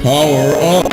Power on.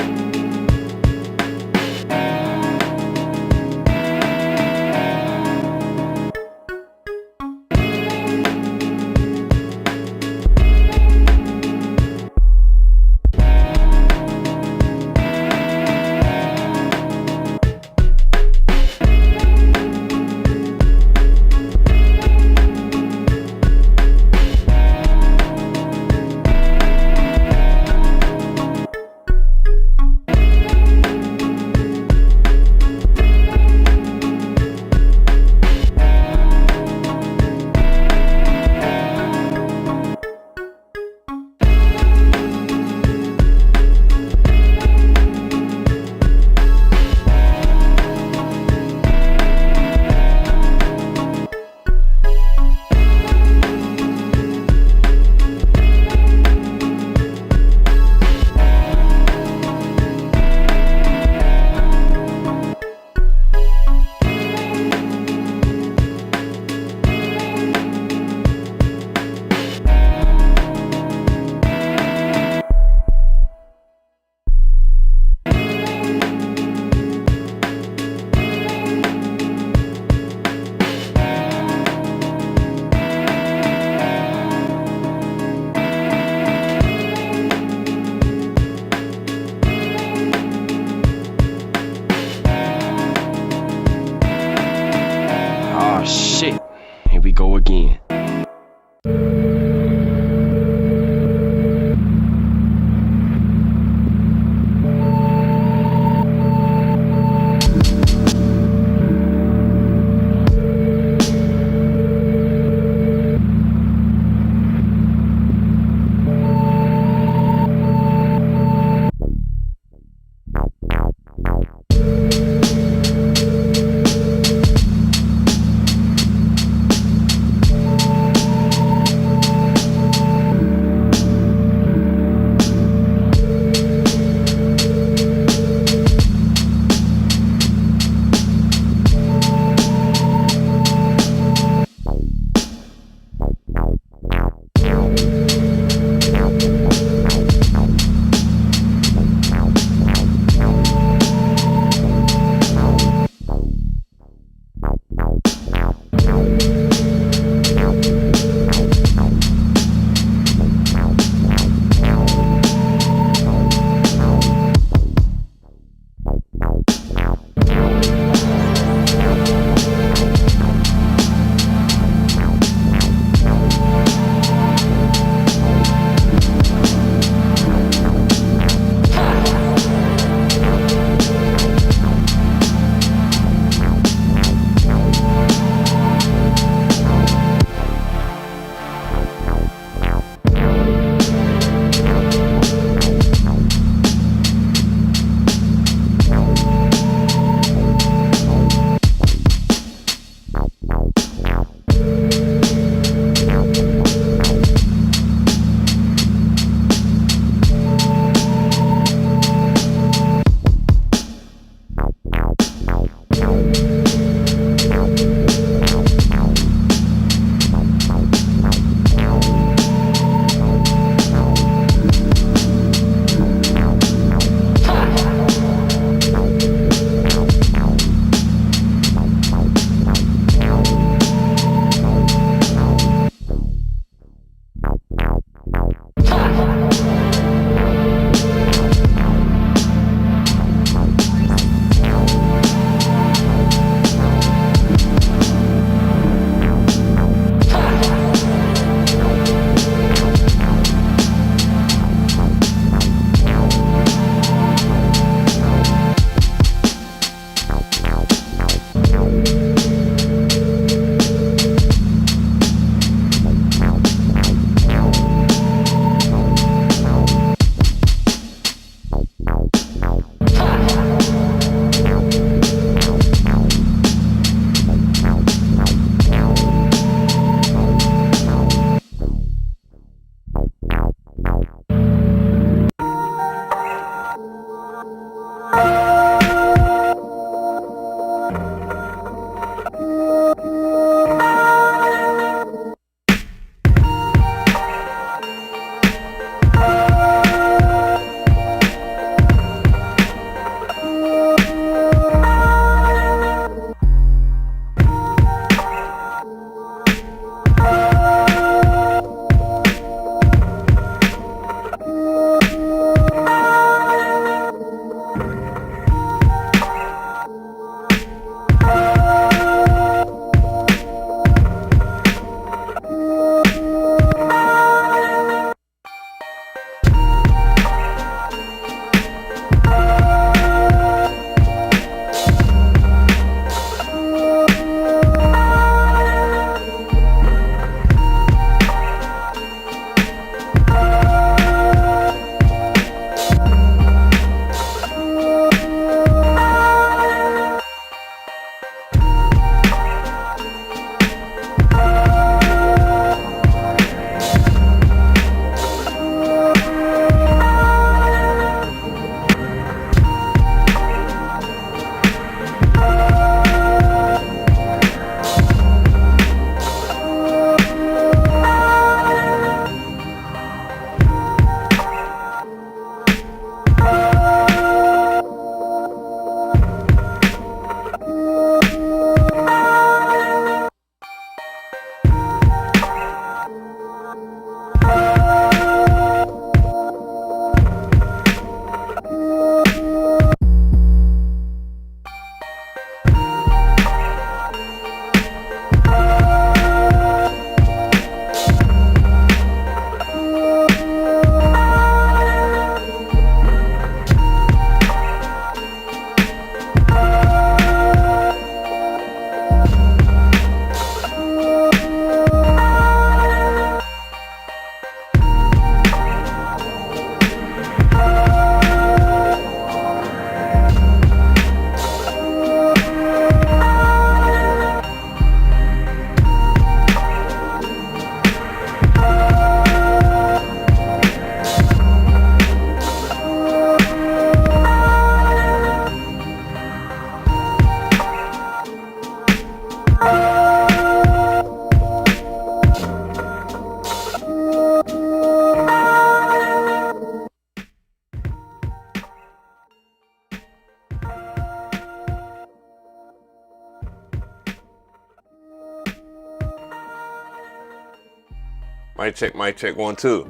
Mic check, 1, 2.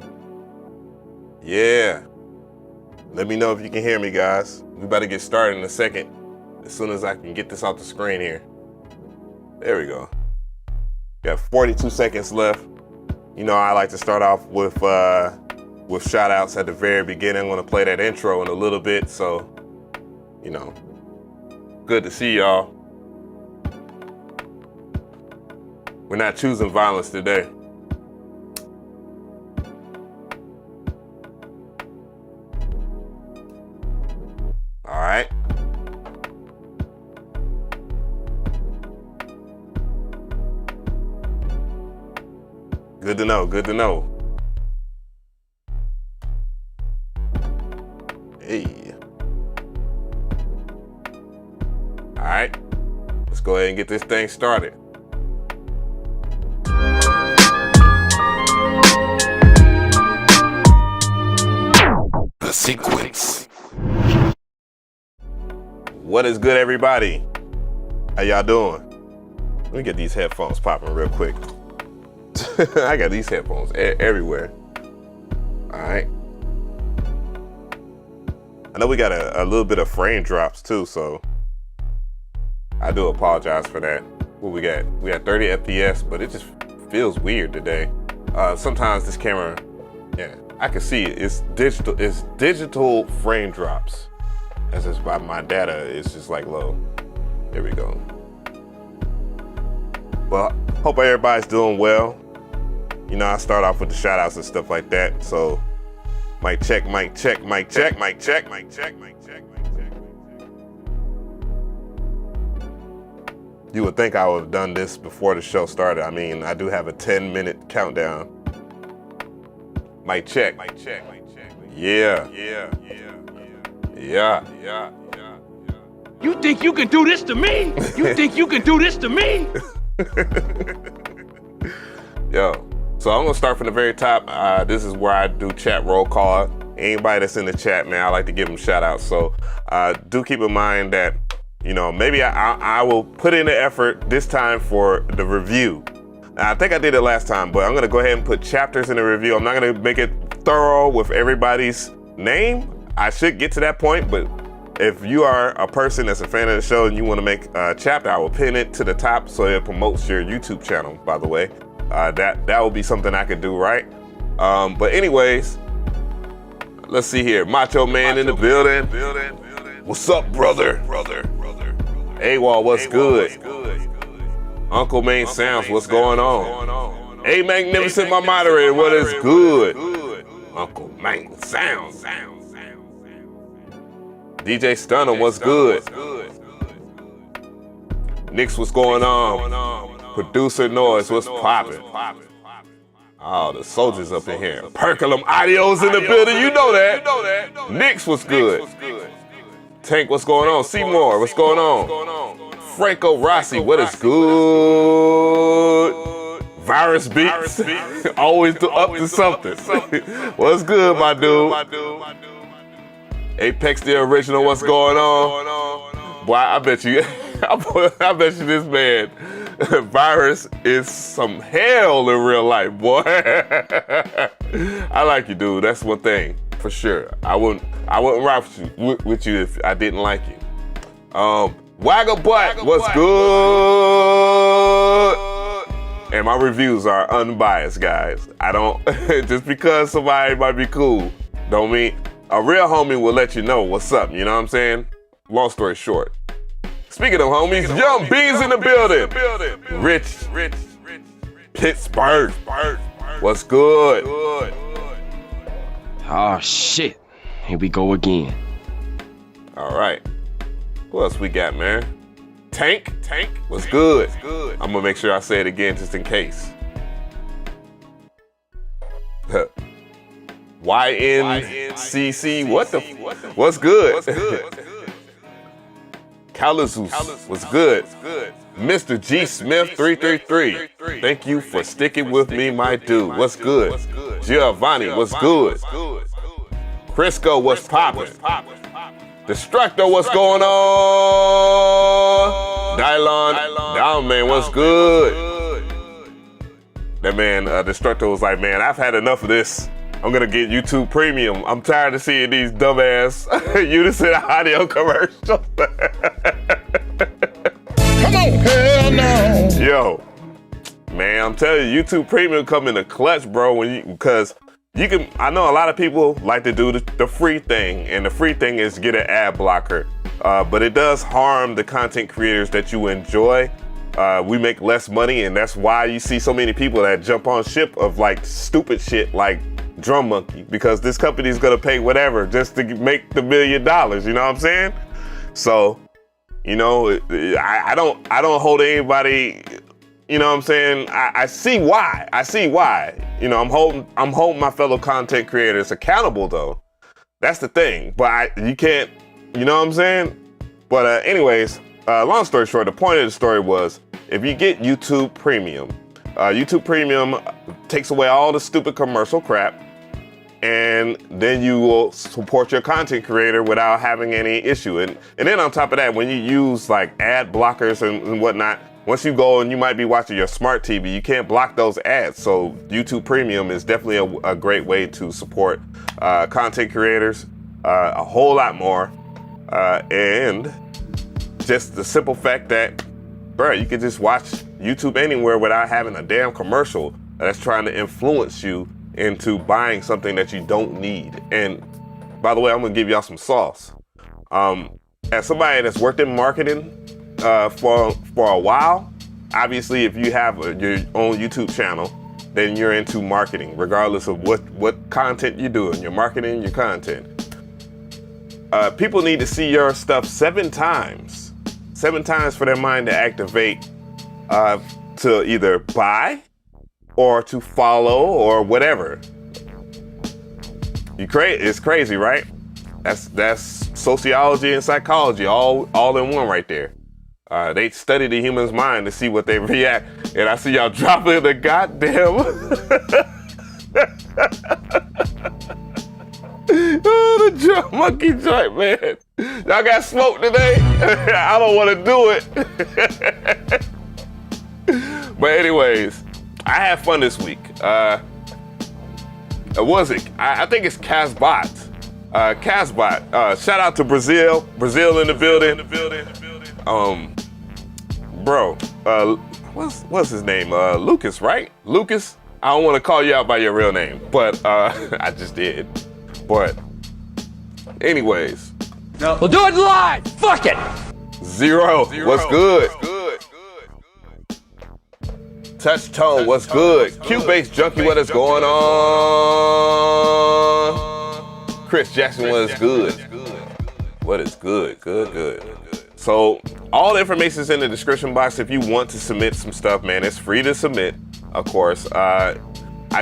Yeah. Let me know if you can hear me, guys. We about to get started in a second. As soon as I can get this off the screen here. There we go. Got 42 seconds left. You know, I like to start off with shout outs at the very beginning. I'm gonna play that intro in a little bit, so, you know, good to see y'all. We're not choosing violence today. All right. Good to know, good to know. Hey. All right, let's go ahead and get this thing started. The sequence. What is good, everybody? How y'all doing? Let me get these headphones popping real quick. I got these headphones everywhere. All right. I know we got a little bit of frame drops too, so I do apologize for that. What we got? We got 30 FPS, but it just feels weird today. Sometimes this camera, yeah, I can see it. It's digital frame drops. As it's by my data, it's just like low. There we go. Well, hope everybody's doing well. You know, I start off with the shout outs and stuff like that. So, mic check, mic check, mic check, mic check, mic check, mic check, mic check. You would think I would have done this before the show started. I mean, I do have a 10-minute countdown. Mic check, mic check, mic check. Yeah. Yeah. You think you can do this to me? You think you can do this to me? Yo. So I'm gonna start from the very top. This is where I do chat roll call. Anybody that's in the chat, man, I like to give them shout outs. So do keep in mind that, you know, maybe I will put in the effort this time for the review. I think I did it last time, but I'm gonna go ahead and put chapters in the review. I'm not gonna make it thorough with everybody's name. I should get to that point, but if you are a person that's a fan of the show and you wanna make a chapter, I will pin it to the top so it promotes your YouTube channel, by the way. That would be something I could do, right? But anyways, let's see here. Macho Man in the building. What's up, brother? AWOL, what's good? Uncle Main Sounds, what's going on? Hey, Magnificent, my moderator, what is good? Uncle Main Sounds. DJ Stunner, what's good? Nix, what's going on? Producer Noise, what's poppin'? Oh, the soldiers up in here. Percolum Audio's in the building, you know that. Nix, what's good? Tank, what's going on? Seymour, what's going on? Franco Rossi, what is good? Virus Beats, always up to something. What's good, my dude? Apex the Original, what's going on? Boy, I bet you this man, Virus, is some hell in real life, boy. I like you, dude. That's one thing for sure. I wouldn't rock with you if I didn't like you. Wagga Butt, what's good? And my reviews are unbiased, guys. I don't just because somebody might be cool, don't mean a real homie will let you know what's up. You know what I'm saying? Long story short. Speaking of homies, Young B's in the building. Rich, Pittsburgh, what's good? Oh shit, here we go again. All right, what else we got, man? Tank, what's good? I'm gonna make sure I say it again just in case. YNCC, what's good? Calazus, what's good? Mr. G Smith 333, thank you for sticking with me, my dude. What's good? Giovanni, what's good? Crisco, what's poppin'? Destructo, what's going on? Dylon, down man, what's good? that man, Distrokid was like, man, I've had enough of this. I'm gonna get YouTube Premium. I'm tired of seeing these dumbass Unison audio commercials. Come on, hell no. Yo, man, I'm telling you, YouTube Premium come in the clutch, bro. Because you can. I know a lot of people like to do the free thing, and the free thing is get an ad blocker. But it does harm the content creators that you enjoy. We make less money, and that's why you see so many people that jump on ship of like stupid shit like Drum Monkey, because this company is gonna pay whatever just to make the $1 million. You know what I'm saying? So, you know, I don't hold anybody. You know what I'm saying? I see why. I see why. You know, I'm holding my fellow content creators accountable though. That's the thing. But you can't. You know what I'm saying? But anyways, long story short, the point of the story was if you get YouTube Premium takes away all the stupid commercial crap. And then you will support your content creator without having any issue. And then on top of that, when you use like ad blockers and whatnot, once you go and you might be watching your smart TV, you can't block those ads. So YouTube Premium is definitely a great way to support content creators a whole lot more. And just the simple fact that, bro, you can just watch YouTube anywhere without having a damn commercial that's trying to influence you into buying something that you don't need. And by the way, I'm gonna give y'all some sauce. As somebody that's worked in marketing for a while, obviously if you have your own YouTube channel, then you're into marketing, regardless of what content you're doing. You're marketing your content. People need to see your stuff 7 times for their mind to activate to either buy or to follow or whatever. It's crazy, right? That's sociology and psychology all in one right there. They study the human's mind to see what they react, and I see y'all dropping the goddamn oh, the Drum Monkey joint, man. Y'all got smoked today? I don't want to do it. But anyways, I had fun this week. Was it? I think it's Casbot. Casbot. Shout out to Brazil. Brazil in the building. Bro, what's his name? Lucas, right? Lucas? I don't want to call you out by your real name, but I just did. But anyways. No. We'll do it live. Fuck it. Zero. What's good? Touch Tone, what's good? Cubase Junkie, what is going on? Chris Jackson, what is good? What is good? Good. So all the information is in the description box. If you want to submit some stuff, man, it's free to submit, of course. I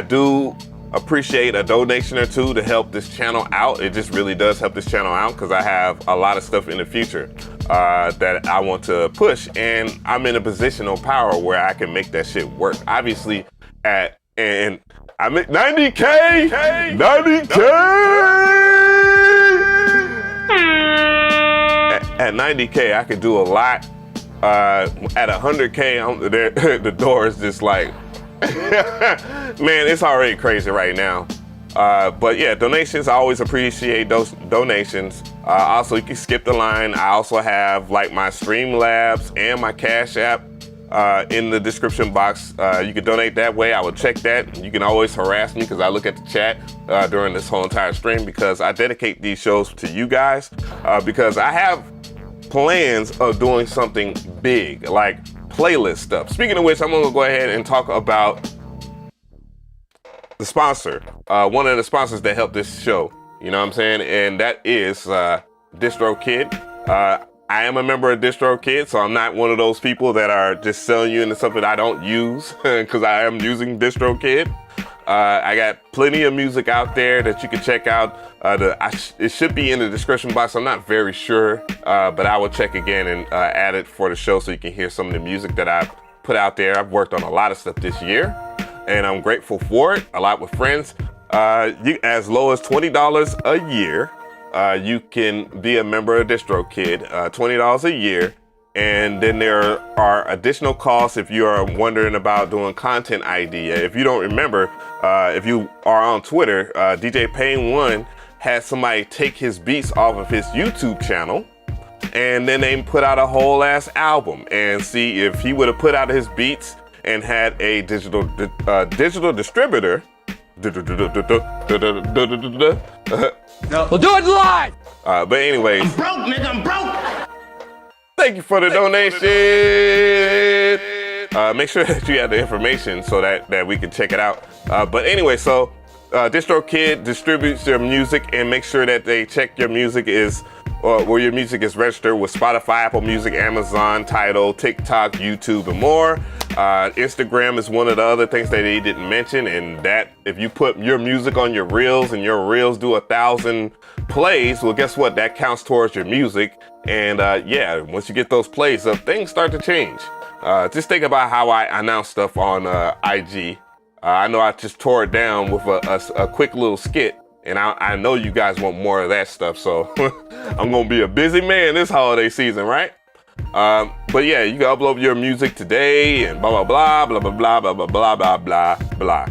do appreciate a donation or two to help this channel out. It just really does help this channel out because I have a lot of stuff in the future that I want to push, and I'm in a position of power where I can make that shit work. Obviously, and I'm at 90K. At 90K, I could do a lot. At 100K, the door is just like, man, it's already crazy right now. But yeah, donations, I always appreciate those donations. Also, you can skip the line. I also have like my Streamlabs and my CashApp in the description box. You can donate that way. I will check that. You can always harass me because I look at the chat during this whole entire stream, because I dedicate these shows to you guys, because I have plans of doing something big, like playlist stuff. Speaking of which, I'm gonna go ahead and talk about the sponsor, one of the sponsors that helped this show, you know what I'm saying? And that is Distrokid. I am a member of Distrokid, so I'm not one of those people that are just selling you into something I don't use, because I am using Distrokid. I got plenty of music out there that you can check out. It should be in the description box. I'm not very sure, but I will check again and add it for the show so you can hear some of the music that I've put out there. I've worked on a lot of stuff this year, and I'm grateful for it. A lot with friends. As low as $20 a year, you can be a member of Distrokid. $20 a year, And then there are additional costs if you are wondering about doing content ID. If you don't remember, if you are on Twitter, DJ Pain 1 had somebody take his beats off of his YouTube channel, and then they put out a whole ass album. And see, if he would have put out his beats and had a digital distributor. We'll do it live. But anyways, I'm broke, nigga, I'm broke. thank you for the donation. Make sure that you have the information so that we can check it out. But anyway, so Distrokid distributes your music, and make sure that they check your music is where your music is registered with Spotify, Apple Music, Amazon, Tidal, TikTok, YouTube, and more. Instagram is one of the other things that they didn't mention, and that if you put your music on your reels and your reels do 1,000 plays, well, guess what? That counts towards your music. And yeah, once you get those plays up, things start to change. Just think about how I announce stuff on IG. I know I just tore it down with a quick little skit, and I know you guys want more of that stuff, so I'm gonna be a busy man this holiday season, right? But yeah, you can upload your music today and blah blah blah blah blah blah blah blah blah blah blah.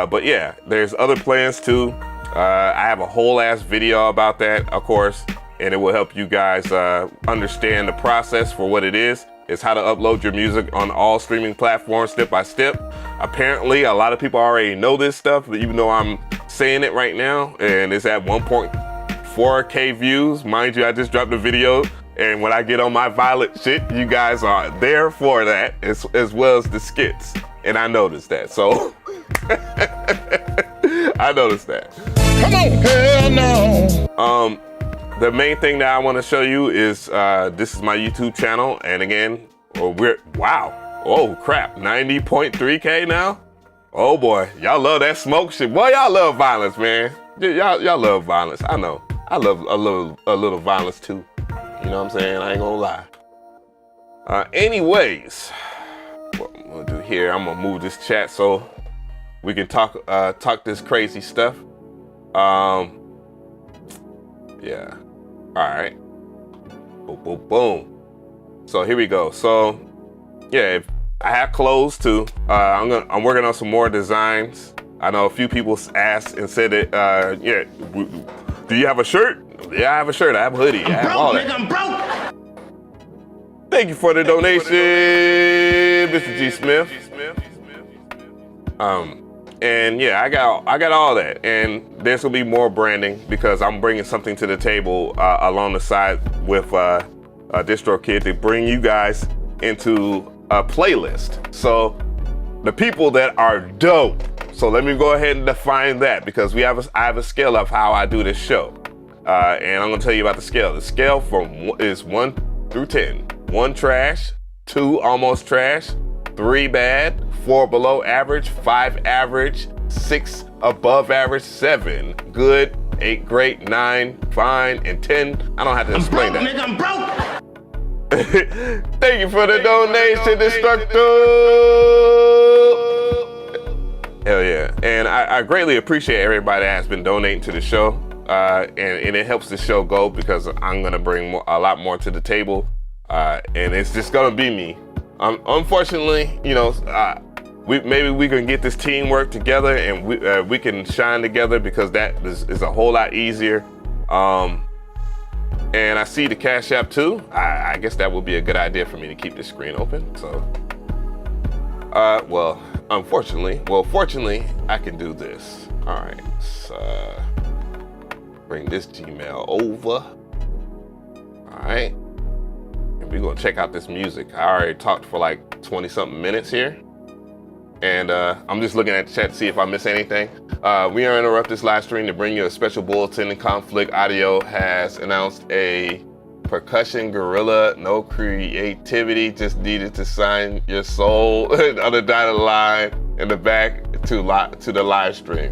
But yeah, there's other plans too. I have a whole ass video about that, of course, and it will help you guys understand the process for what it is. It's how to upload your music on all streaming platforms step by step. Apparently, a lot of people already know this stuff, but even though I'm saying it right now, and it's at 1.4K views. Mind you, I just dropped a video, and when I get on my violent shit, you guys are there for that, as well as the skits. And I noticed that, so I noticed that. Come on, hell no. The main thing that I want to show you is this is my YouTube channel, and again, oh crap, 90.3K now. Oh boy, y'all love that smoke shit. Boy, y'all love violence, man. Y'all love violence. I know. I love a little violence too. You know what I'm saying? I ain't gonna lie. Anyways, what I'm gonna do here, I'm gonna move this chat so we can talk this crazy stuff. Yeah. All right. Boom, boom, boom. So here we go. So yeah, I have clothes too. I'm working on some more designs. I know a few people asked and said that, yeah, do you have a shirt? Yeah, I have a shirt. I have a hoodie. I have all that. I'm broke. Thank you for the donation, Mr. G. Smith. And yeah, I got all that, and there's gonna be more branding because I'm bringing something to the table along the side with Distrokid to bring you guys into a playlist. So the people that are dope. So let me go ahead and define that, because I have a scale of how I do this show, and I'm gonna tell you about the scale. The scale is 1 through 10. 1 trash, 2 almost trash, 3 bad, 4 below average, 5 average, 6 above average, 7 good, 8 great, 9 fine, and 10. I don't have to explain that. I'm broke. Thank you for the donation, Destructo. Hell yeah. And I greatly appreciate everybody that has been donating to the show. And it helps the show go, because I'm going to bring a lot more to the table. And it's just going to be me. Unfortunately, you know, maybe we can get this teamwork together, and we can shine together, because that is a whole lot easier. And I see the Cash App too. I guess that would be a good idea for me to keep the screen open. So, fortunately, I can do this. All right, so bring this Gmail over. All right. We're gonna check out this music. I already talked for like 20 something minutes here. And I'm just looking at the chat to see if I miss anything. We are interrupt this live stream to bring you a special bulletin. And Conflict Audio has announced a percussion gorilla, no creativity, just needed to sign your soul on the dotted line in the back to the live stream.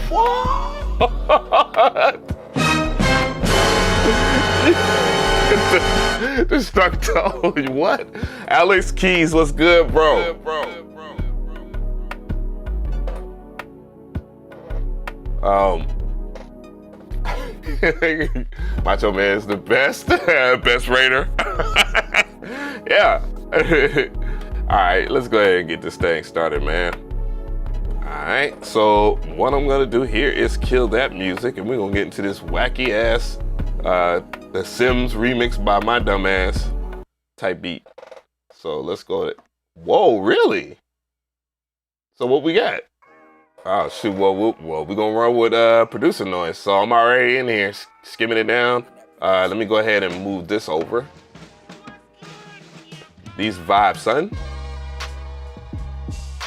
What? Destructo, what? Alex Keys, what's good, bro? Macho Man is the best, best raider. Yeah. All right, let's go ahead and get this thing started, man. All right, so what I'm gonna do here is kill that music, and we're gonna get into this wacky ass, The Sims remix by my dumbass type beat. So let's go. Whoa, really? So what we got? Oh shoot, well we're gonna run with producer noise. So I'm already in here, skimming it down. Let me go ahead and move this over. These vibes, son.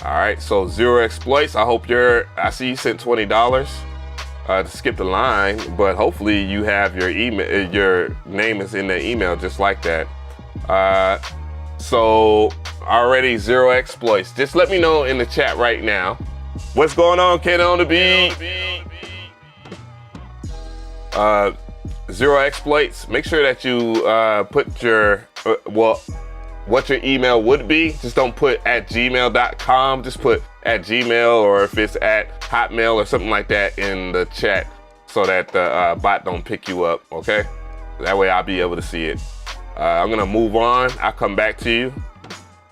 All right, so Zero Exploits. I hope I see you sent $20 to skip the line, but hopefully you have your email, your name is in the email just like that. So already Zero Exploits. Just let me know in the chat right now. What's going on, kid on the beat? Zero Exploits. Make sure that you put your, what your email would be. Just don't put at gmail.com. Just put at Gmail, or if it's at Hotmail or something like that in the chat, so that the bot don't pick you up, okay? That way I'll be able to see it. I'm gonna move on. I'll come back to you.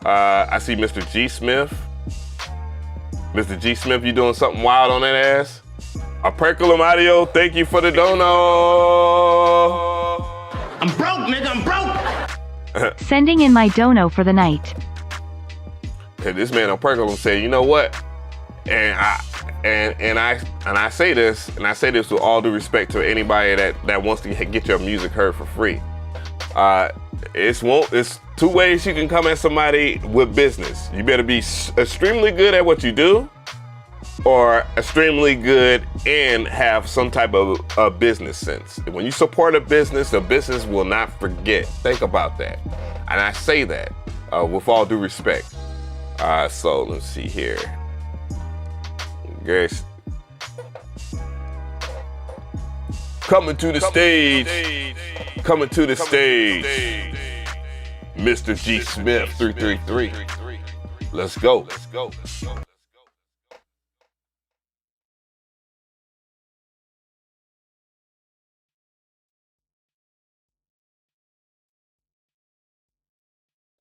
I see Mr. G Smith. Mr. G Smith, you doing something wild on that ass? Aperculum Audio, thank you for the dono. I'm broke, nigga, I'm broke. Sending in my dono for the night. And this man Aperculum said, you know what? And I say this, and I say this with all due respect to anybody that wants to get your music heard for free. It's two ways you can come at somebody with business. You better be extremely good at what you do, or extremely good and have some type of business sense. When you support a business, the business will not forget. Think about that. And I say that with all due respect. So let's see here. Guys, coming to the stage. Coming to the stage. Mr. G Smith 333. Let's go.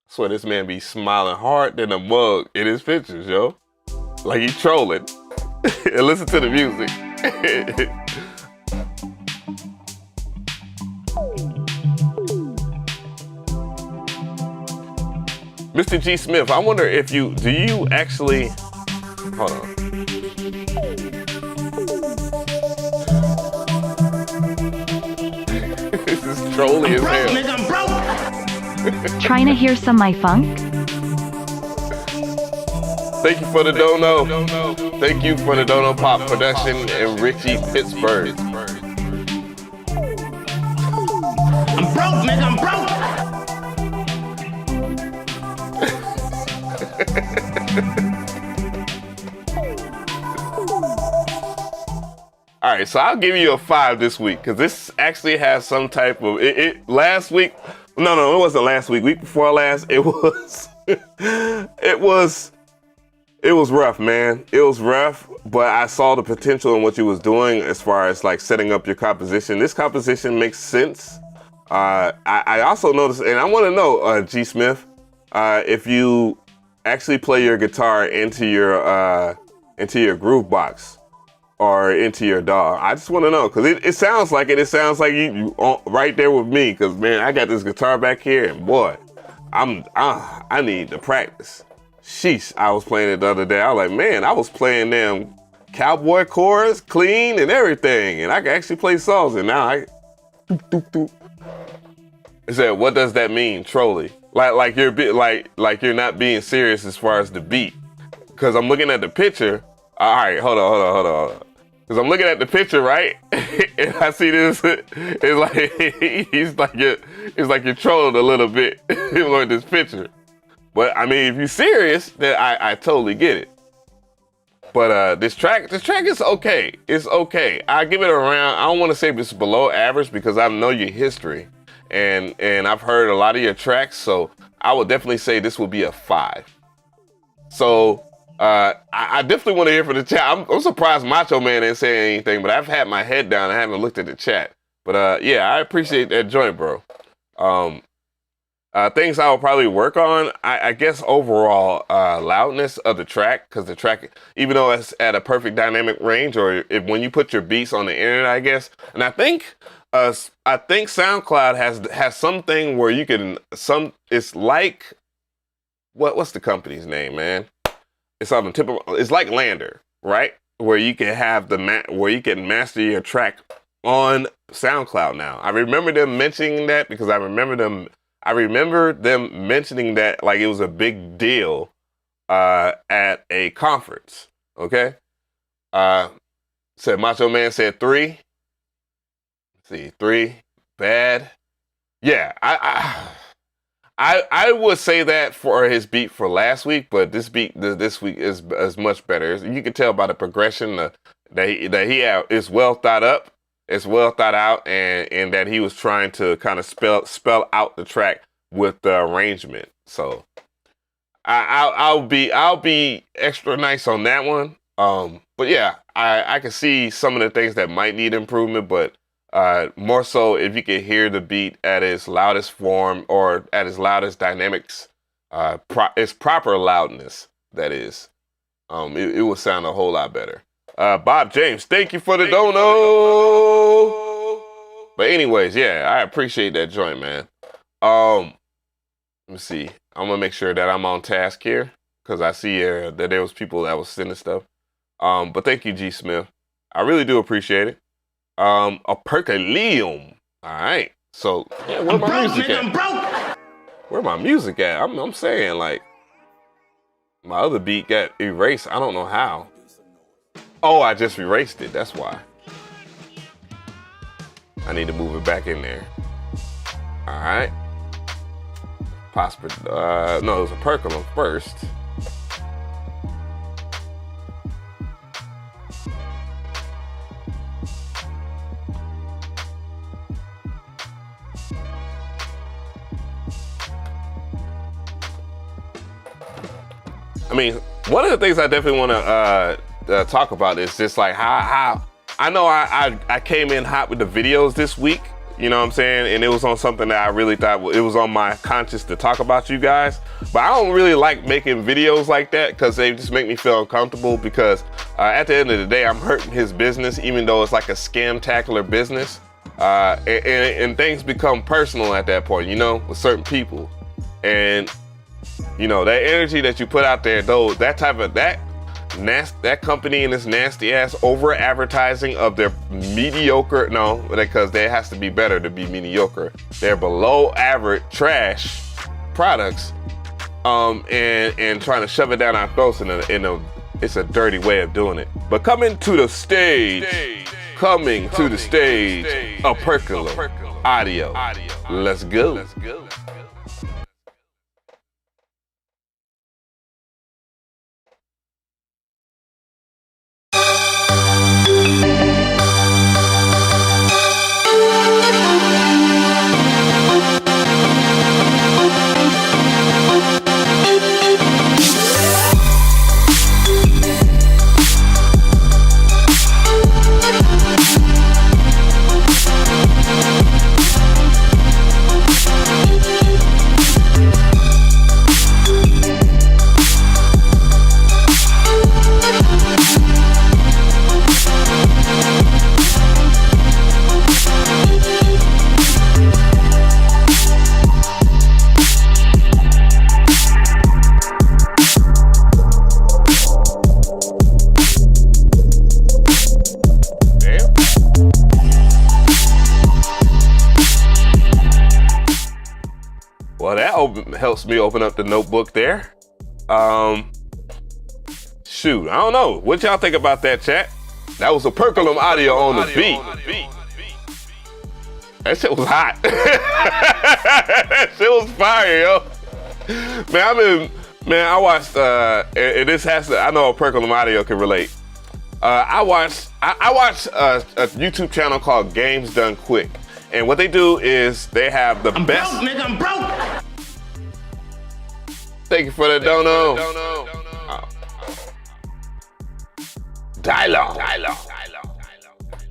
I swear this man be smiling hard than a mug in his pictures, yo. Like he trolling. And listen to the music. Mr. G Smith, I wonder if do you actually, hold on. This is trolly as hell. Nigga, I'm broke. Trying to hear some my funk? Thank you for the dono. Thank you for the dono pop production in Richie, Pittsburgh. I'm broke, nigga, I'm broke. All right, so I'll give you a 5 this week, because this actually has some type of, last week, no, it wasn't last week, week before last, it was, it was rough, man. It was rough, but I saw the potential in what you was doing as far as like setting up your composition. This composition makes sense. I also noticed, and I want to know, G Smith, if you actually play your guitar into your groove box or into your DAW. I just want to know, because it sounds like it. It sounds like you right there with me, because man, I got this guitar back here, and boy, I need to practice. Sheesh, I was playing it the other day. I was like, man, I was playing them cowboy chords clean and everything, and I can actually play songs, and now I said, what does that mean, trolly? Like you're like you're not being serious as far as the beat. Because I'm looking at the picture. All right, hold on. Because I'm looking at the picture, right? And I see this. It's like you're trolling a little bit with this picture. But I mean, if you're serious, then I totally get it. But this track is okay. It's okay. I give it around. I don't want to say it's below average, because I know your history, and I've heard a lot of your tracks. So I would definitely say this would be a 5. So I definitely want to hear from the chat. I'm surprised Macho Man didn't say anything, but I've had my head down. I haven't looked at the chat. But yeah, I appreciate that joint, bro. Things I will probably work on, I guess overall loudness of the track, because the track, even though it's at a perfect dynamic range, or if when you put your beats on the internet, I guess, and I think SoundCloud has something where you can it's like what's the company's name, man? It's on the tip of, it's like Lander, right? Where you can have where you can master your track on SoundCloud now. I remember them mentioning that because I remember them mentioning that like it was a big deal at a conference. Okay. Said Macho Man said 3. Let's see, 3 bad. Yeah, I would say that for his beat for last week, but this beat this week is much better. You can tell by the progression that he had, it's well thought up. It's well thought out, and that he was trying to kind of spell out the track with the arrangement. So I'll be extra nice on that one. But yeah, I can see some of the things that might need improvement, but more so if you can hear the beat at its loudest form or at its loudest dynamics, its proper loudness, that is, it will sound a whole lot better. Bob James, thank you for the dono. But anyways, yeah, I appreciate that joint, man. Let me see. I'm gonna make sure that I'm on task here because I see that there was people that was sending stuff. But thank you, G Smith. I really do appreciate it. A percolium. All right. So yeah, where my music at? Where my music at? I'm saying like my other beat got erased. I don't know how. Oh, I just erased it. That's why. I need to move it back in there. All right. No, it was a percolum first. I mean, one of the things I definitely want to talk about is just like how I know I came in hot with the videos this week, you know what I'm saying? And it was on something that I really thought it was on my conscience to talk about you guys. But I don't really like making videos like that because they just make me feel uncomfortable because at the end of the day, I'm hurting his business, even though it's like a scam-tacular business. And things become personal at that point, you know, with certain people. And, you know, that energy that you put out there, though, that company and this nasty ass over advertising of their mediocre, no, because there has to be better to be mediocre. They're below average trash products, and trying to shove it down our throats it's a dirty way of doing it. But coming to the stage, a percolum audio. Let's go. Helps me open up the notebook there. Shoot, I don't know. What y'all think about that, chat? That was a percolum audio on the beat. That shit was hot. That shit was fire, yo. Man, I watched, and this has to, I know a percolum audio can relate. I watched a YouTube channel called Games Done Quick. And what they do is they have the best. Broke, nigga, I'm broke. Thank you for the dono. Dialogue.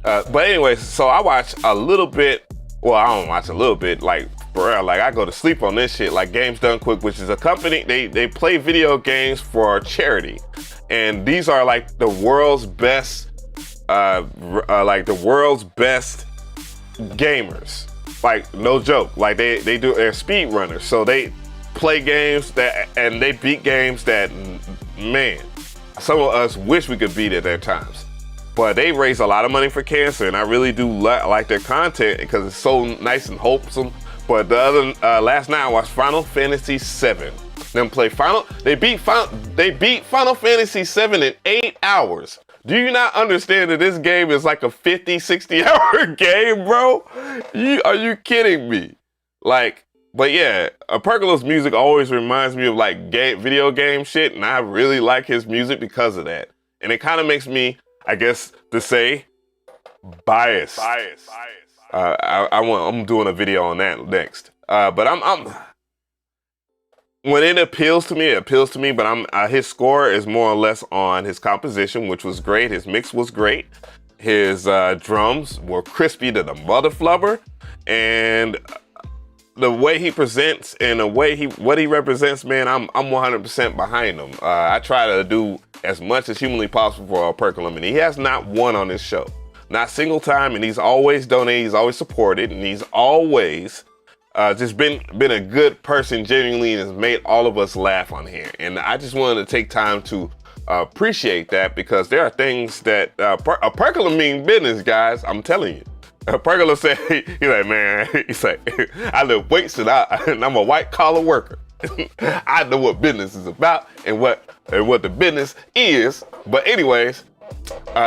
But anyways, so I watch a little bit. Well, I don't watch a little bit, like bruh, like I go to sleep on this shit. Like Games Done Quick, which is a company, they play video games for charity. And these are like the world's best, gamers. Like, no joke. Like they're speed runners. So they play games and they beat games that, man, some of us wish we could beat at their times. But they raise a lot of money for cancer, and I really do like their content because it's so nice and wholesome. But the other last night I watched Final Fantasy VII. They beat Final Fantasy VII in 8 hours. Do you not understand that this game is like a 50-60 hour game, bro? Are you kidding me? Like, but yeah, Apercolo's music always reminds me of like video game shit, and I really like his music because of that. And it kind of makes me, I guess, to say, biased. I'm doing a video on that next. But when it appeals to me, but his score is more or less on his composition, which was great. His mix was great. His drums were crispy to the mother flubber, and the way he presents and what he represents, man, I'm 100% behind him. I try to do as much as humanly possible for Apercolum, and he has not won on this show, not a single time. And he's always donated, he's always supported, and he's always just been a good person, genuinely, and has made all of us laugh on here. And I just wanted to take time to appreciate that, because there are things that Apercolum mean business, guys. I'm telling you. Pergola said, he's like, man, he's like, I lift weights and I'm a white collar worker. I know what business is about and what the business is. But anyways,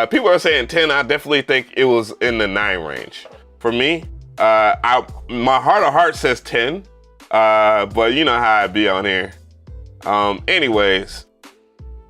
people are saying 10. I definitely think it was in the 9 range. For me, my heart of heart says 10, but you know how I be on here. Anyways,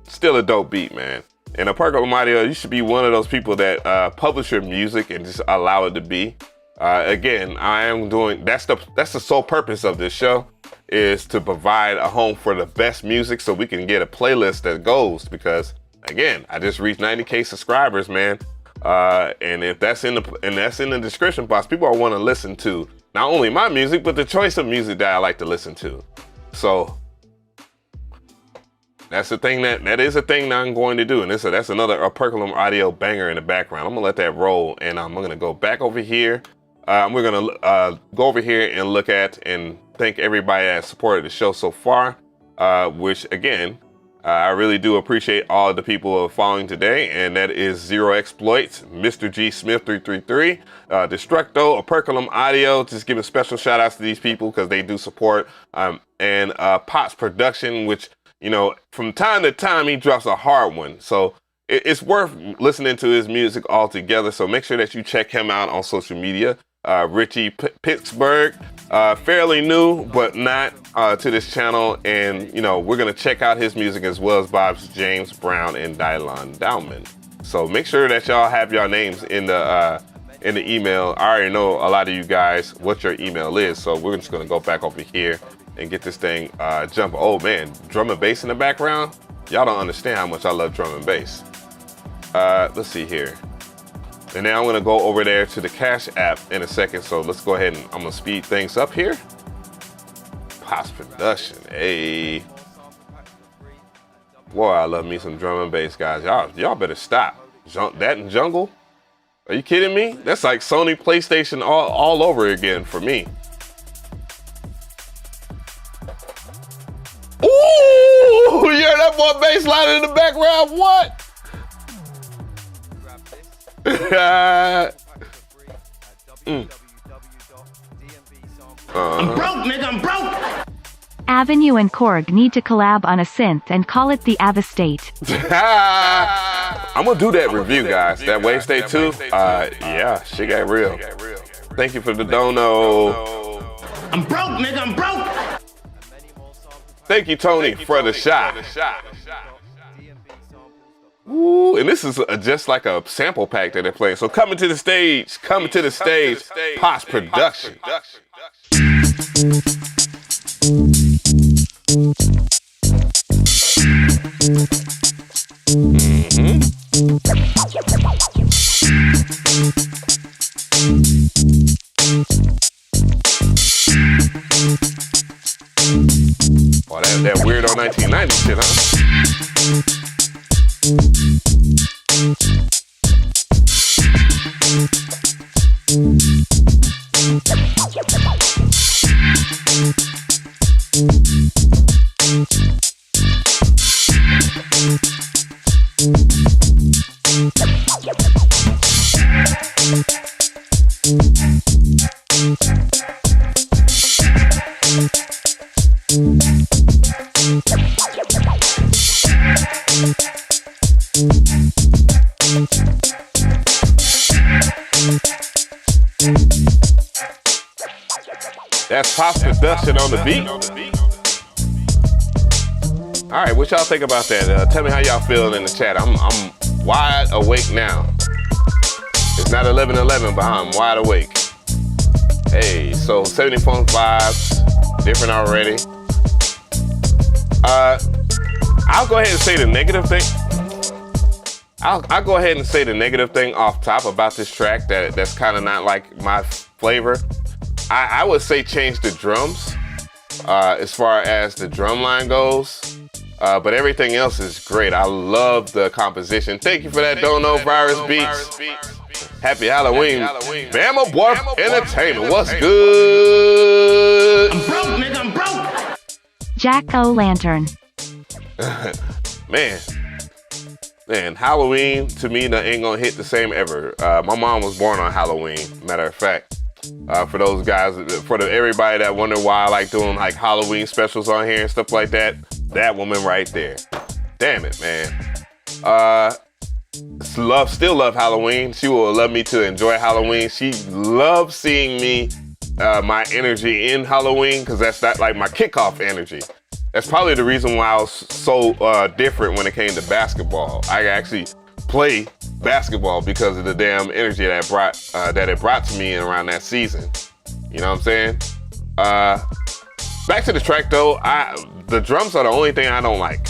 still a dope beat, man. And Apercolum Audio, you should be one of those people that publish your music and just allow it to be. Again, I am doing, that's the sole purpose of this show, is to provide a home for the best music so we can get a playlist that goes, because again, I just reached 90K subscribers, man. And if that's in the description box, people are want to listen to not only my music, but the choice of music that I like to listen to. So that's the thing that is a thing that I'm going to do. And that's another Apercolum Audio banger in the background. I'm gonna let that roll, and I'm gonna go back over here. We're gonna go over here and look at and thank everybody that supported the show so far, which again, I really do appreciate all of the people who are following today, and that is Zero Exploits, Mr. G Smith 333, Destructo, Apercolum Audio. Just giving special shout outs to these people because they do support, and Potts Production, which, you know, from time to time he drops a hard one, so it's worth listening to his music altogether. So make sure that you check him out on social media. Richie Pittsburgh, fairly new but not to this channel, and you know, we're gonna check out his music, as well as Bob's James Brown and Dylon Dowman. So make sure that y'all have your names in the email. I already know a lot of you guys what your email is, so we're just gonna go back over here and get this thing jumping. Oh man, drum and bass in the background. Y'all don't understand how much I love drum and bass. Let's see here. And now I'm gonna go over there to the Cash App in a second. So let's go ahead and I'm gonna speed things up here. Post Production, hey. Boy, I love me some drum and bass, guys. Y'all better stop. That and Jungle? Are you kidding me? That's like Sony PlayStation all over again for me. Ooh, you hear that boy bass line in the background? What? I'm broke, nigga, I'm broke. Avenue and Korg need to collab on a synth and call it the Avestate. I'm gonna do that review, guys. That Wave State 2, yeah, shit got real. Thank you for the dono. I'm broke, nigga, I'm broke. Thank you, Tony, for the shot. Ooh, and this is just like a sample pack that they're playing. So coming to the stage, Post Production. That weirdo 1990 shit, huh? That's Pop's production on the beat. All right, what y'all think about that? Tell me how y'all feeling in the chat. I'm wide awake now. It's not 11:11, but I'm wide awake. Hey, so 70 phone vibes, different already. I'll go ahead and say the negative thing. I'll go ahead and say the negative thing off top about this track that's kind of not like my flavor. I would say change the drums as far as the drum line goes, but everything else is great. I love the composition. Thank you for that, Don't Know Virus Beats. Happy Halloween. Bama Boy Entertainment, what's good? I'm broke, nigga, I'm broke. Jack-o'-lantern. Man, Halloween to me ain't gonna hit the same ever. My mom was born on Halloween, matter of fact. For those guys, everybody that wonder why I like doing like Halloween specials on here and stuff like that, that woman right there. Damn it, man. Still love Halloween. She will love me to enjoy Halloween. She loves seeing me, my energy in Halloween, because that's not like my kickoff energy. That's probably the reason why I was so different when it came to basketball. I actually play basketball because of the damn energy that it brought to me around that season. You know what I'm saying? Back to the track though, the drums are the only thing I don't like.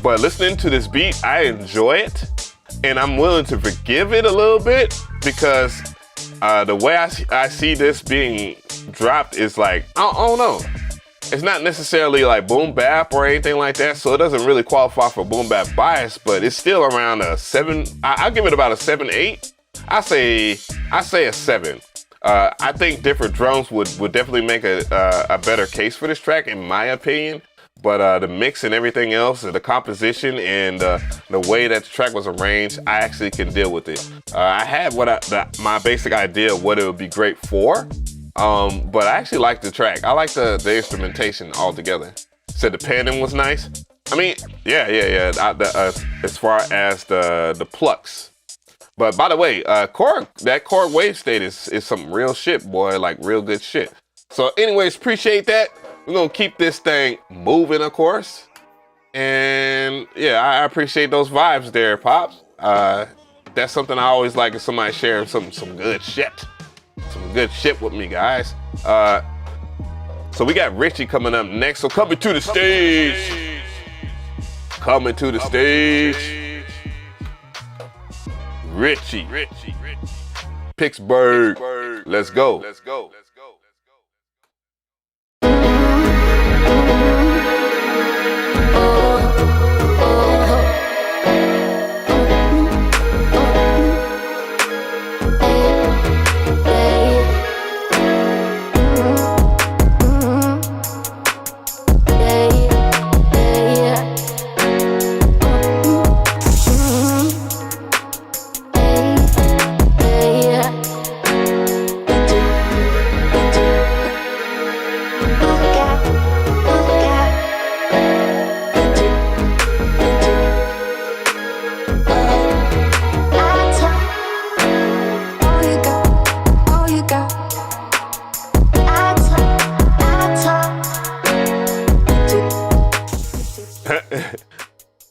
But listening to this beat, I enjoy it, and I'm willing to forgive it a little bit because the way I see this being dropped is like, I don't know. It's not necessarily like boom bap or anything like that, so it doesn't really qualify for boom bap bias, but it's still around a 7. I'll give it about a 7-8. I say a 7. I think different drums would definitely make a better case for this track, in my opinion. But the mix and everything else, the composition and the way that the track was arranged, I actually can deal with it. I had my basic idea of what it would be great for. But I actually like the track. I like the instrumentation altogether. Said the panning was nice. I mean, yeah. As far as the plucks. But by the way, that chord wave state is some real shit, boy. Like real good shit. So anyways, appreciate that. We're gonna keep this thing moving, of course. And yeah, I appreciate those vibes there, Pops. That's something I always like, is somebody sharing some good shit. Some good shit with me, guys. So we got Richie coming up next. So coming to the stage. Coming to the stage. Richie. Pittsburgh. Let's go.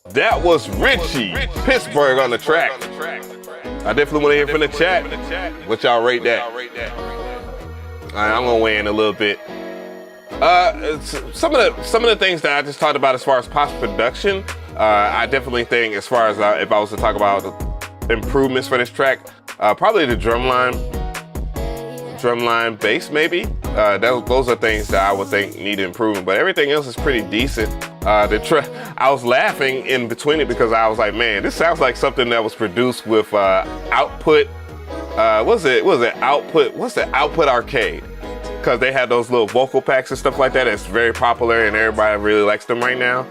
That was Richie, Pittsburgh on the track. I definitely want to hear from the chat. What y'all rate that? All right, I'm gonna weigh in a little bit. Some of the things that I just talked about as far as post production, I definitely think, as far as if I was to talk about improvements for this track, probably the drum line. drumline, bass maybe. Those are things that I would think need improvement, but everything else is pretty decent. I was laughing in between it because I was like, man, this sounds like something that was produced with Output. What's the Output Arcade? Because they had those little vocal packs and stuff like that. It's very popular and everybody really likes them right now.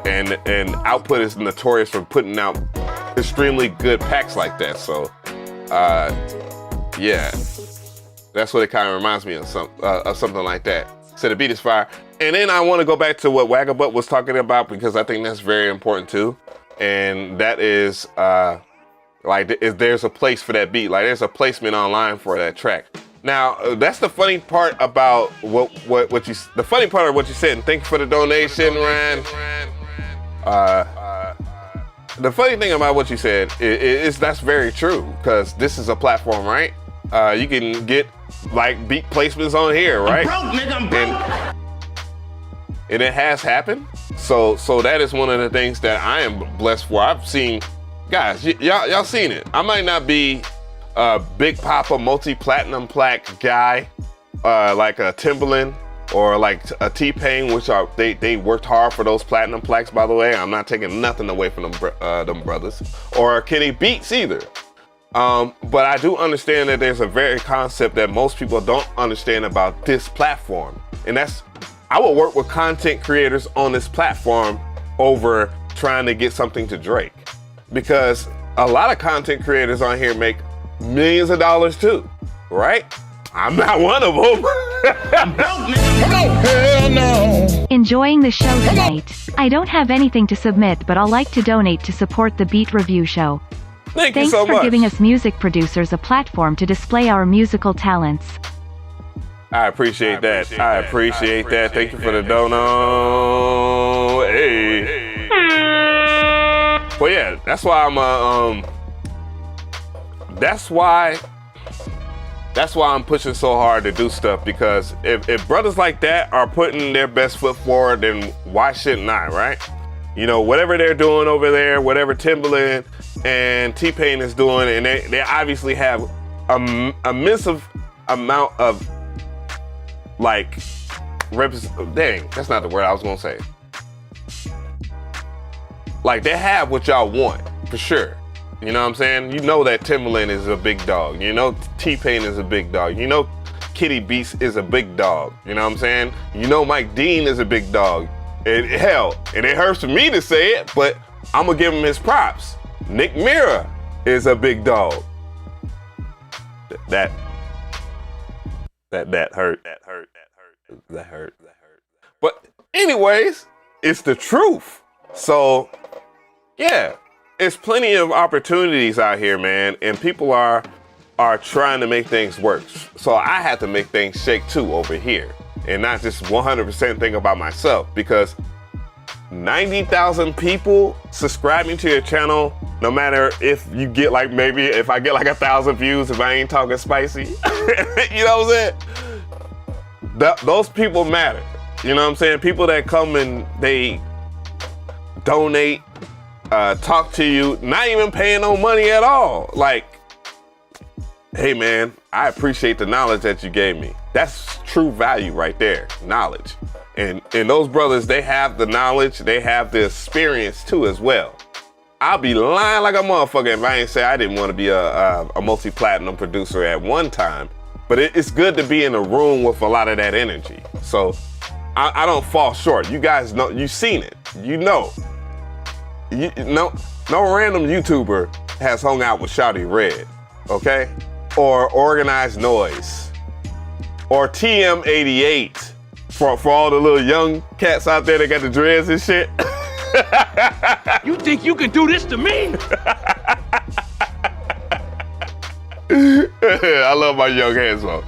And Output is notorious for putting out extremely good packs like that. So, yeah, that's what it kind of reminds me of, something like that. So the beat is fire. And then I want to go back to what Wagabutt was talking about because I think that's very important too. And that is there's a place for that beat. Like there's a placement online for that track. Now, that's the funny part about the funny part of what you said, and thank you for the donation, Ryan. The funny thing about what you said is that's very true, because this is a platform, right? You can get like beat placements on here, right? I'm broke, nigga, I'm broke. And it has happened. So that is one of the things that I am blessed for. I've seen, guys, y'all seen it. I might not be a Big Papa multi-platinum plaque guy, like a Timbaland or like a T-Pain, which are they worked hard for those platinum plaques, by the way. I'm not taking nothing away from them brothers, or Kenny Beats either. But I do understand that there's a very concept that most people don't understand about this platform, and that's I will work with content creators on this platform over trying to get something to Drake, because a lot of content creators on here make millions of dollars too, right? I'm not one of them. Hell no. Enjoying the show tonight. I don't have anything to submit, but I'll like to donate to support the Beat Review Show. Thanks Thanks so for much. giving us music producers a platform to display our musical talents. I appreciate that. I appreciate that. Thank you for the dono. Hey. Well, yeah, that's why I'm that's why I'm pushing so hard to do stuff, because if brothers like that are putting their best foot forward, then why shouldn't I, right? You know, whatever they're doing over there, whatever Timbaland and T-Pain is doing, and they obviously have a massive amount of like dang, that's not the word I was gonna say. Like, they have what y'all want, for sure. You know what I'm saying? You know that Timbaland is a big dog. You know T-Pain is a big dog. You know Kitty Beast is a big dog. You know what I'm saying? You know Mike Dean is a big dog. Hell, and it hurts for me to say it, but I'm gonna give him his props. Nick Mira is a big dog. That hurt. That hurt. But anyways, it's the truth. So yeah, it's plenty of opportunities out here, man, and people are trying to make things work. So I have to make things shake too over here, and not just 100% think about myself, because 90,000 people subscribing to your channel, no matter if you get like, maybe if I get like 1,000 views, if I ain't talking spicy, you know what I'm saying? Those people matter. You know what I'm saying? People that come and they donate, talk to you, not even paying no money at all. Like, hey man, I appreciate the knowledge that you gave me. That's true value right there, knowledge. And those brothers, they have the knowledge, they have the experience too as well. I'll be lying like a motherfucker if I ain't say I didn't want to be a multi-platinum producer at one time. But it's good to be in a room with a lot of that energy. So I don't fall short. You guys know, you've seen it. You know. No random YouTuber has hung out with Shawty Red, okay? Or Organized Noise, or TM88, for all the little young cats out there that got the dreads and shit. You think you can do this to me? I love my young hands on.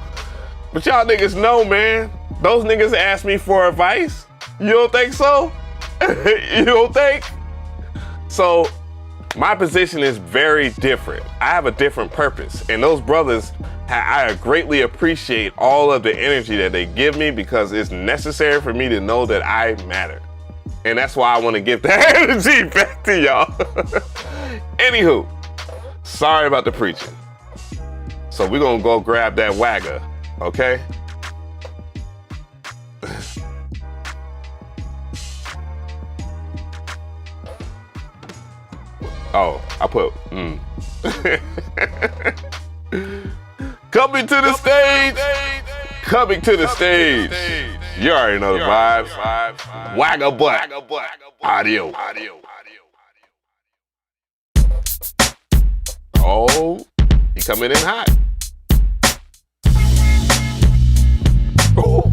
But y'all niggas know, man. Those niggas ask me for advice. You don't think so? You don't think? So my position is very different. I have a different purpose. And those brothers, I greatly appreciate all of the energy that they give me, because it's necessary for me to know that I matter. And that's why I want to give that energy back to y'all. Anywho, sorry about the preaching. So we're gonna go grab that wagger, okay? Oh, I put, Coming to the stage! Coming to the stage! You already know the vibes. Wagger butt. Audio. Oh, he coming in hot. Oh.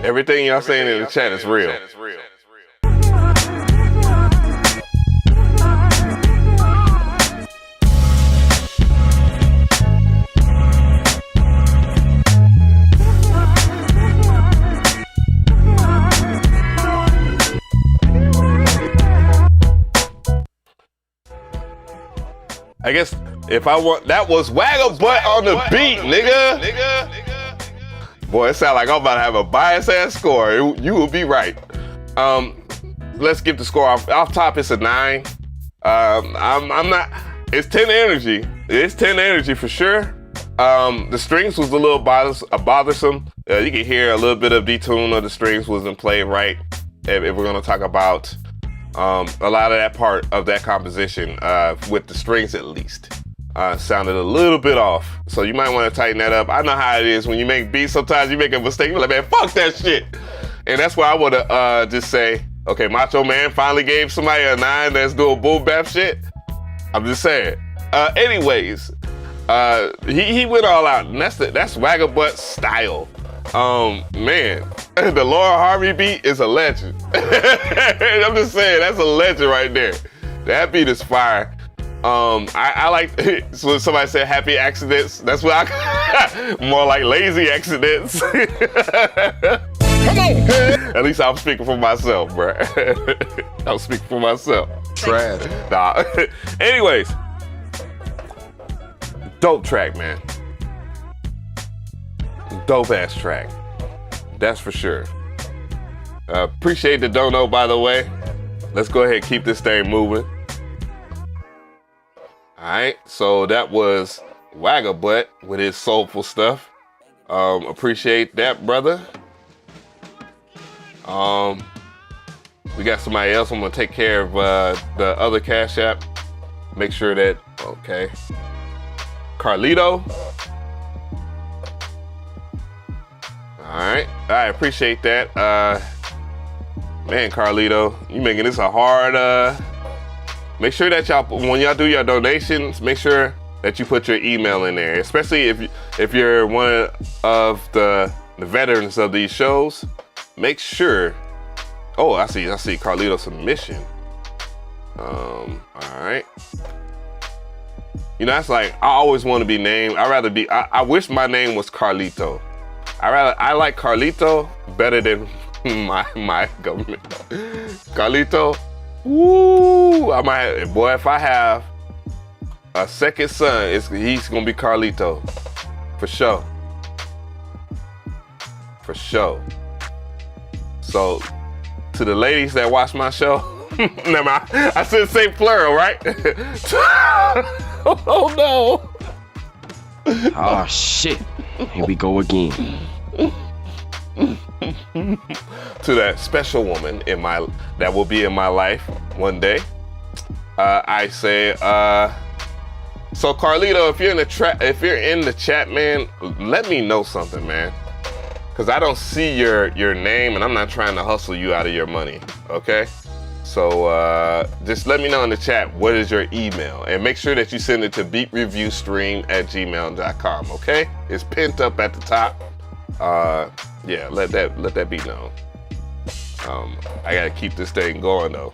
Everything y'all saying in the chat is real. I guess if I want, that was Wagger Butt on the beat, nigga. Boy, it sounds like I'm about to have a biased ass score. You will be right. Let's get the score off. Off top, it's a 9. I'm not. It's 10 energy. It's 10 energy for sure. The strings was a little bothersome. You can hear a little bit of detune of the strings wasn't played right. If we're gonna talk about a lot of that part of that composition, with the strings at least. Sounded a little bit off. So you might want to tighten that up. I know how it is when you make beats, sometimes you make a mistake, you're like, man, fuck that shit. And that's why I would just say, okay, Macho Man finally gave somebody a 9 that's doing boom bap shit. I'm just saying. Anyways, he went all out, and that's Wagger Butt style. Man, the Laura Harvey beat is a legend. I'm just saying, that's a legend right there. That beat is fire. I like, so somebody said happy accidents. That's what I, more like lazy accidents. Come on. At least I'm speaking for myself, bro. I'm speaking for myself. Trash. Nah. Anyways, dope track, man. Dope ass track. That's for sure. Appreciate the dono, by the way. Let's go ahead and keep this thing moving. All right, so that was Wagger Butt with his soulful stuff. Appreciate that, brother. We got somebody else. I'm gonna take care of the other Cash App. Make sure that, okay. Carlito. All right, I appreciate that. Man, Carlito, you making this a hard, make sure that y'all, when y'all do your donations, make sure that you put your email in there, especially if you're one of the veterans of these shows. Make sure. Oh, I see Carlito submission. All right. You know, that's like, I always want to be named. I wish my name was Carlito. I like Carlito better than my government. Carlito. Woo! I might, boy, if I have a second son, he's gonna be Carlito. For sure. For sure. So, to the ladies that watch my show, never mind, I said say plural, right? Oh no. Oh shit. Here we go again. To that special woman that will be in my life one day, I say, so Carlito, if you're in the chat, man, let me know something, man, because I don't see your name, and I'm not trying to hustle you out of your money. Okay, so just let me know in the chat what is your email, and make sure that you send it to beatreviewstream@gmail.com. Okay, it's pinned up at the top. Yeah, let that be known. I gotta keep this thing going though.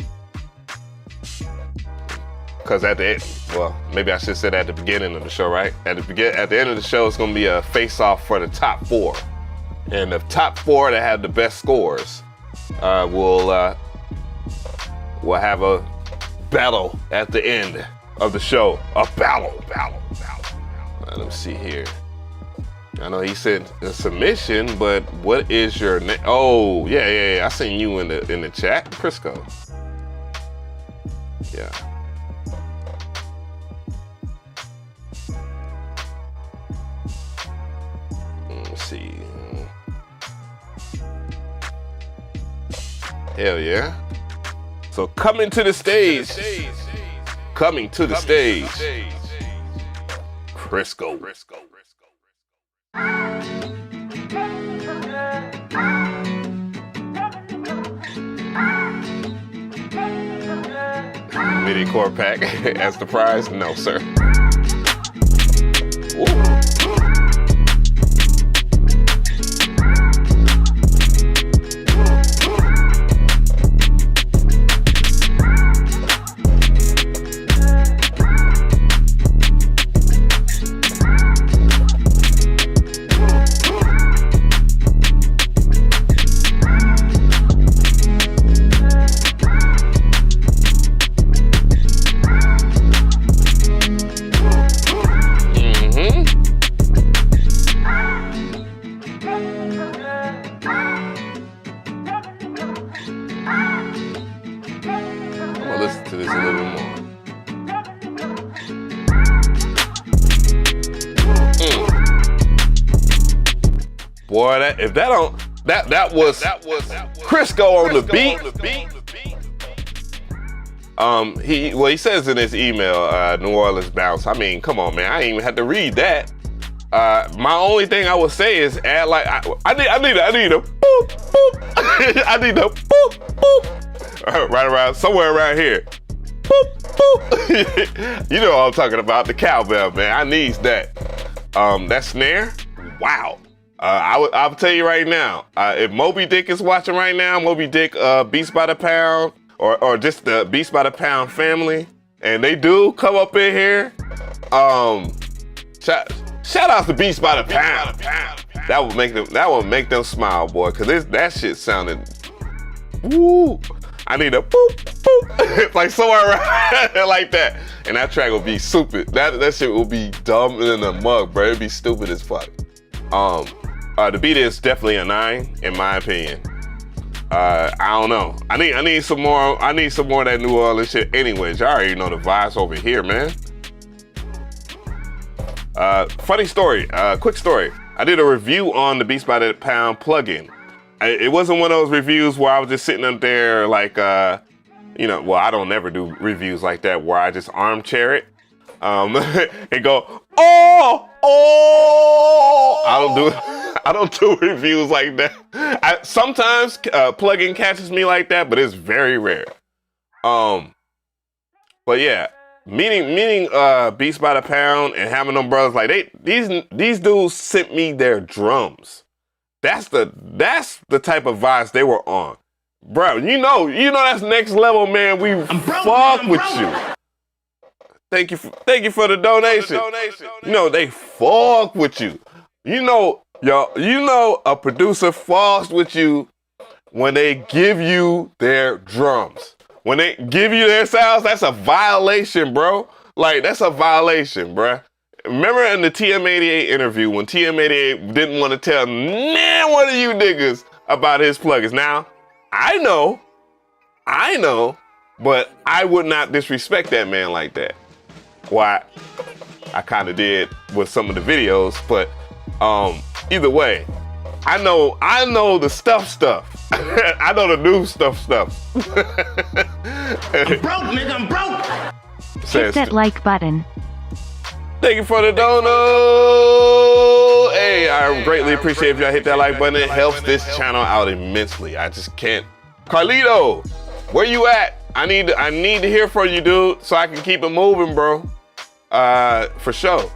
Cause at the end, well, maybe I should say that at the beginning of the show, right? At the end of the show, it's gonna be a face-off for the top 4. And the top 4 that have the best scores will have a battle at the end of the show. A battle. Let me see here. I know he said a submission, but what is your name? Oh, yeah. I seen you in the chat, Prisco. Yeah. Let me see. Hell yeah. So coming to the stage. Prisco. MIDI core pack as the prize? No, sir. Ooh. Boy, that was Crisco on the beat. He says in his email, New Orleans bounce. I mean, come on, man. I ain't even had to read that. My only thing I would say is add like I need a boop boop. I need a boop boop. Right around somewhere around here. Boop boop. You know what I'm talking about, the cowbell, man. I need that. That snare. Wow. I'll tell you right now, if Moby Dick is watching right now, Moby Dick, Beats by the Pound, or just the Beats by the Pound family, and they do come up in here, shout out to Beats by the Pound. That would make them smile, boy, cause that shit sounded, woo. I need a boop boop, like somewhere around like that, and that track will be stupid. That shit will be dumb in the mug, bro. It'd be stupid as fuck. The beat is definitely a 9, in my opinion. I don't know. I need some more. I need some more of that New Orleans shit. Anyways, y'all already know the vibes over here, man. Funny story. Quick story. I did a review on the Beats by the Pound plugin. It wasn't one of those reviews where I was just sitting up there like, well, I don't never do reviews like that where I just armchair it and go, oh. I don't do reviews like that. Sometimes plugin catches me like that, but it's very rare. But yeah, meeting Beats by the Pound and having them brothers like these dudes sent me their drums. That's the type of vibes they were on, bro. You know that's next level, man. We fuck with you. Thank you for the donation. You know they fuck with you. You know a producer fucks with you when they give you their drums. When they give you their sounds, that's a violation, bro. Like, that's a violation, bro. Remember in the TM88 interview when TM88 didn't want to tell one of you niggas about his plugins? Now, I know, but I would not disrespect that man like that. Why? I kind of did with some of the videos, but either way, I know the stuff. I know the new stuff. I'm broke, nigga, I'm broke. Hit that like button. Thank you for the dono. Hey, I greatly appreciate if y'all hit that like button. It helps this channel out immensely. I just can't. Carlito, where you at? I need to hear from you, dude, so I can keep it moving, bro. For sure.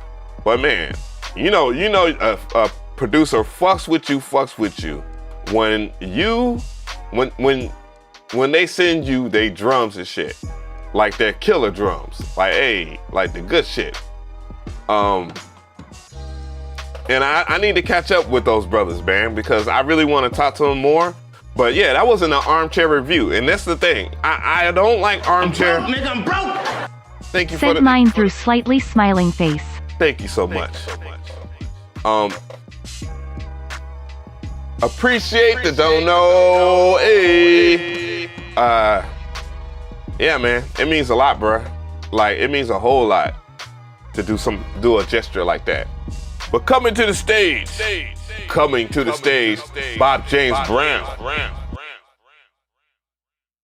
But man, you know, producer fucks with you. When they send you they drums and shit, like their killer drums, like hey, like the good shit. And I need to catch up with those brothers, man, because I really want to talk to them more. But yeah, that wasn't an armchair review, and that's the thing. I don't like armchair. I'm broke, nigga, I'm broke. Thank you Sent for mine through slightly smiling face. Thank you so much. Appreciate the dono. Hey. Yeah, man, it means a lot, bruh. Like it means a whole lot to do a gesture like that. But coming to the stage, Bob James Brown.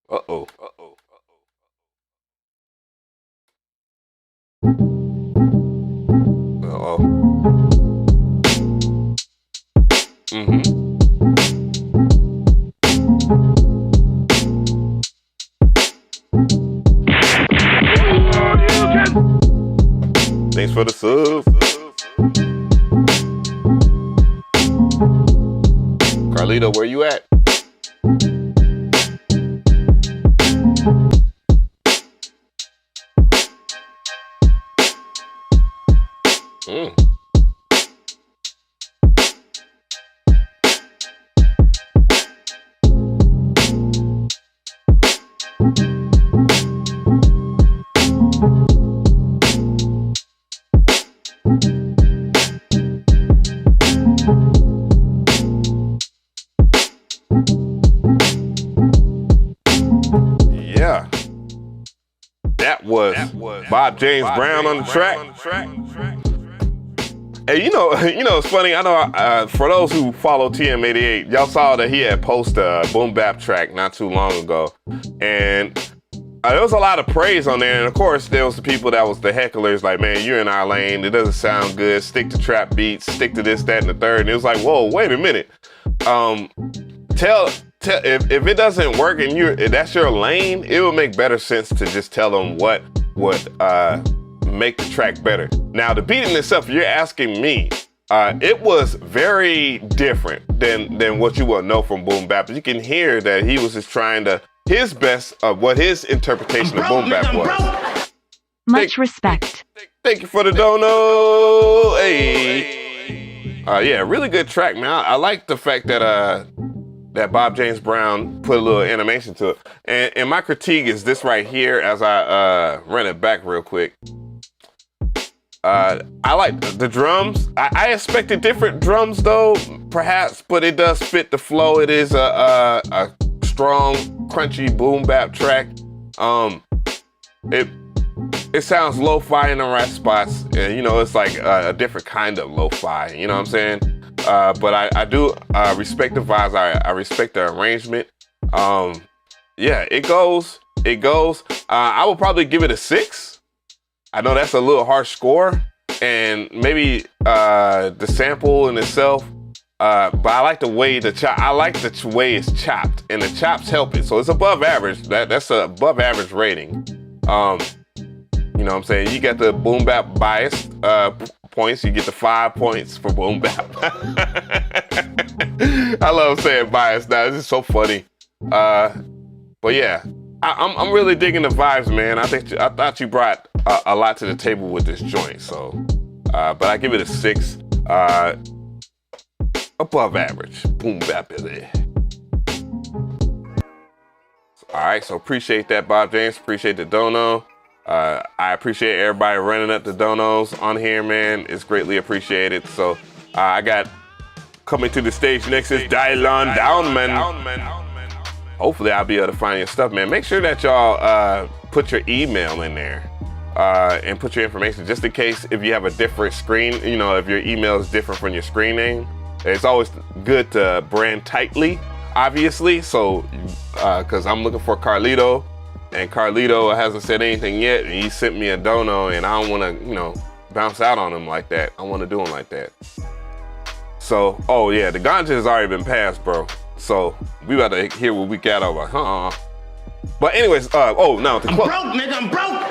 Uh-oh. Thanks for the sub. Carlito, where you at? Yeah, that was Bob James Brown on the track. Hey, you know, it's funny. I know for those who follow TM88, y'all saw that he had posted a boom bap track not too long ago, and there was a lot of praise on there. And of course, there was the people that was the hecklers, like, man, you're in our lane. It doesn't sound good. Stick to trap beats. Stick to this, that, and the third. And it was like, whoa, wait a minute. If it doesn't work and that's your lane, it would make better sense to just tell them what would make the track better. Now, the beat in itself, you're asking me, it was very different than what you will know from boom bap. You can hear that he was just trying to his best of what his interpretation of boom bap was. Much respect. Thank you for the dono. Hey. Yeah, really good track, man. I like the fact that that Bob James Brown put a little animation to it. And my critique is this right here as I run it back real quick. I like the drums. I expected different drums though, perhaps, but it does fit the flow. It is a strong, crunchy boom bap track. It sounds lo-fi in the right spots, and you know, it's like a different kind of lo-fi, you know what I'm saying? But I do respect the vibes. I respect the arrangement. Yeah, it goes. I will probably give it a 6. I know that's a little harsh score, and maybe the sample in itself. But I like the way I like the way it's chopped, and the chops help it. So it's above average. That's a above average rating. You know what I'm saying? You got the boom bap bias points. You get the 5 points for boom bap. I love saying bias now. This is so funny. But yeah, I'm really digging the vibes, man. I thought you brought a lot to the table with this joint. So, but I give it a 6. Above average. Boom bap is it. All right, so appreciate that, Bob James. Appreciate the dono. I appreciate everybody running up the donos on here, man. It's greatly appreciated. So I got coming to the stage next is Dylan Downman. Hopefully I'll be able to find your stuff, man. Make sure that y'all put your email in there and put your information just in case if you have a different screen, you know, if your email is different from your screen name. It's always good to brand tightly, obviously. So, because I'm looking for Carlito, and Carlito hasn't said anything yet, and he sent me a dono, and I don't want to, you know, bounce out on him like that. I want to do him like that. So, oh yeah, the ganja has already been passed, bro. So we about to hear what we got over. But anyways, oh no, I'm broke, nigga, I'm broke.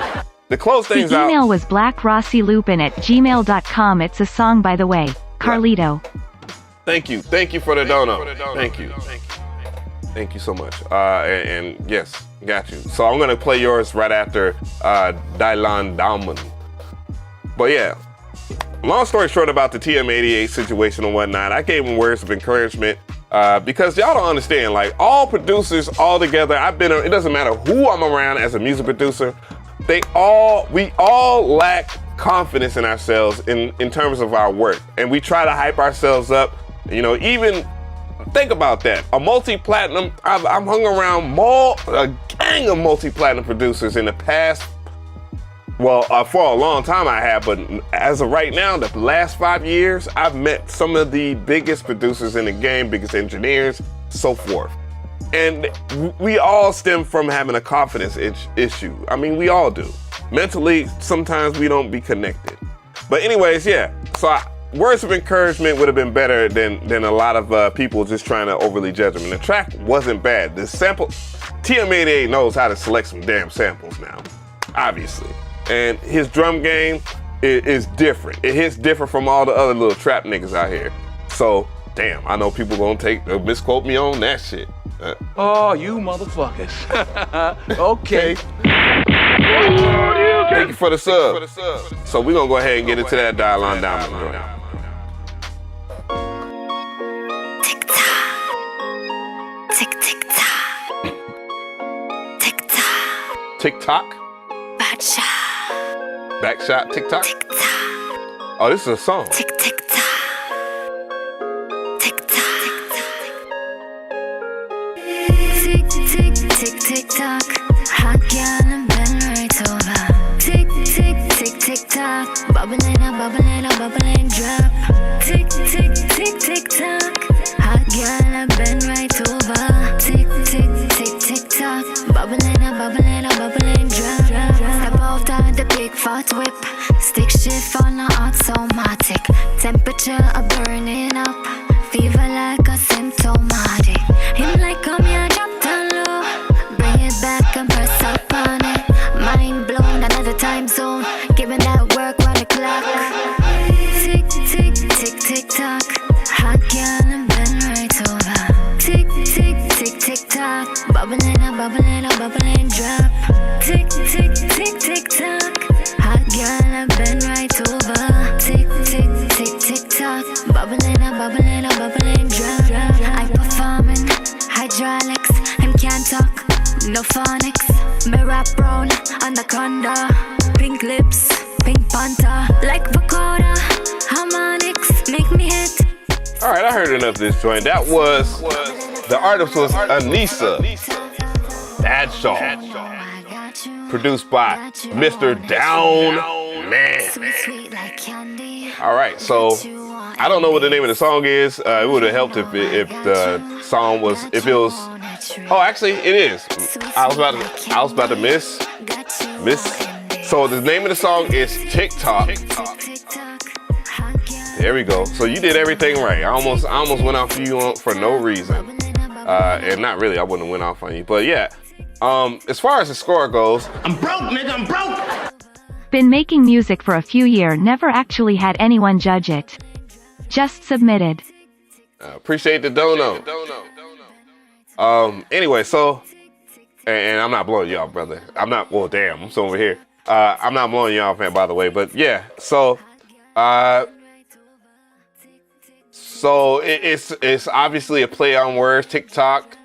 To close things out. The email was blackrossylupin@gmail.com. It's a song, by the way. Carlito. Thank you for the dono. Thank you. Thank you so much. And yes, got you. So I'm gonna play yours right after Dylan Dauman. But yeah, long story short about the TM88 situation and whatnot, I gave him words of encouragement because y'all don't understand, like all producers all together, it doesn't matter who I'm around as a music producer, we all lack confidence in ourselves in terms of our work. And we try to hype ourselves up, you know, even think about that. A multi-platinum, I've hung around a gang of multi-platinum producers in the past. Well, for a long time I have, but as of right now, the last 5 years, I've met some of the biggest producers in the game, biggest engineers, so forth. And we all stem from having a confidence issue. I mean, we all do. Mentally, sometimes we don't be connected. But anyways, yeah, so words of encouragement would have been better than a lot of people just trying to overly judge them. And the track wasn't bad. The sample, TM88 knows how to select some damn samples now, obviously. And his drum game is different. It hits different from all the other little trap niggas out here. So, damn, I know people gonna misquote me on that shit. Oh, you motherfuckers. Okay. Thank you for the sub. So we're gonna go ahead and get into that Dylan Dauman joint. Tick tick tock. Tick tock. Tick tock? Back shot. Backshot TikTok? Tick tock. Oh, this is a song. Tick tick tock. Tick tock. Tick tick tick tick tock. Hot girl and bend right over. Tick tick tick tick tock. Bubbling up, bubbling up, bubbling drop. Tick tick tick tick tock. Hot girl and bend right over. Tick tick tick tick tock. Bubbling up, bubbling up, bubbling drop. Step out on the big fat whip. Stick shift on the automatic. Temperature a burning up. Fever like a symptomatic. Him like come here, drop down low. Bring it back and press up on it. Mind blown, another time zone. Giving that work round the clock. Tick, tick, tick, tick, tock. Hot girl and bend right over. Tick, tick, tick, tick, tock. Bubbling up, bubbling up, bubbling drop. Tick, tick, tick, tick, tock. Hot girl and bend right over. Tick, tick, tick, tick, tock. Bubbling up, bubbling up, bubbling drop. I performing hydraulics. Him can't talk, no phonics. Me rap brown, anaconda. Pink lips, pink panther. Like Vacoda, harmonics. Make me hit. All right, I heard enough of this joint. That was, the artist was Anissa Dadshaw. Produced by Mr. Down Man. All right, so I don't know what the name of the song is. It would have helped if the song was, if it was. Oh, actually, it is. I was about to miss. So the name of the song is TikTok. There we go. So you did everything right. I almost went off for you for no reason. And not really. I wouldn't have went off on you, but yeah. As far as the score goes, I'm broke, nigga, I'm broke. Been making music for a few years, never actually had anyone judge it. Just submitted. Appreciate the dono. Anyway, so, and I'm not blowing you off, brother. I'm not, well, damn, I'm still over here. I'm not blowing you off, man, by the way, but yeah, so, it's obviously a play on words, TikTok.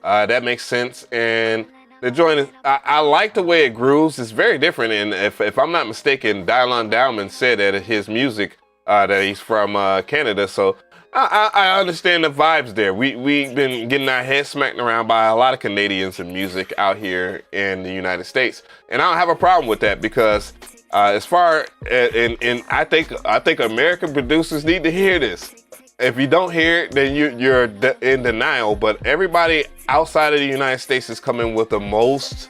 That makes sense, and the joint is, I like the way it grooves. It's very different, and if I'm not mistaken, Dylan Dauman said that his music, that he's from Canada, so I understand the vibes there. We've been getting our heads smacked around by a lot of Canadians in music out here in the United States, and I don't have a problem with that because as far and I think American producers need to hear this. If you don't hear it, then you're in denial. But everybody outside of the United States is coming with the most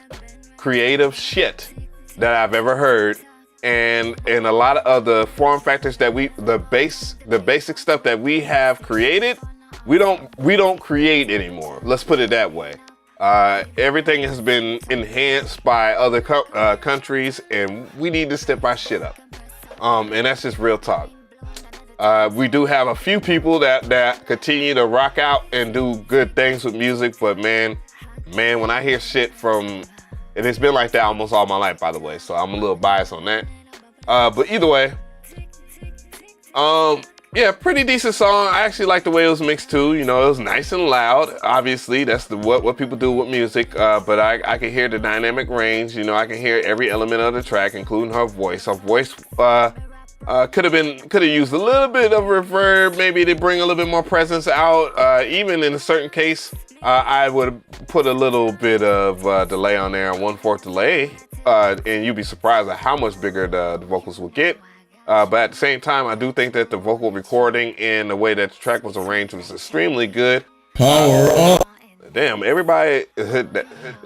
creative shit that I've ever heard, and a lot of the form factors that the basic stuff that we have created, we don't create anymore. Let's put it that way. Everything has been enhanced by other countries, and we need to step our shit up. And that's just real talk. We do have a few people that continue to rock out and do good things with music, but man, when I hear shit from, and it's been like that almost all my life, by the way, so I'm a little biased on that. But either way, yeah, pretty decent song. I actually like the way it was mixed too. You know, it was nice and loud. Obviously, that's what people do with music. But I can hear the dynamic range. You know, I can hear every element of the track, including her voice. Her voice could have used a little bit of reverb, maybe to bring a little bit more presence out. Even in a certain case, I would put a little bit of delay on there, a 1/4 delay, and you'd be surprised at how much bigger the vocals would get. But at the same time, I do think that the vocal recording and the way that the track was arranged was extremely good. Power up. Damn, everybody,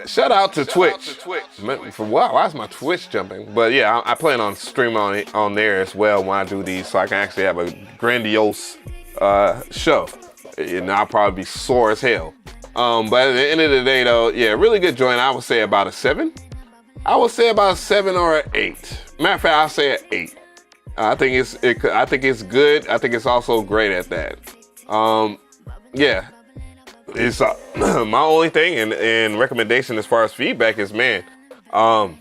shout out to Twitch. Wow, why is my Twitch jumping? But yeah, I plan on streaming on there as well when I do these, so I can actually have a grandiose show. And I'll probably be sore as hell. But at the end of the day though, yeah, really good joint. I would say about a 7. I would say about a 7 or an 8. Matter of fact, I'll say an 8. I think it's good. I think it's also great at that. Yeah, it's my only thing and recommendation as far as feedback is, man. And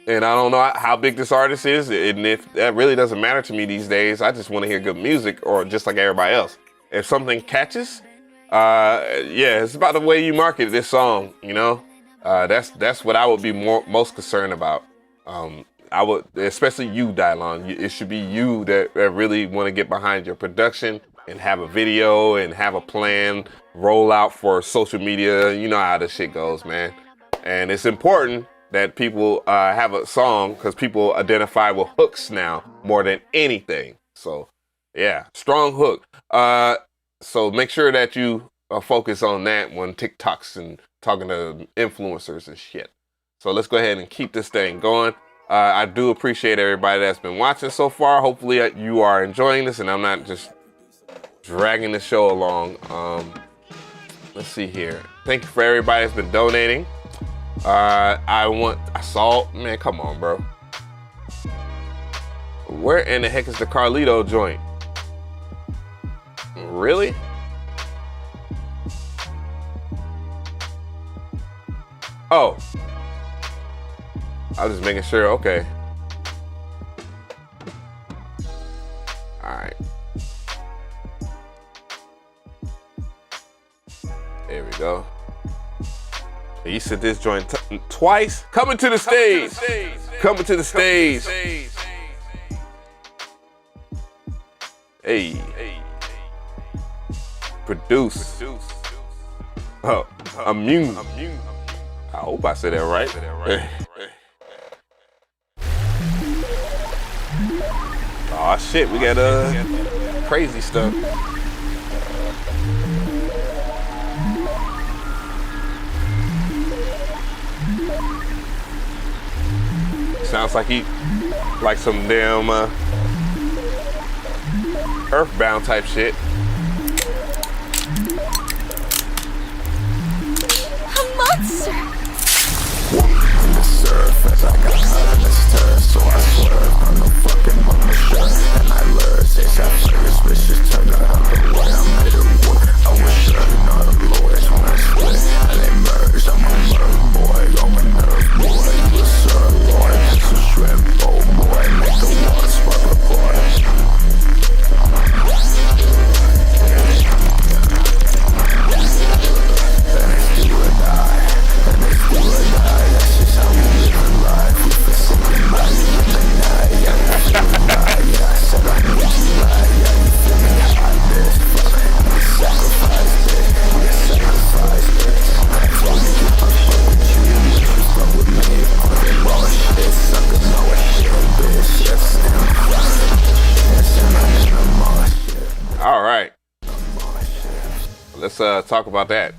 I don't know how big this artist is, and if that really doesn't matter to me these days. I just want to hear good music, or just like everybody else. If something catches, yeah, it's about the way you market this song. You know, that's what I would be most concerned about. I would, especially you, Dylon. It should be you that really want to get behind your production and have a video and have a plan, roll out for social media. You know how this shit goes, man. And it's important that people have a song, because people identify with hooks now more than anything. So yeah, strong hook. So make sure that you focus on that when TikToks and talking to influencers and shit. So let's go ahead and keep this thing going. I do appreciate everybody that's been watching so far. Hopefully you are enjoying this and I'm not just dragging the show along. Let's see here. Thank you for everybody that's been donating. I saw, man, come on, bro. Where in the heck is the Carlito joint? Really? Oh. I was just making sure, okay. All right. There we go. You said this joint twice? Coming to the stage. Coming to the stage. Hey. Produce. Oh, immune. I hope I said that right. Oh shit, we got crazy stuff. Sounds like some damn Earthbound type shit. A monster! Surface, I got honest, so I swerve on the fucking militia. And I lure, say suspicious, turned out the way I made it work. I was sure not a lawyer, so I split. And they merged, I'm a nerve boy, I'm a nerve boy. You a sirloin, some shrimp, oh boy, make the water sparkle, boy. And it's do or die, and it's do or die. That's just how we live in life. We forsaken body in the night. Yeah, that's you and yeah, I said I need you right. Yeah, you feel me? Hide this, fuck. We sacrificed it, we sacrificed it. That's why we get my fuck with you. You fuck with me, all that raw shit. Sucker know a shit, bitch. Yes, and yes, and I'm in the more shit. All right. Let's talk about that.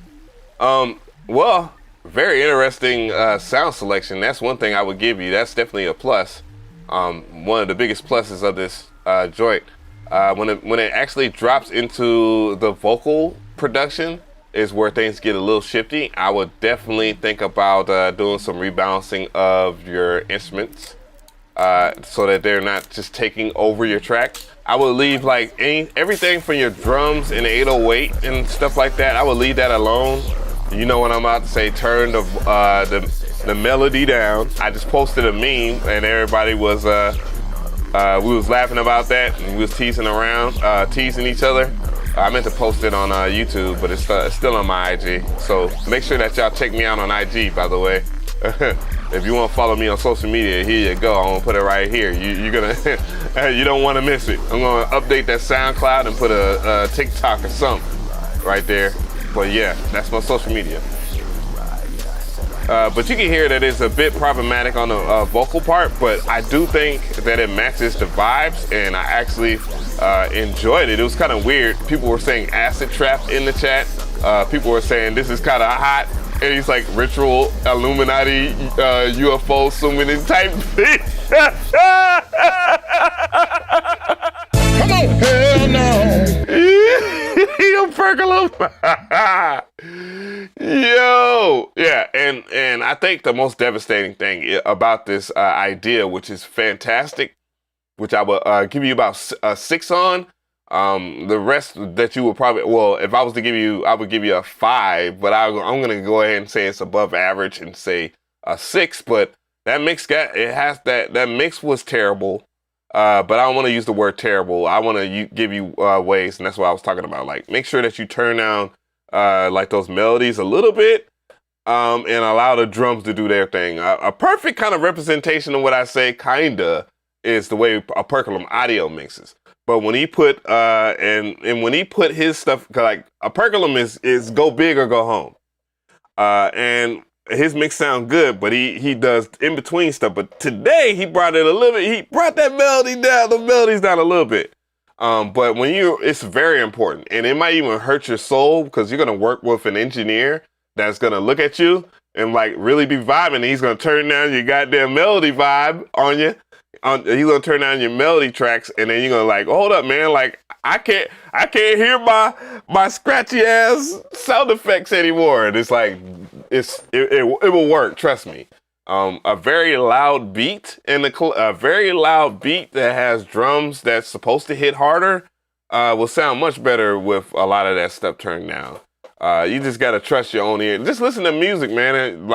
Well, very interesting sound selection. That's one thing I would give you. That's definitely a plus. One of the biggest pluses of this joint. When it actually drops into the vocal production is where things get a little shifty. I would definitely think about doing some rebalancing of your instruments. so that they're not just taking over your track. I would leave like everything from your drums and 808 and stuff like that. I would leave that alone. You know what I'm about to say, turn the melody down. I just posted a meme and everybody was, we was laughing about that and we was teasing around, teasing each other. I meant to post it on YouTube, but it's still on my IG. So make sure that y'all check me out on IG, by the way. If you want to follow me on social media, here you go. I'm gonna put it right here. You're gonna, you don't want to miss it. I'm gonna update that SoundCloud and put a TikTok or something right there. But yeah, that's my social media. But you can hear that it's a bit problematic on the vocal part, but I do think that it matches the vibes, and I actually enjoyed it. It was kind of weird. People were saying acid trap in the chat. People were saying this is kind of hot, and he's like ritual Illuminati UFO summoning type thing. Come on, hell no. Yo, Percolum. Yo, yeah, and I think the most devastating thing about this idea, which is fantastic, which I will give you about a 6 on. The rest that you would probably, well, if I was to give you, I would give you a 5, but I'm gonna go ahead and say it's above average and say a 6. But that mix that mix was terrible. But I don't want to use the word terrible. I want to give you ways, and that's what I was talking about. Like, make sure that you turn down like those melodies a little bit, and allow the drums to do their thing. A perfect kind of representation of what I say, kinda, is the way a Percolum audio mixes. But when he put and when he put his stuff, like a Percolum is go big or go home, and his mix sound good, but he does in between stuff. But today he brought it a little bit. He brought that melody down, the melodies down a little bit. But when it's very important, and it might even hurt your soul because you're gonna work with an engineer that's gonna look at you and like really be vibing. And he's gonna turn down your goddamn melody vibe on you. He's gonna turn down your melody tracks, and then you're gonna like, hold up, man, like I can't hear my scratchy ass sound effects anymore. And it's like it will work, trust me. A very loud beat a very loud beat that has drums that's supposed to hit harder will sound much better with a lot of that stuff turned down. You just gotta trust your own ear. Just listen to music, man.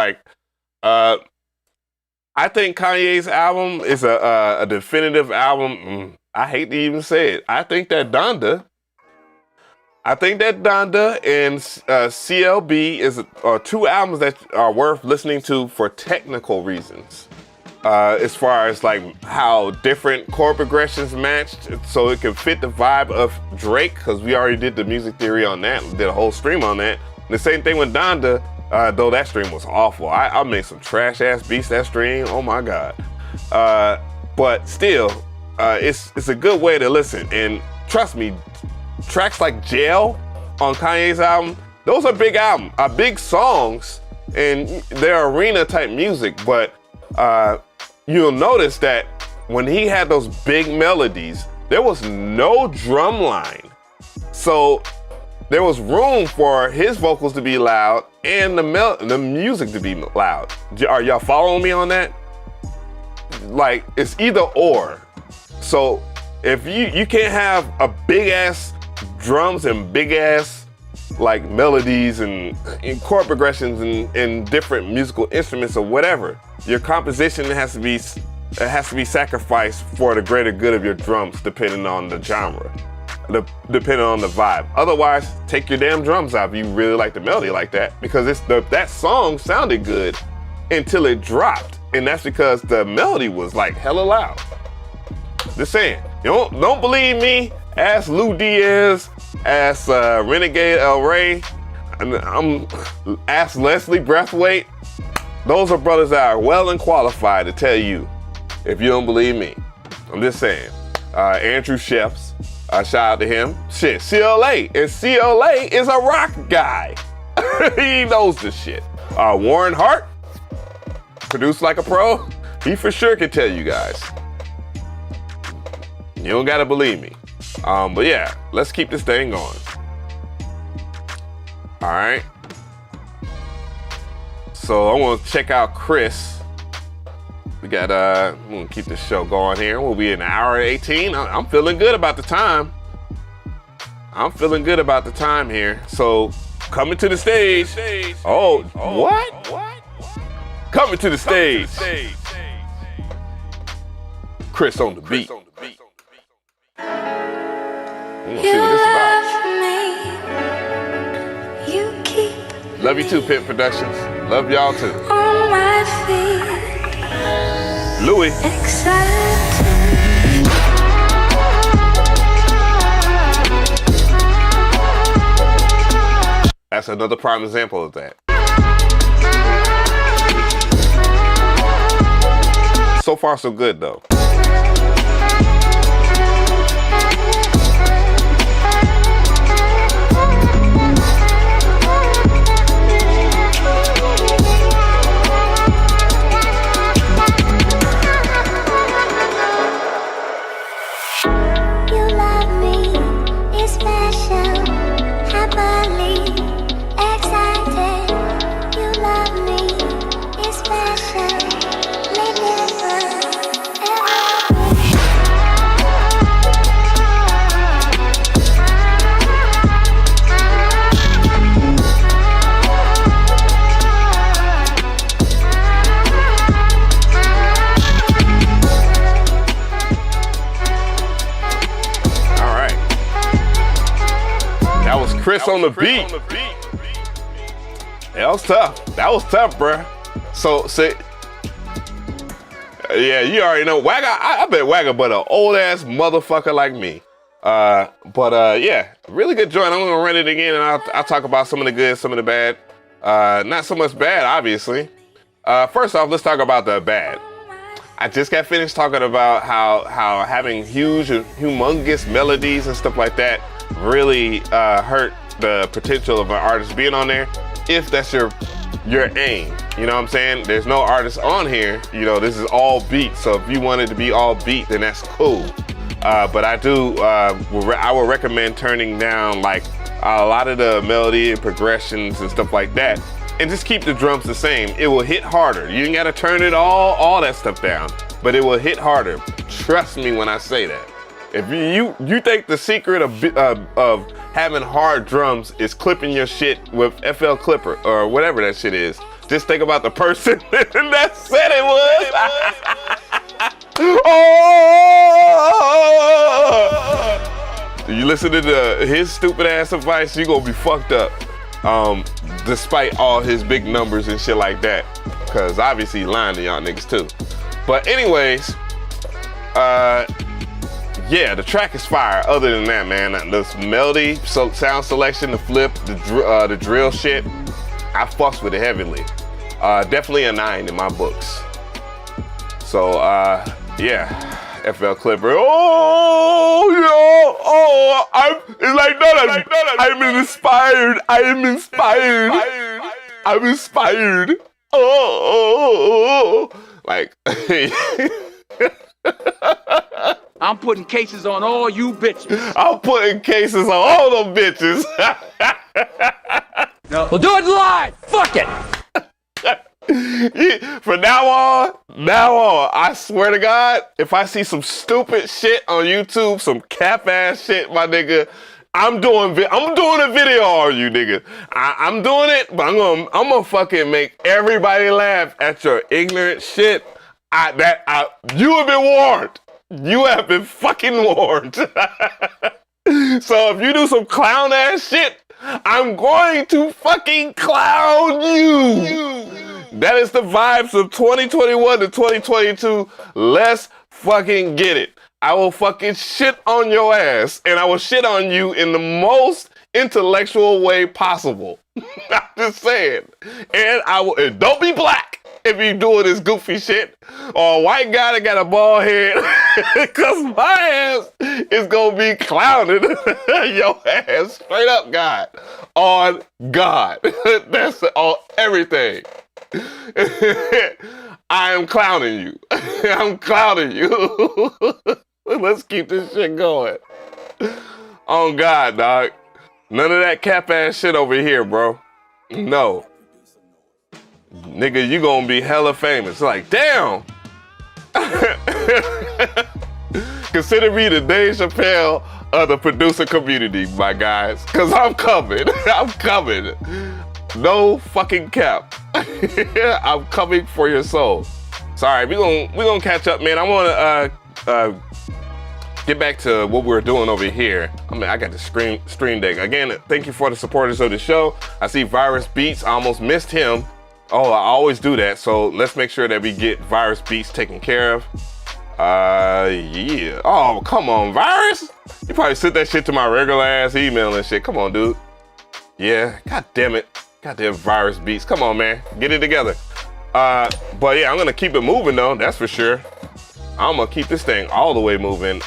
I think Kanye's album is a definitive album. I hate to even say it. I think that Donda and CLB are 2 albums that are worth listening to for technical reasons. As far as like how different chord progressions matched, so it can fit the vibe of Drake, because we already did the music theory on that, did a whole stream on that. And the same thing with Donda. Though that stream was awful. I made some trash ass beats that stream. Oh my God. But still, it's a good way to listen. And trust me, tracks like Jail on Kanye's album, those are big songs, and they're arena type music. But you'll notice that when he had those big melodies, there was no drum line. So there was room for his vocals to be loud and the music to be loud. Are y'all following me on that? Like, it's either or. So if you can't have a big ass drums and big ass like melodies and chord progressions and different musical instruments or whatever, your composition has to be sacrificed for the greater good of your drums, depending on the genre. Depending on the vibe. Otherwise, take your damn drums out if you really like the melody like that, because that song sounded good until it dropped, and that's because the melody was like hella loud. Just saying. You don't believe me? Ask Lou Diaz, ask Renegade El Rey, ask Leslie Breathwaite. Those are brothers that are well and qualified to tell you if you don't believe me. I'm just saying. Andrew Shefts. Shout out to him. Shit, CLA. And CLA is a rock guy. He knows this shit. Warren Hart, produced like a pro. He for sure can tell you guys. You don't gotta believe me. But yeah, let's keep this thing going. All right. So I want to check out Chris. We got, we're gonna keep this show going here. We'll be in an hour and 18. I'm feeling good about the time. I'm feeling good about the time here. So, coming to the stage. Oh, what? Coming to the stage. Chris on the beat. We're gonna see what this is about. You keep Love you too, Pit Productions. Love y'all too. on my feet. Louis. Excited. That's another prime example of that. So far, so good though. You love me, it's special, happily excited. You love me, it's special, living forever. All right. That was Chris on the beat. That was tough. That was tough, bruh. So, yeah, you already know. Wagga, I bet Wagga but an old ass motherfucker like me. Yeah, really good joint. I'm gonna run it again and I'll talk about some of the good, some of the bad. Not so much bad, obviously. First off, let's talk about the bad. I just got finished talking about how having huge and humongous melodies and stuff like that really hurt the potential of an artist being on there, if that's your aim. You know what I'm saying? There's no artist on here. You know, this is all beat. So if you wanted to be all beat, then that's cool. But I would recommend turning down like a lot of the melody and progressions and stuff like that, and just keep the drums the same. It will hit harder. You ain't gotta turn it all that stuff down, but it will hit harder. Trust me when I say that. If you think the secret of having hard drums is clipping your shit with FL Clipper or whatever that shit is, just think about the person that said it was. Oh! You listen to his stupid ass advice, you gonna be fucked up. Despite all his big numbers and shit like that, cause obviously he lying to y'all niggas too. But anyways, yeah, the track is fire. Other than that, man, this melody, sound selection, the flip, the drill shit, I fucks with it heavily. Definitely a 9 in my books. So yeah, FL Clipper. Oh, it's like that. I'm inspired. I'm inspired. Oh. Like. I'm putting cases on all you bitches. I'm putting cases on all them bitches. We'll do it live. Fuck it. From now on, I swear to God, if I see some stupid shit on YouTube, some cap ass shit, my nigga, I'm doing a video on you, nigga. I'm doing it, but I'm gonna fucking make everybody laugh at your ignorant shit. You have been warned. You have been fucking warned. So if you do some clown ass shit, I'm going to fucking clown you. That is the vibes of 2021 to 2022. Let's fucking get it. I will fucking shit on your ass, and I will shit on you in the most intellectual way possible. I'm just saying. And and don't be black if you doing this goofy shit, or a white guy that got a bald head, because my ass is gonna be clowning your ass straight up, God. On God. That's on everything. I am clowning you. I'm clowning you. Let's keep this shit going. On God, dog. None of that cap ass shit over here, bro. No. Nigga, you gonna be hella famous. Like, damn, Consider me the Dave Chappelle of the producer community, my guys. Cause I'm coming. I'm coming. No fucking cap. I'm coming for your soul. Sorry, we gonna catch up, man. I wanna get back to what we're doing over here. I mean, I got the stream deck. Again, thank you for the supporters of the show. I see Virus Beats. I almost missed him. Oh, I always do that. So let's make sure that we get Virus Beats taken care of. Yeah. Oh, come on, Virus. You probably sent that shit to my regular ass email and shit. Come on, dude. Yeah, god damn it. Goddamn Virus Beats. Come on, man. Get it together. But yeah, I'm gonna keep it moving though, that's for sure. I'm gonna keep this thing all the way moving.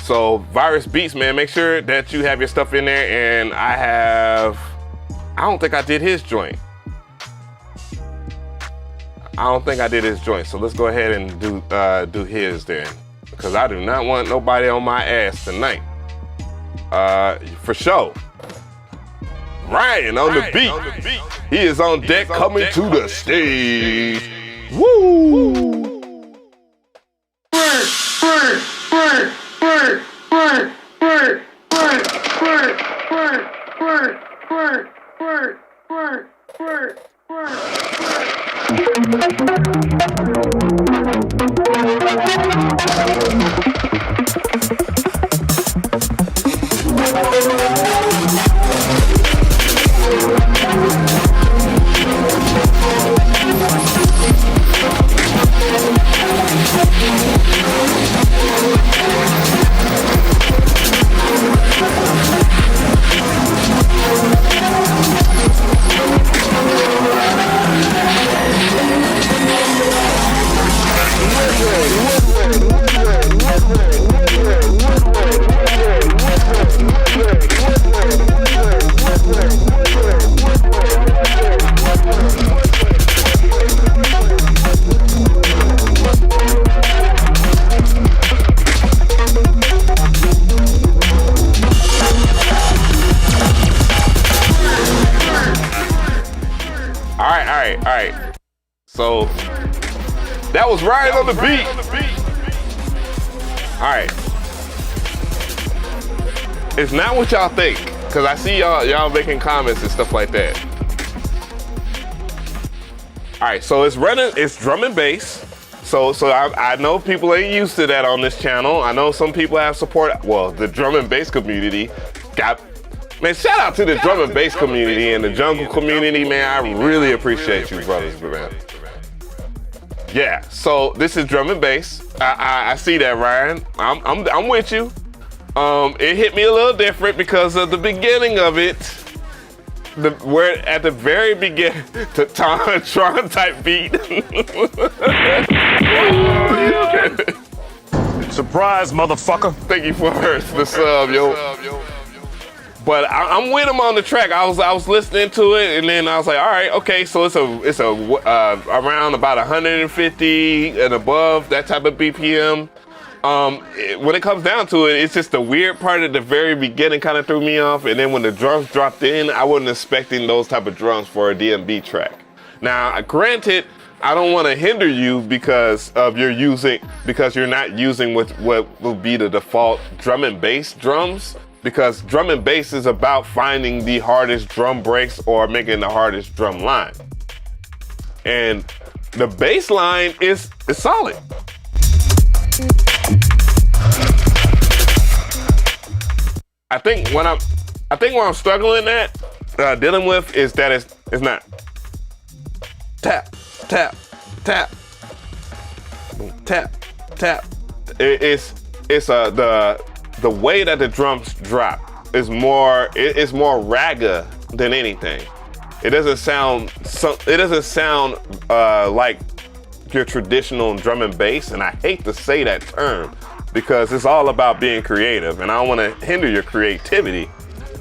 So Virus Beats, man, make sure that you have your stuff in there. And I don't think I did his joint. So let's go ahead and do his then, because I do not want nobody on my ass tonight. For sure. Ryan on the beat. He is on deck coming to the stage. Woo! All right. So that was Ryan on the beat. All right. It's not what y'all think, because I see y'all making comments and stuff like that. All right, so it's drum and bass. So I know people ain't used to that on this channel. I know some people have support. Well, the drum and bass community man, shout out to the drum and bass community and the jungle community, man. I really appreciate you, brothers, man. Yeah, so this is drum and bass. I see that, Ryan. I'm with you. It hit me a little different because of the beginning of it. Where at the very beginning, the Tron type beat. Surprise, motherfucker. Thank you for the sub, yo. But I'm with him on the track. I was listening to it, and then I was like, all right, okay. So it's around about 150 and above, that type of BPM. When it comes down to it, it's just the weird part at the very beginning kind of threw me off, and then when the drums dropped in, I wasn't expecting those type of drums for a DMB track. Now, granted, I don't want to hinder you because you're not using what will be the default drum and bass drums. Because drum and bass is about finding the hardest drum breaks or making the hardest drum line. And the bass line is solid. I think what I'm struggling at, dealing with is that it's not tap, tap, tap, tap, tap. It's the way that the drums drop is more ragga than anything. It doesn't sound like your traditional drum and bass, and I hate to say that term because it's all about being creative, and I don't want to hinder your creativity.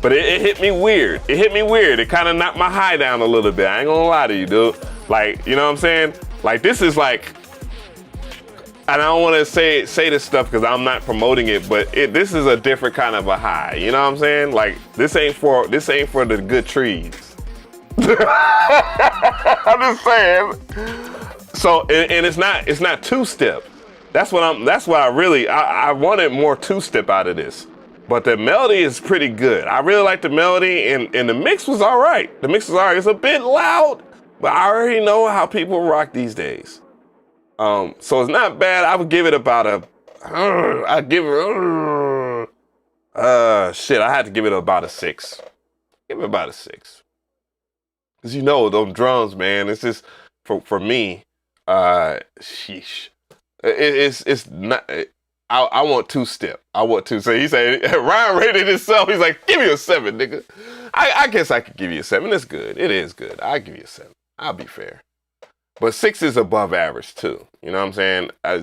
But it hit me weird. It kind of knocked my high down a little bit. I ain't gonna lie to you, dude. Like, you know what I'm saying? Like, this is like, and I don't want to say this stuff because I'm not promoting it, but this is a different kind of a high. You know what I'm saying? Like, this ain't for the good trees. I'm just saying. So and it's not two-step. That's what I wanted more two-step out of this. But the melody is pretty good. I really like the melody, and the mix was all right. The mix was all right. It's a bit loud, but I already know how people rock these days. So it's not bad. I would give it about I had to give it about a 6. Give it about a 6. Cause you know those drums, man. It's just for me. Sheesh. It's not. I want two-step. I want two. So he said, Ryan rated himself. He's like, give me a 7, nigga. I guess I could give you a 7. It's good. It is good. I'll give you a 7. I'll be fair. But 6 is above average too. You know what I'm saying? I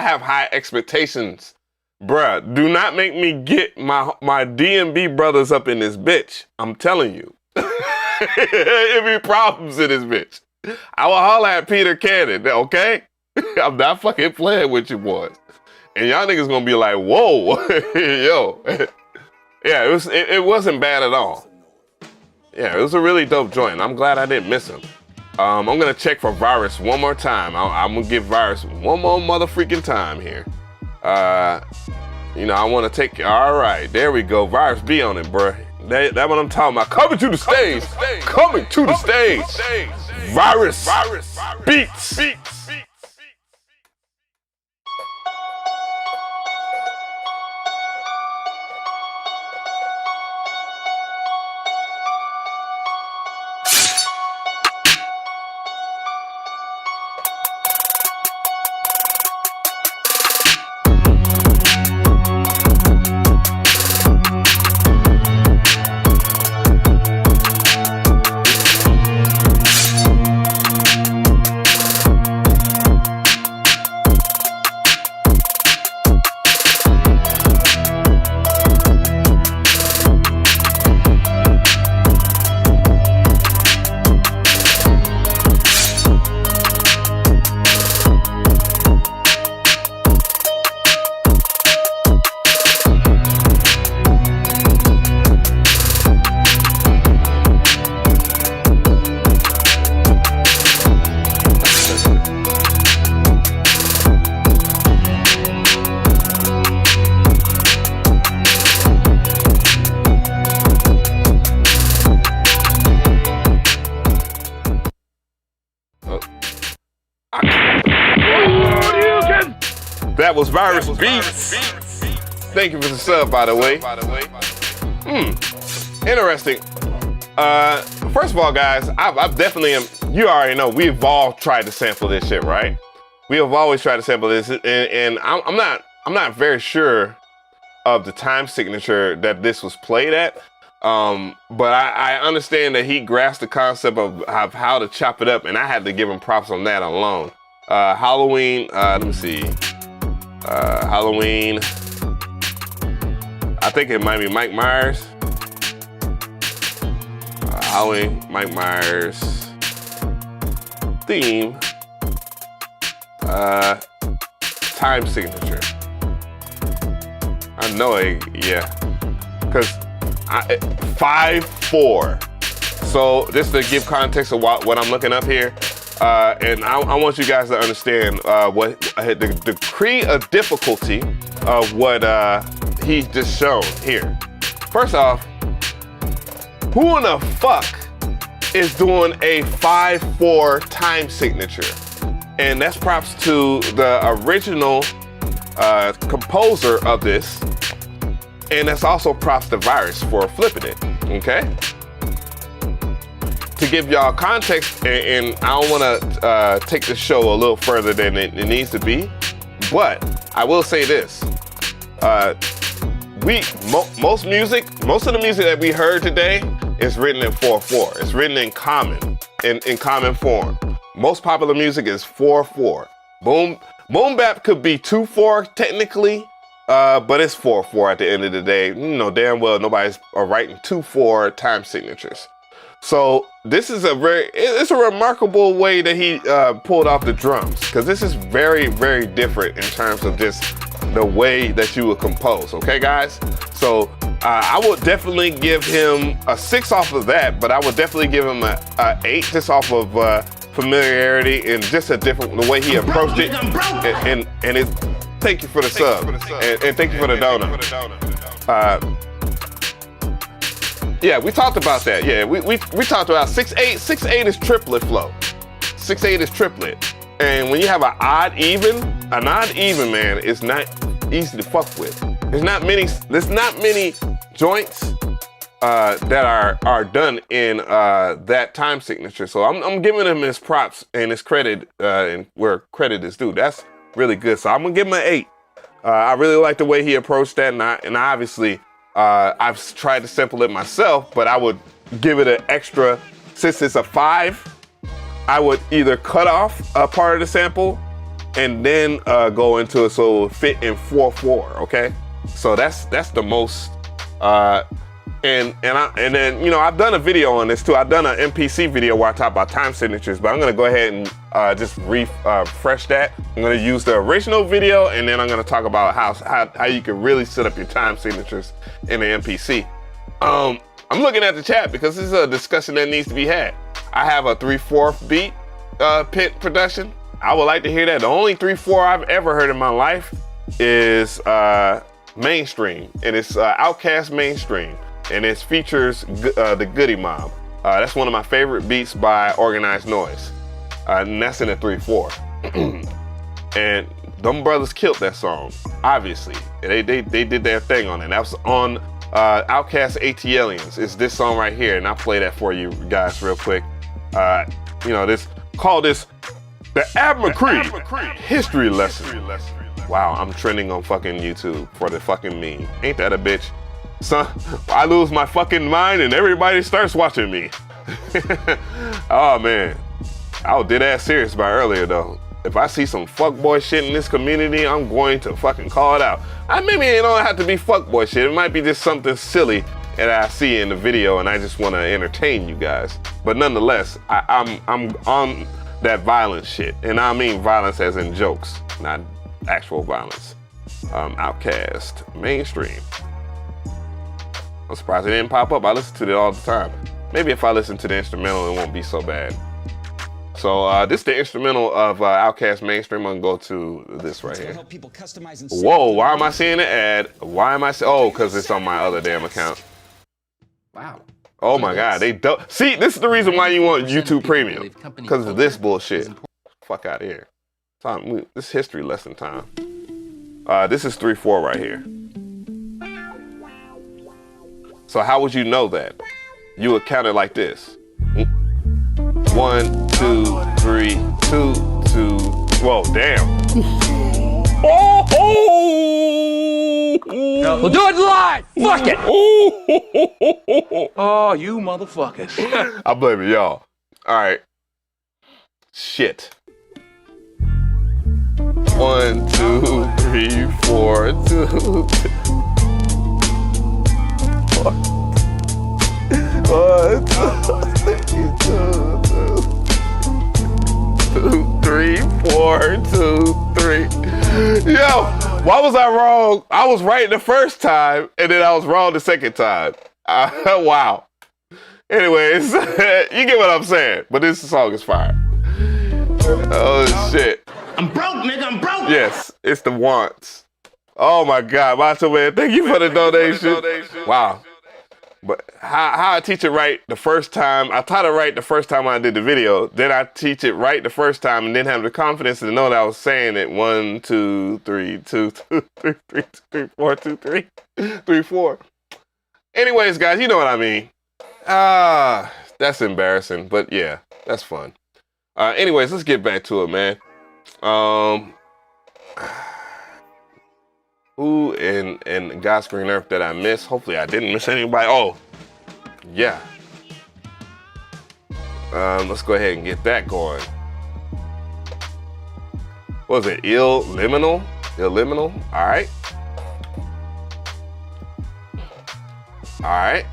have high expectations. Bruh, do not make me get my DMB brothers up in this bitch. I'm telling you. It be problems in this bitch. I will holler at Peter Cannon, okay? I'm not fucking playing with you boys. And y'all niggas gonna be like, whoa, yo. Yeah, it wasn't bad at all. Yeah, it was a really dope joint. I'm glad I didn't miss him. I'm gonna check for Virus one more time. I'm gonna give Virus one more motherfreaking time here. You know, I wanna take, all right, there we go. Virus, be on it, bruh. That's what I'm talking about. Coming to the stage. Coming to the stage. Virus. Beats. That was Virus Beats. Thank you for the sub, by the way. Interesting. First of all, guys, I've definitely you already know, we've all tried to sample this shit, right? We have always tried to sample this, and I'm not very sure of the time signature that this was played at. But I understand that he grasped the concept of how to chop it up, and I had to give him props on that alone. Halloween, let me see. Halloween, I think it might be Mike Myers. Halloween, Mike Myers theme, time signature. I know it, yeah, because 5/4. So just to give context of what I'm looking up here, and I want you guys to understand what the degree of difficulty of what he's just shown here. First off, who in the fuck is doing a 5/4 time signature? And that's props to the original composer of this, and that's also props to Virus for flipping it, okay? To give y'all context, and I don't want to take the show a little further than it needs to be, but I will say this: most of the music that we heard today is written in 4/4. It's written in common form. Most popular music is 4/4. Boom bap could be 2/4 technically, but it's 4/4 at the end of the day. You know damn well nobody's writing 2/4 time signatures. So this is it's a remarkable way that he pulled off the drums, because this is very, very different in terms of just the way that you would compose, okay guys? So I would definitely give him a 6 off of that, but I would definitely give him a 8 just off of familiarity and just the way he approached it. And it, thank you for the sub and thank you for the donor. Yeah, we talked about that. Yeah, we talked about 6/8. 6/8 is triplet flow. 6/8 is triplet. And when you have an odd even, man, is not easy to fuck with. There's not many joints that are done in that time signature. So I'm giving him his props and his credit and where credit is due. That's really good. So I'm gonna give him an 8. I really like the way he approached that, and obviously I've tried to sample it myself, but I would give it an extra. Since it's a 5, I would either cut off a part of the sample and then go into it so it will fit in 4/4. Okay, so that's the most. And then I've done a video on this too. I've done an MPC video where I talk about time signatures, but I'm gonna go ahead and just refresh that. I'm gonna use the original video, and then I'm gonna talk about how you can really set up your time signatures in the MPC. I'm looking at the chat because this is a discussion that needs to be had. I have a 3/4 beat pit production. I would like to hear that. The only 3/4 I've ever heard in my life is Mainstream, and it's Outkast Mainstream. And it features the Goody Mob. That's one of my favorite beats by Organized Noise. And that's in a 3/4. And them brothers killed that song, obviously. They did their thing on it. That was on Outkast ATLiens. It's this song right here, and I'll play that for you guys real quick. Call this the AveMcRee history lesson. Wow, I'm trending on fucking YouTube for the fucking meme. Ain't that a bitch? Son, I lose my fucking mind and everybody starts watching me. Oh man, I was dead ass serious about earlier though. If I see some fuckboy shit in this community, I'm going to fucking call it out. Maybe it don't have to be fuckboy shit. It might be just something silly that I see in the video and I just want to entertain you guys. But nonetheless, I'm on that violent shit. And I mean violence as in jokes, not actual violence. Outkast Mainstream. I'm surprised it didn't pop up. I listen to it all the time. Maybe if I listen to the instrumental, it won't be so bad. So this is the instrumental of Outkast Mainstream. I'm gonna go to this right here. Whoa, why am I seeing the ad? Why am I oh, because it's on my other damn account. Wow. Oh my God, they don't. See, this is the reason why you want YouTube Premium. Because of this bullshit. Fuck out of here. This is history lesson time. This is 3/4 right here. So how would you know that? You would count it like this. 1, 2, 3, 2, 2. Whoa, damn. Oh! We'll do it live. Fuck it. Oh, you motherfuckers. I'm blaming y'all. All right. Shit. 1, 2, 3, 4, 2, 3, 4, 2, 3. Yo, why was I wrong? I was right the first time, and then I was wrong the second time. Wow. Anyways, you get what I'm saying. But this song is fire. Oh shit. I'm broke, nigga. I'm broke. Yes, it's the wants. Oh my God, Macho Man, thank you for the donation. Wow. But how I teach it right the first time, I taught it right the first time I did the video. Then I teach it right the first time and then have the confidence to know that I was saying it 1, 2, 3, 2, 2, 3, 3, 3, 4, 2, 3, 3, 4. Anyways, guys, you know what I mean. That's embarrassing, but yeah, that's fun. Anyways, let's get back to it, man. Who in God's Green Earth that I missed? Hopefully I didn't miss anybody. Oh, yeah. Let's go ahead and get that going. What was it? Illiminal? Illiminal? All right. All right.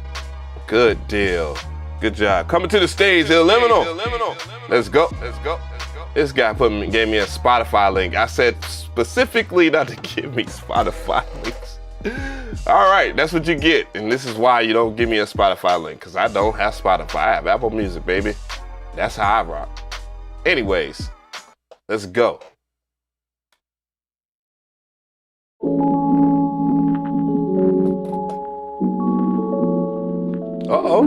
Good deal. Good job. Coming to the stage, Illiminal. Let's go. Let's go. This guy gave me a Spotify link. I said specifically not to give me Spotify links. All right, that's what you get. And this is why you don't give me a Spotify link, because I don't have Spotify. I have Apple Music, baby. That's how I rock. Anyways, let's go. Uh-oh.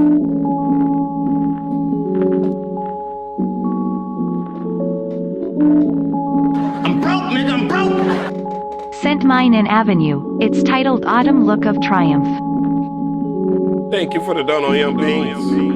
I'm broke, nigga, I'm broke. Sent mine an avenue. It's titled Autumn Look of Triumph. Thank you for the dono, young beans.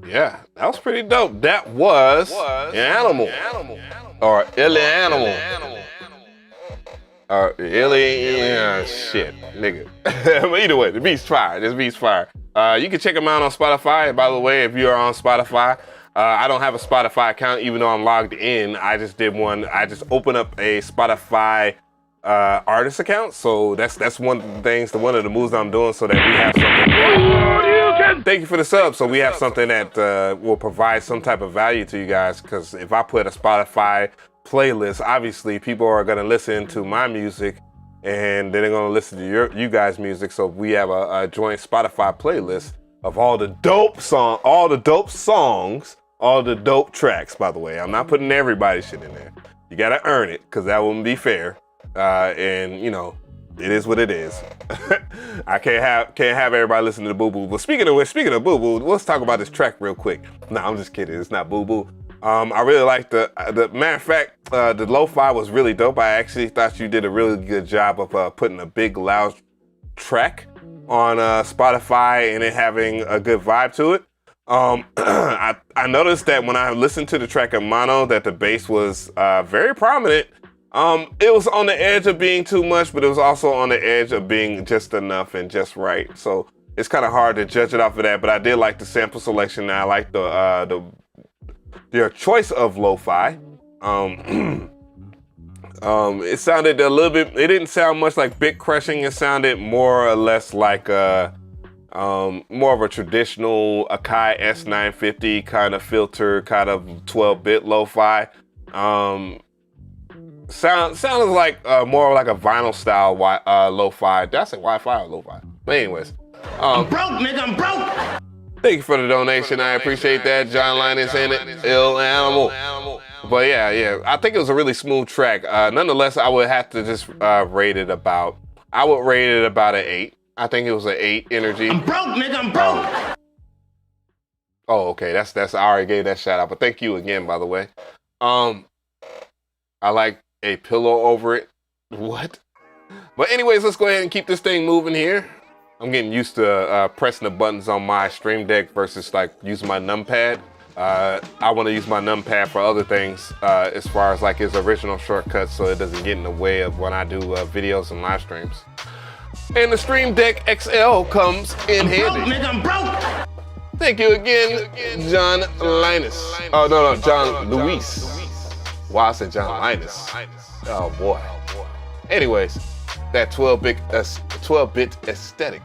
Yeah, that was pretty dope. That was Animal. Or Illy Animal. Or Illy, yeah, shit, nigga. But either way, the beat's fire. This beat's fire. You can check them out on Spotify. By the way, if you are on Spotify, I don't have a Spotify account, even though I'm logged in. I just did one. I just opened up a Spotify artist account. So that's one of the things, one of the moves I'm doing, so that we have something. Thank you for the sub. So we have something that will provide some type of value to you guys. Because if I put a Spotify playlist, obviously people are gonna listen to my music, and then they're gonna listen to you guys' music. So we have a joint Spotify playlist of all the dope songs, all the dope tracks. By the way, I'm not putting everybody's shit in there. You gotta earn it, because that wouldn't be fair. And you know, it is what it is. I can't have everybody listen to the Boo Boo. But speaking of Boo Boo, let's talk about this track real quick. No, I'm just kidding. It's not Boo Boo. I really like the matter of fact, the lo-fi was really dope. I actually thought you did a really good job of putting a big loud track on Spotify and it having a good vibe to it. I noticed that when I listened to the track in mono, that the bass was very prominent. It was on the edge of being too much, but it was also on the edge of being just enough and just right. So it's kind of hard to judge it off of that, but I did like the sample selection. And I like their choice of lo-fi. It sounded a little bit, it didn't sound much like bit crushing. It sounded more or less like more of a traditional Akai S950 kind of filter, kind of 12-bit lo-fi. Sounded like more like a vinyl style lo-fi. Did I say Wi-Fi or lo-fi? But anyways. I'm broke, nigga, I'm broke. Thank you for the donation. I appreciate that. John Linus in it. Ill Animal. But yeah. I think it was a really smooth track. Nonetheless, I would have to just rate it about, I would rate it about an 8. I think it was an 8 energy. I'm broke, nigga, I'm broke. Oh, okay. That's I already gave that shout out. But thank you again, by the way. I like a pillow over it. What? But anyways, let's go ahead and keep this thing moving here. I'm getting used to pressing the buttons on my Stream Deck versus like using my numpad. I want to use my numpad for other things as far as like its original shortcuts, so it doesn't get in the way of when I do videos and live streams. And the Stream Deck XL comes in handy. Broke, nigga, I'm broke. Thank you again, John Linus. Oh, no, John Luis. Wow, I said John Linus. Oh, boy. Anyways, that 12-bit aesthetic.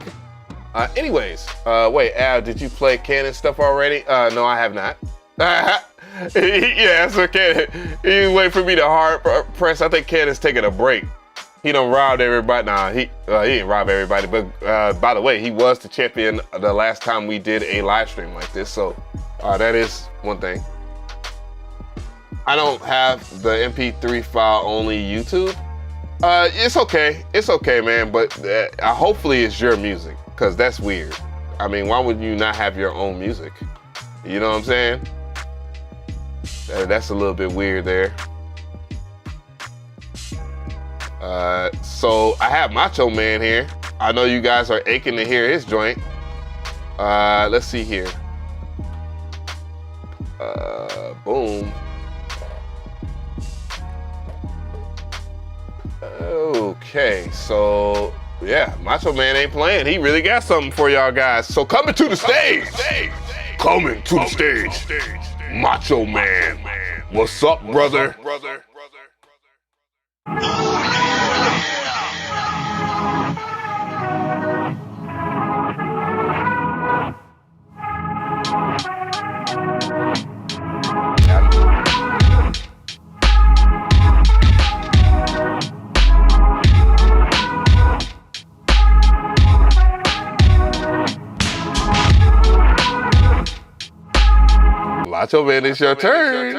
Wait, Al, did you play Canon stuff already? No, I have not. Yeah, so Canon, you wait for me to hard press. I think Canon's taking a break. He done robbed everybody. Nah, he didn't rob everybody, but by the way, he was the champion the last time we did a live stream like this, so that is one thing. I don't have the MP3 file only YouTube. It's okay, man, but hopefully it's your music, because that's weird. I mean, why would you not have your own music? You know what I'm saying? That's a little bit weird there. So I have Macho Man here. I know you guys are aching to hear his joint. Let's see here. Boom. Okay, so yeah, Macho Man ain't playing. He really got something for y'all guys. So coming to the stage. Coming to the stage. Macho Man. What's up, brother? Macho Man, it's your turn.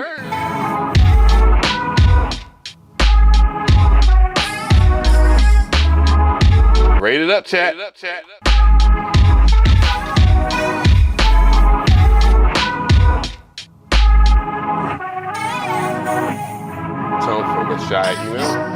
Rate it up, chat. Tone from the shy email.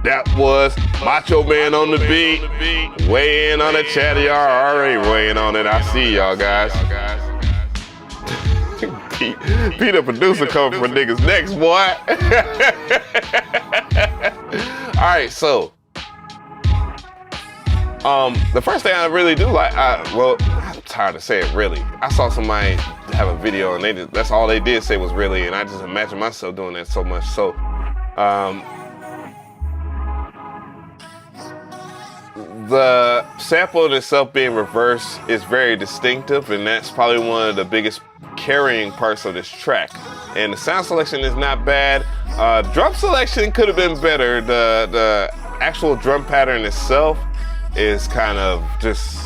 That was Macho Man on the beat. Weigh in on the chat. Y'all already weighing on it. I see y'all guys. Pete the producer coming for niggas next, boy. All right, so the first thing I really do like, well, I'm tired to say it really. I saw somebody have a video and that's all they did say was really, and I just imagine myself doing that so much. So, the sample itself being reversed is very distinctive, and that's probably one of the biggest carrying parts of this track. And the sound selection is not bad. Drum selection could have been better. The actual drum pattern itself is kind of just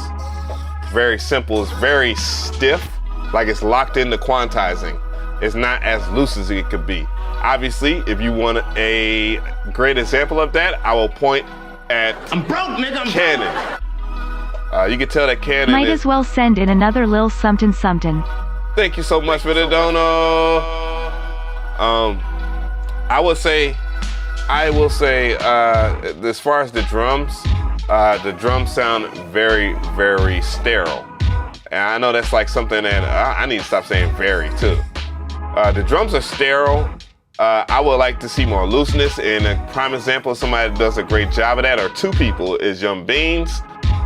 very simple. It's very stiff, like it's locked into quantizing. It's not as loose as it could be. Obviously, if you want a great example of that, I will point at I'm broke, nigga. Cannon. You can tell that Cannon Might as well send in another lil something something. Thank you so much for the dono. I will say, as far as the drums sound very, very sterile. And I know that's like something that I need to stop saying very too. The drums are sterile. I would like to see more looseness, and a prime example of somebody that does a great job of that, or two people, is Young Beans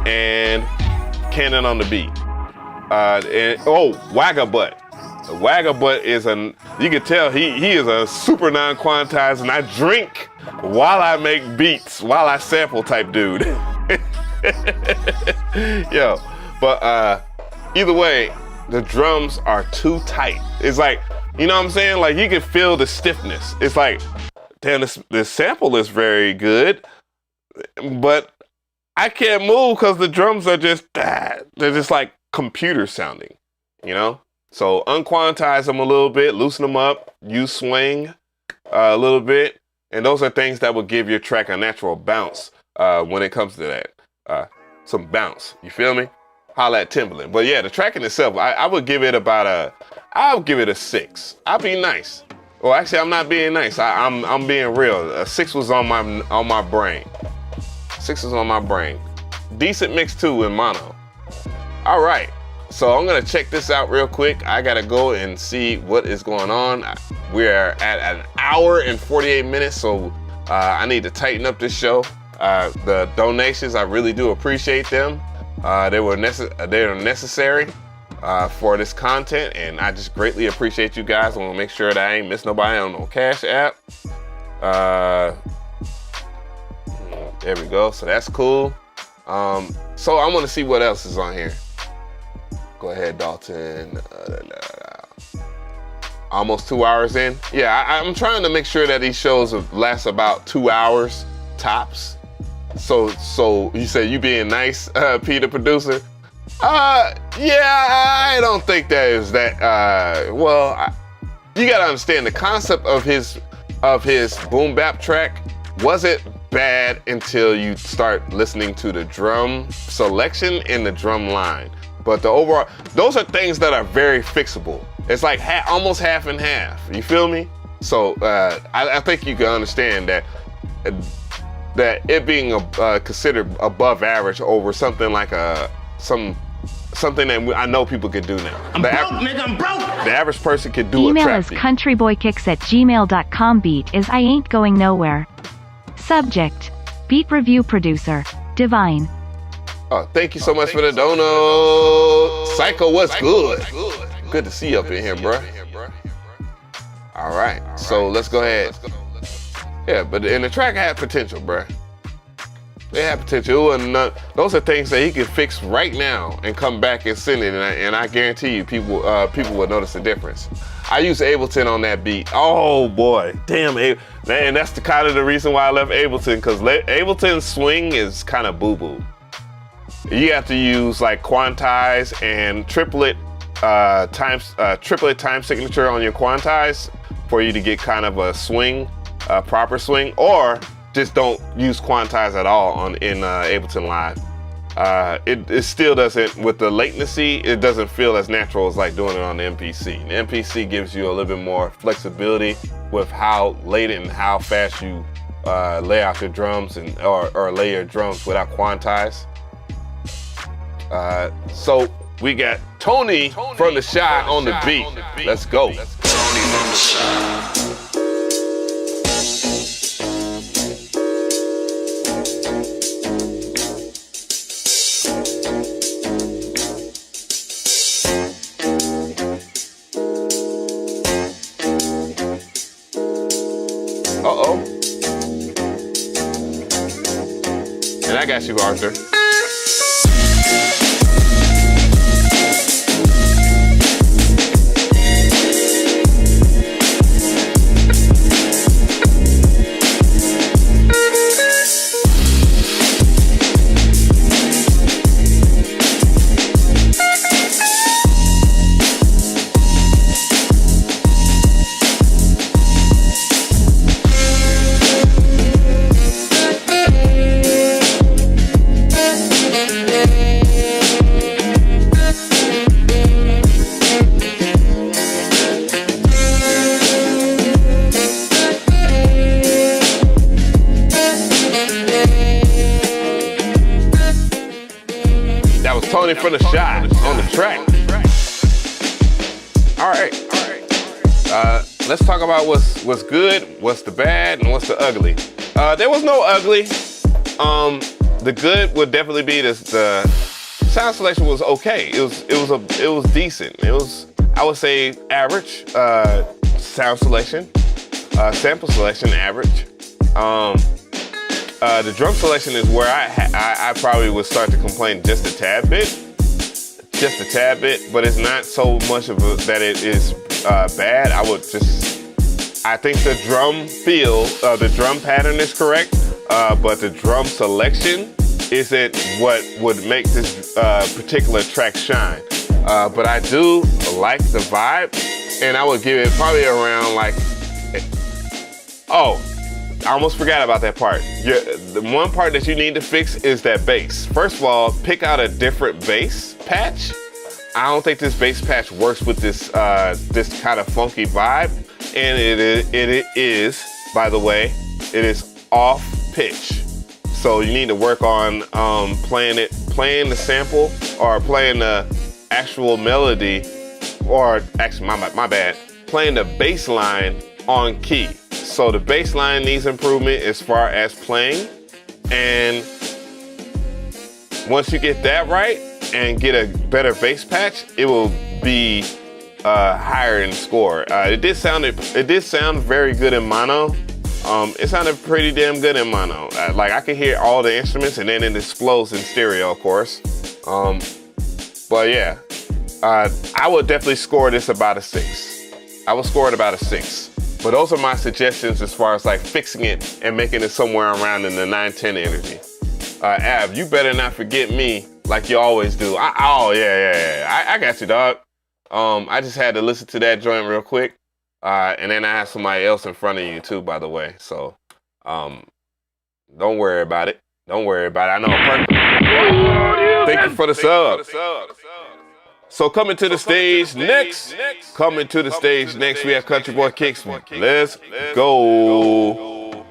and Cannon on the beat. Wagga Butt. Wagga Butt is you can tell he is a super non-quantized, and I drink while I make beats, while I sample type dude. Yo, but either way, the drums are too tight. It's like, you know what I'm saying? Like, you can feel the stiffness. It's like, damn, this sample is very good, but I can't move because the drums are they're just like computer sounding, you know? So unquantize them a little bit, loosen them up, use swing a little bit, and those are things that will give your track a natural bounce when it comes to that. Some bounce, you feel me? Holla at Timberland. But yeah, the track in itself, I would give it I'll give it a 6. I'll be nice. Well, actually, I'm not being nice. I'm being real. A 6 was on my brain. 6 is on my brain. Decent mix too in mono. All right, so I'm gonna check this out real quick. I gotta go and see what is going on. We're at an hour and 48 minutes, so I need to tighten up this show. The donations, I really do appreciate them. They were necessary for this content, and I just greatly appreciate you guys. I want to make sure that I ain't miss nobody on no Cash App. There we go. So that's cool. So I want to see what else is on here. Go ahead, Dalton. almost 2 hours in. Yeah, I'm trying to make sure that these shows last about 2 hours tops. So you said you being nice, Peter producer. Yeah, I don't think that is that. You gotta understand the concept of his boom bap track wasn't bad until you start listening to the drum selection and the drum line. But the overall, those are things that are very fixable. It's like almost half and half. You feel me? So I think you can understand that it being considered above average over something like something that I know people can do now. I'm broke, nigga, I'm broke. The average person can do Email a trap is beat. countryboykicks@gmail.com. Beat is I ain't going nowhere. Subject: beat review producer, Divine. Oh, thank you so much for the dono. Psycho, what's good? Good to see you up in here, bro. All right, so let's go ahead. Yeah, but the track had potential, bro. They had potential. Those are things that he can fix right now and come back and send it, and I guarantee you, people will notice the difference. I used Ableton on that beat. Oh boy, damn, man, that's the kind of the reason why I left Ableton, because Ableton's swing is kind of boo-boo. You have to use like quantize and triplet time signature on your quantize for you to get kind of a swing, proper swing, or just don't use quantize at all in Ableton Live. It still doesn't, with the latency, it doesn't feel as natural as like doing it on the MPC. The MPC gives you a little bit more flexibility with how late and how fast you lay out your drums or lay your drums without quantize. So we got Tony from the Shy on the beat. Let's go. Tony from the Shy. Uh-oh. And I got you, Arthur. Tony from the Shy on the track. All right. Let's talk about what's good, what's the bad, and what's the ugly. There was no ugly. The good would definitely be the sound selection was okay. It was decent. It was, I would say, average. Sound selection, sample selection, average. The drum selection is where I probably would start to complain just a tad bit, but it's not so much of that it is bad. I think the drum feel, the drum pattern is correct, but the drum selection isn't what would make this particular track shine. But I do like the vibe, and I would give it probably around like, I almost forgot about that part. The one part that you need to fix is that bass. First of all, pick out a different bass patch. I don't think this bass patch works with this this kind of funky vibe. And it is, by the way, it is off pitch. So you need to work on playing the sample or playing the actual melody, or actually my bad, playing the bass line on key. So the bass line needs improvement as far as playing, and once you get that right and get a better bass patch, it will be higher in score. It did sound very good in mono. It sounded pretty damn good in mono. Like I could hear all the instruments, and then it explodes in stereo, of course. But yeah, I would definitely score this about a 6. I would score it about a 6. But those are my suggestions as far as like fixing it and making it somewhere around in the 9-10 energy. Av, you better not forget me like you always do. I got you, dog. I just had to listen to that joint real quick. And then I have somebody else in front of you too, by the way. So don't worry about it. Don't worry about it. I know I'm perfect. Thank you for the sub. So coming to the stage next. Coming to the stage next, we have Country Boy Kicks. Let's go.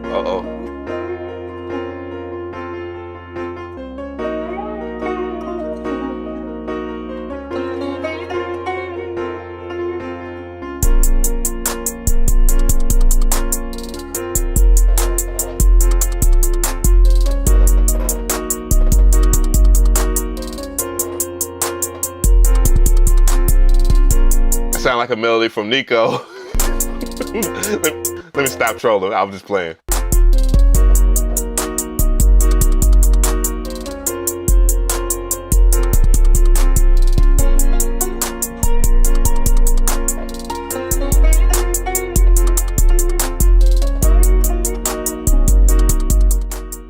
Uh-oh. Sound like a melody from Nico. Let me stop trolling. I was just playing.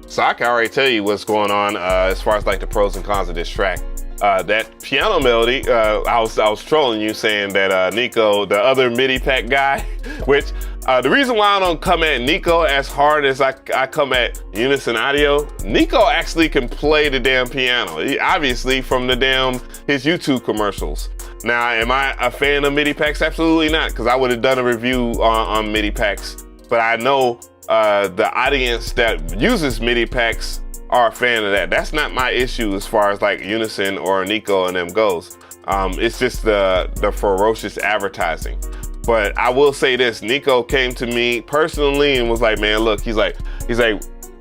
So I can already tell you what's going on as far as like the pros and cons of this track. That piano melody, I was trolling you saying that Nico, the other MIDI pack guy, which the reason why I don't come at Nico as hard as I come at Unison Audio, Nico actually can play the damn piano, obviously from the damn his YouTube commercials. Now, am I a fan of MIDI packs? Absolutely not, because I would have done a review on MIDI packs, but I know the audience that uses MIDI packs are a fan of that. That's not my issue as far as like Unison or Nico and them goes. It's just the ferocious advertising. But I will say this, Nico came to me personally and was like, man, look, he's like,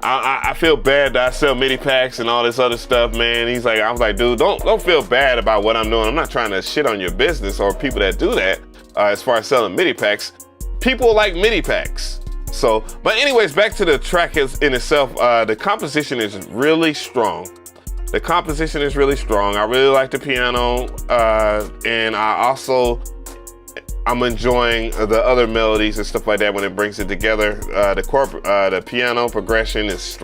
I feel bad that I sell MIDI packs and all this other stuff, man. He's like, I was like, dude, don't feel bad about what I'm doing. I'm not trying to shit on your business or people that do that as far as selling MIDI packs. People like MIDI packs. So, but anyways, back to the track in itself, the composition is really strong. The composition is really strong. I really like the piano, and I'm enjoying the other melodies and stuff like that when it brings it together. The piano progression is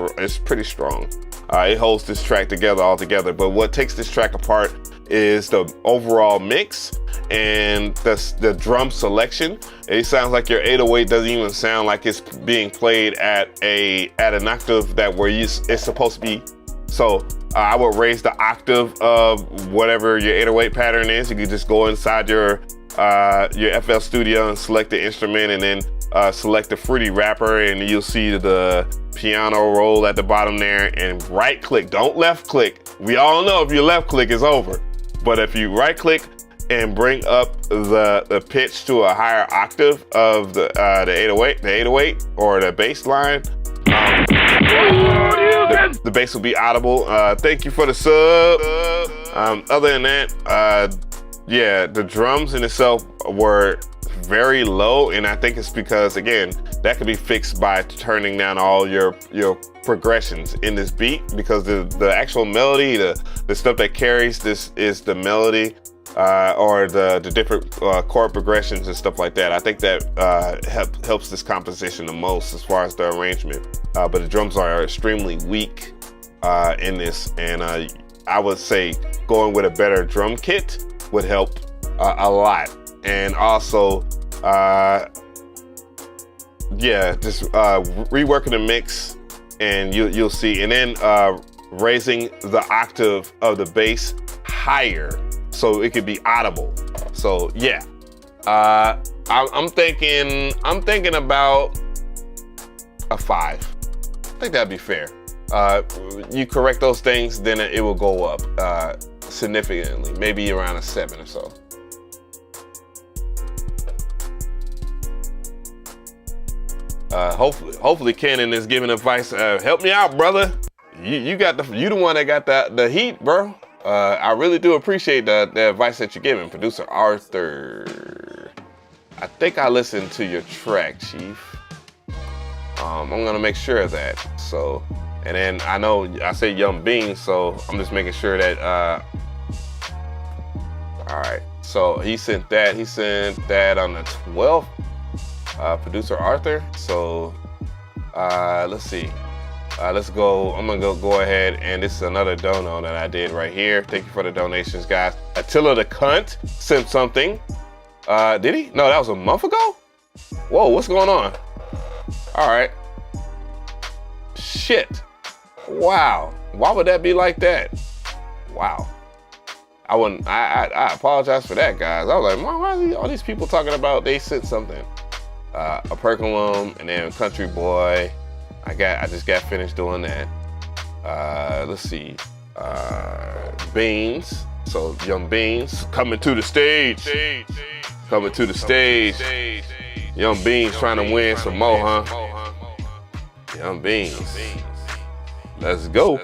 pretty strong. It holds this track together altogether. But what takes this track apart is the overall mix and the drum selection. It sounds like your 808 doesn't even sound like it's being played at an octave that it's supposed to be. So I would raise the octave of whatever your 808 pattern is. You could just go inside your FL Studio and select the instrument, and then select the Fruity Wrapper, and you'll see the piano roll at the bottom there, and right click, don't left click. We all know if you left click, it's over. But if you right click and bring up the pitch to a higher octave of the 808 or the bass line, the bass will be audible. Thank you for the sub. Other than that, yeah, the drums in itself were very low, and I think it's because, again, that could be fixed by turning down all your progressions in this beat, because the actual melody, the stuff that carries this is the melody or the different chord progressions and stuff like that. I think that helps this composition the most as far as the arrangement. But the drums are extremely weak in this, and I would say going with a better drum kit would help a lot. And also, yeah, just reworking the mix, and you'll see. And then raising the octave of the bass higher so it could be audible. So yeah, I'm thinking about a 5. I think that'd be fair. You correct those things, then it will go up significantly, maybe around a 7 or so. Hopefully Kenan is giving advice. Help me out, brother. You the one that got the heat, bro. I really do appreciate the advice that you're giving, producer Arthur. I think I listened to your track, Chief. I'm gonna make sure of that. So, and then I know I say Young Bean, so I'm just making sure that All right, so he sent that. He sent that on the 12th. Producer Arthur. So let's see. Let's go. I'm gonna go ahead, and this is another dono that I did right here. Thank you for the donations, guys. Attila the Cunt sent something. Did he? No, that was a month ago. Whoa, what's going on? All right. Shit. Wow. Why would that be like that? Wow. I wouldn't. I apologize for that, guys. I was like, why are all these people talking about they sent something? A Percolum, and then Country Boy. I just got finished doing that. Let's see. Beans. So Young Beans coming to the stage. Coming to the stage. Young Beans trying to win some more, huh? Young Beans. Let's go.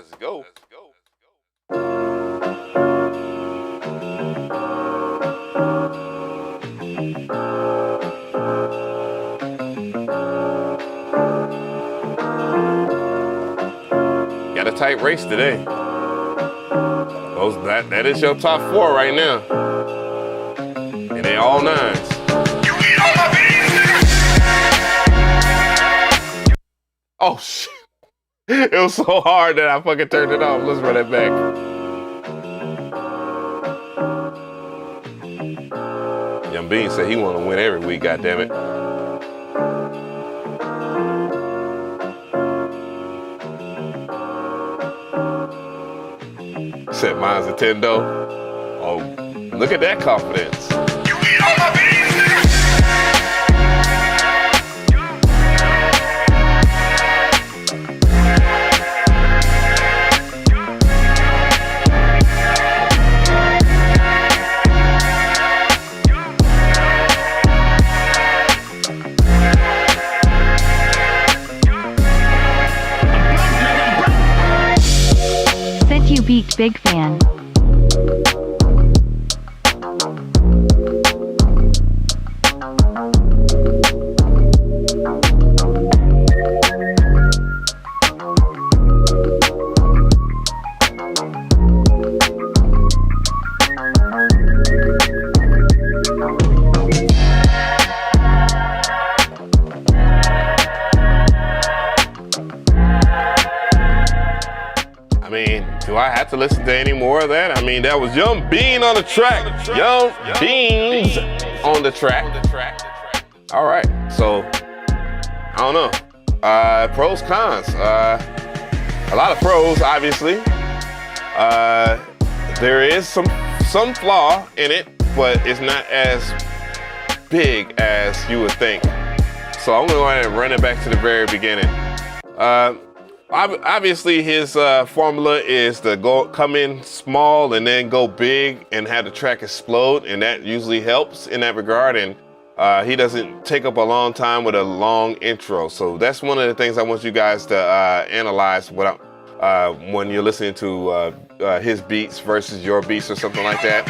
Got a tight race today. That is your top 4 right now. And they all 9s. Oh shit. It was so hard that I fucking turned it off. Let's run it back. Young Bean said he want to win every week, goddammit. Said mine's a Nintendo. Oh, look at that confidence. Sent you beat big fan. Do I have to listen to any more of that? I mean, that was Young Bean on the track. Young Beans on the track. All right, so I don't know. Pros, cons. A lot of pros, obviously. There is some flaw in it, but it's not as big as you would think. So I'm gonna go ahead and run it back to the very beginning. Obviously, his formula is to come in small and then go big and have the track explode, and that usually helps in that regard. And he doesn't take up a long time with a long intro. So that's one of the things I want you guys to analyze when you're listening to his beats versus your beats or something like that.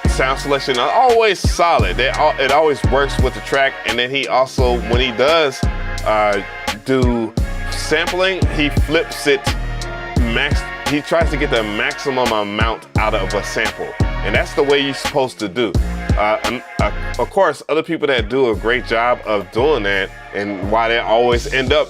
Sound selection are always solid. It always works with the track. And then he also, when he does do sampling, he flips it he tries to get the maximum amount out of a sample, and that's the way you're supposed to do. Of course, other people that do a great job of doing that, and why they always end up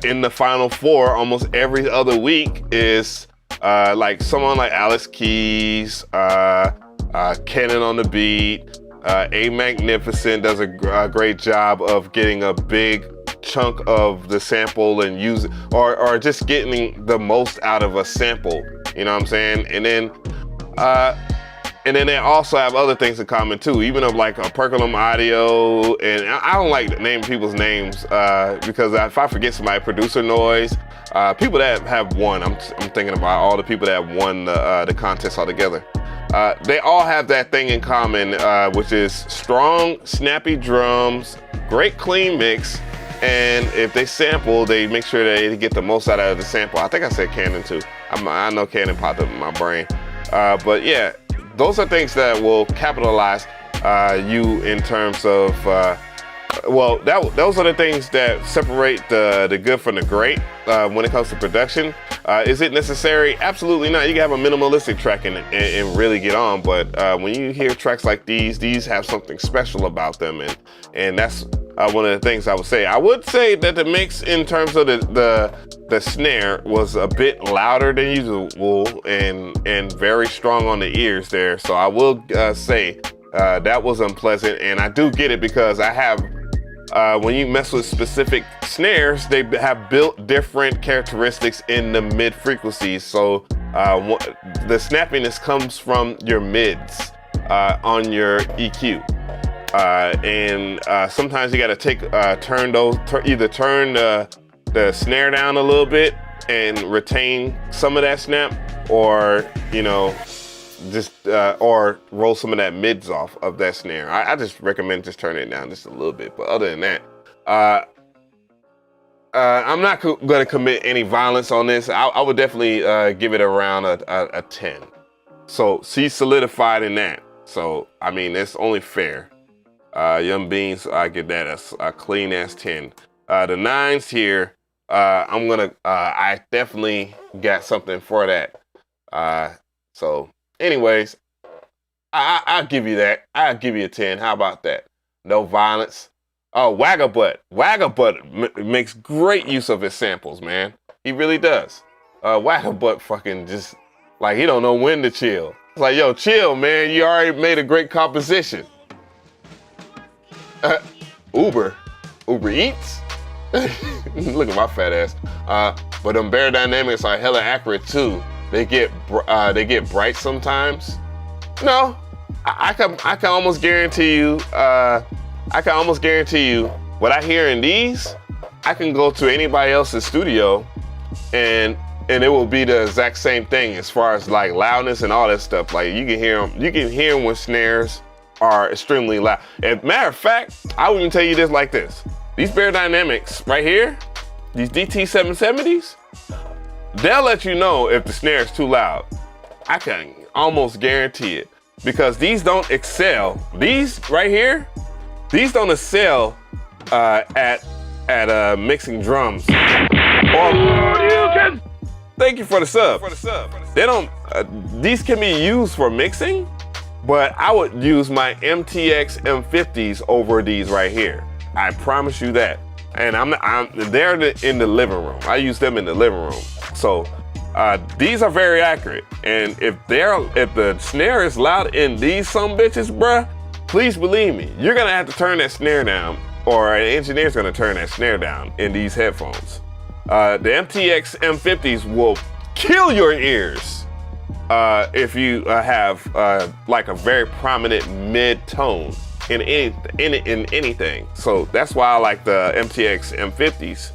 in the final 4 almost every other week, is like someone like Alex Keys, Kenan on the beat, A Magnificent does a great job of getting a big chunk of the sample and use it, or just getting the most out of a sample, you know what I'm saying? And then they also have other things in common too, even of like a Percolum Audio, and I don't like naming people's names because if I forget somebody, Producer Noise, people that have won, I'm thinking about all the people that have won the contest altogether. They all have that thing in common, which is strong, snappy drums, great clean mix, and if they sample, they make sure they get the most out of the sample. I think I said Canon too. I know Canon popped up in my brain. But yeah, those are things that will capitalize you in terms of well, those are the things that separate the good from the great when it comes to production. Is it necessary? Absolutely not. You can have a minimalistic track and really get on, but when you hear tracks like these have something special about them, and that's one of the things I would say. I would say that the mix in terms of the snare was a bit louder than usual and very strong on the ears there. So I will say that was unpleasant, and I do get it because I have when you mess with specific snares, they have built different characteristics in the mid frequencies. So the snappiness comes from your mids on your EQ. And sometimes you got to turn the snare down a little bit and retain some of that snap, or just or roll some of that mids off of that snare. I just recommend just turning it down just a little bit. But other than that, I'm not going to commit any violence on this. I would definitely give it around a 10. So she's solidified in that. So I mean, it's only fair. Young Beans, I give that a clean ass 10. The 9s here, I definitely got something for that. So anyways, I'll give you that. I'll give you a 10. How about that? No violence. Oh, Wagabutt makes great use of his samples, man. He really does. Wagabutt fucking just, like, he don't know when to chill. It's like, yo, chill, man. You already made a great composition. Uber Eats? Look at my fat ass. But them Bear Dynamics are hella accurate too. They get bright sometimes. No, I can almost guarantee you. What I hear in these, I can go to anybody else's studio, and it will be the exact same thing as far as like loudness and all that stuff. Like you can hear them. You can hear them when snares are extremely loud. As a matter of fact, I would even tell you this like this. These Bear Dynamics right here, these DT770s, they'll let you know if the snare is too loud. I can almost guarantee it, because these don't excel. These right here, these don't excel at mixing drums. Thank you for the sub. They don't. These can be used for mixing, but I would use my MTX M50s over these right here. I promise you that. And they're in the living room. I use them in the living room. So these are very accurate. And if the snare is loud in these some bitches, bruh, please believe me, you're gonna have to turn that snare down, or an engineer's gonna turn that snare down in these headphones. The MTX M50s will kill your ears if you have like a very prominent mid-tone in anything. So that's why I like the MTX M50s.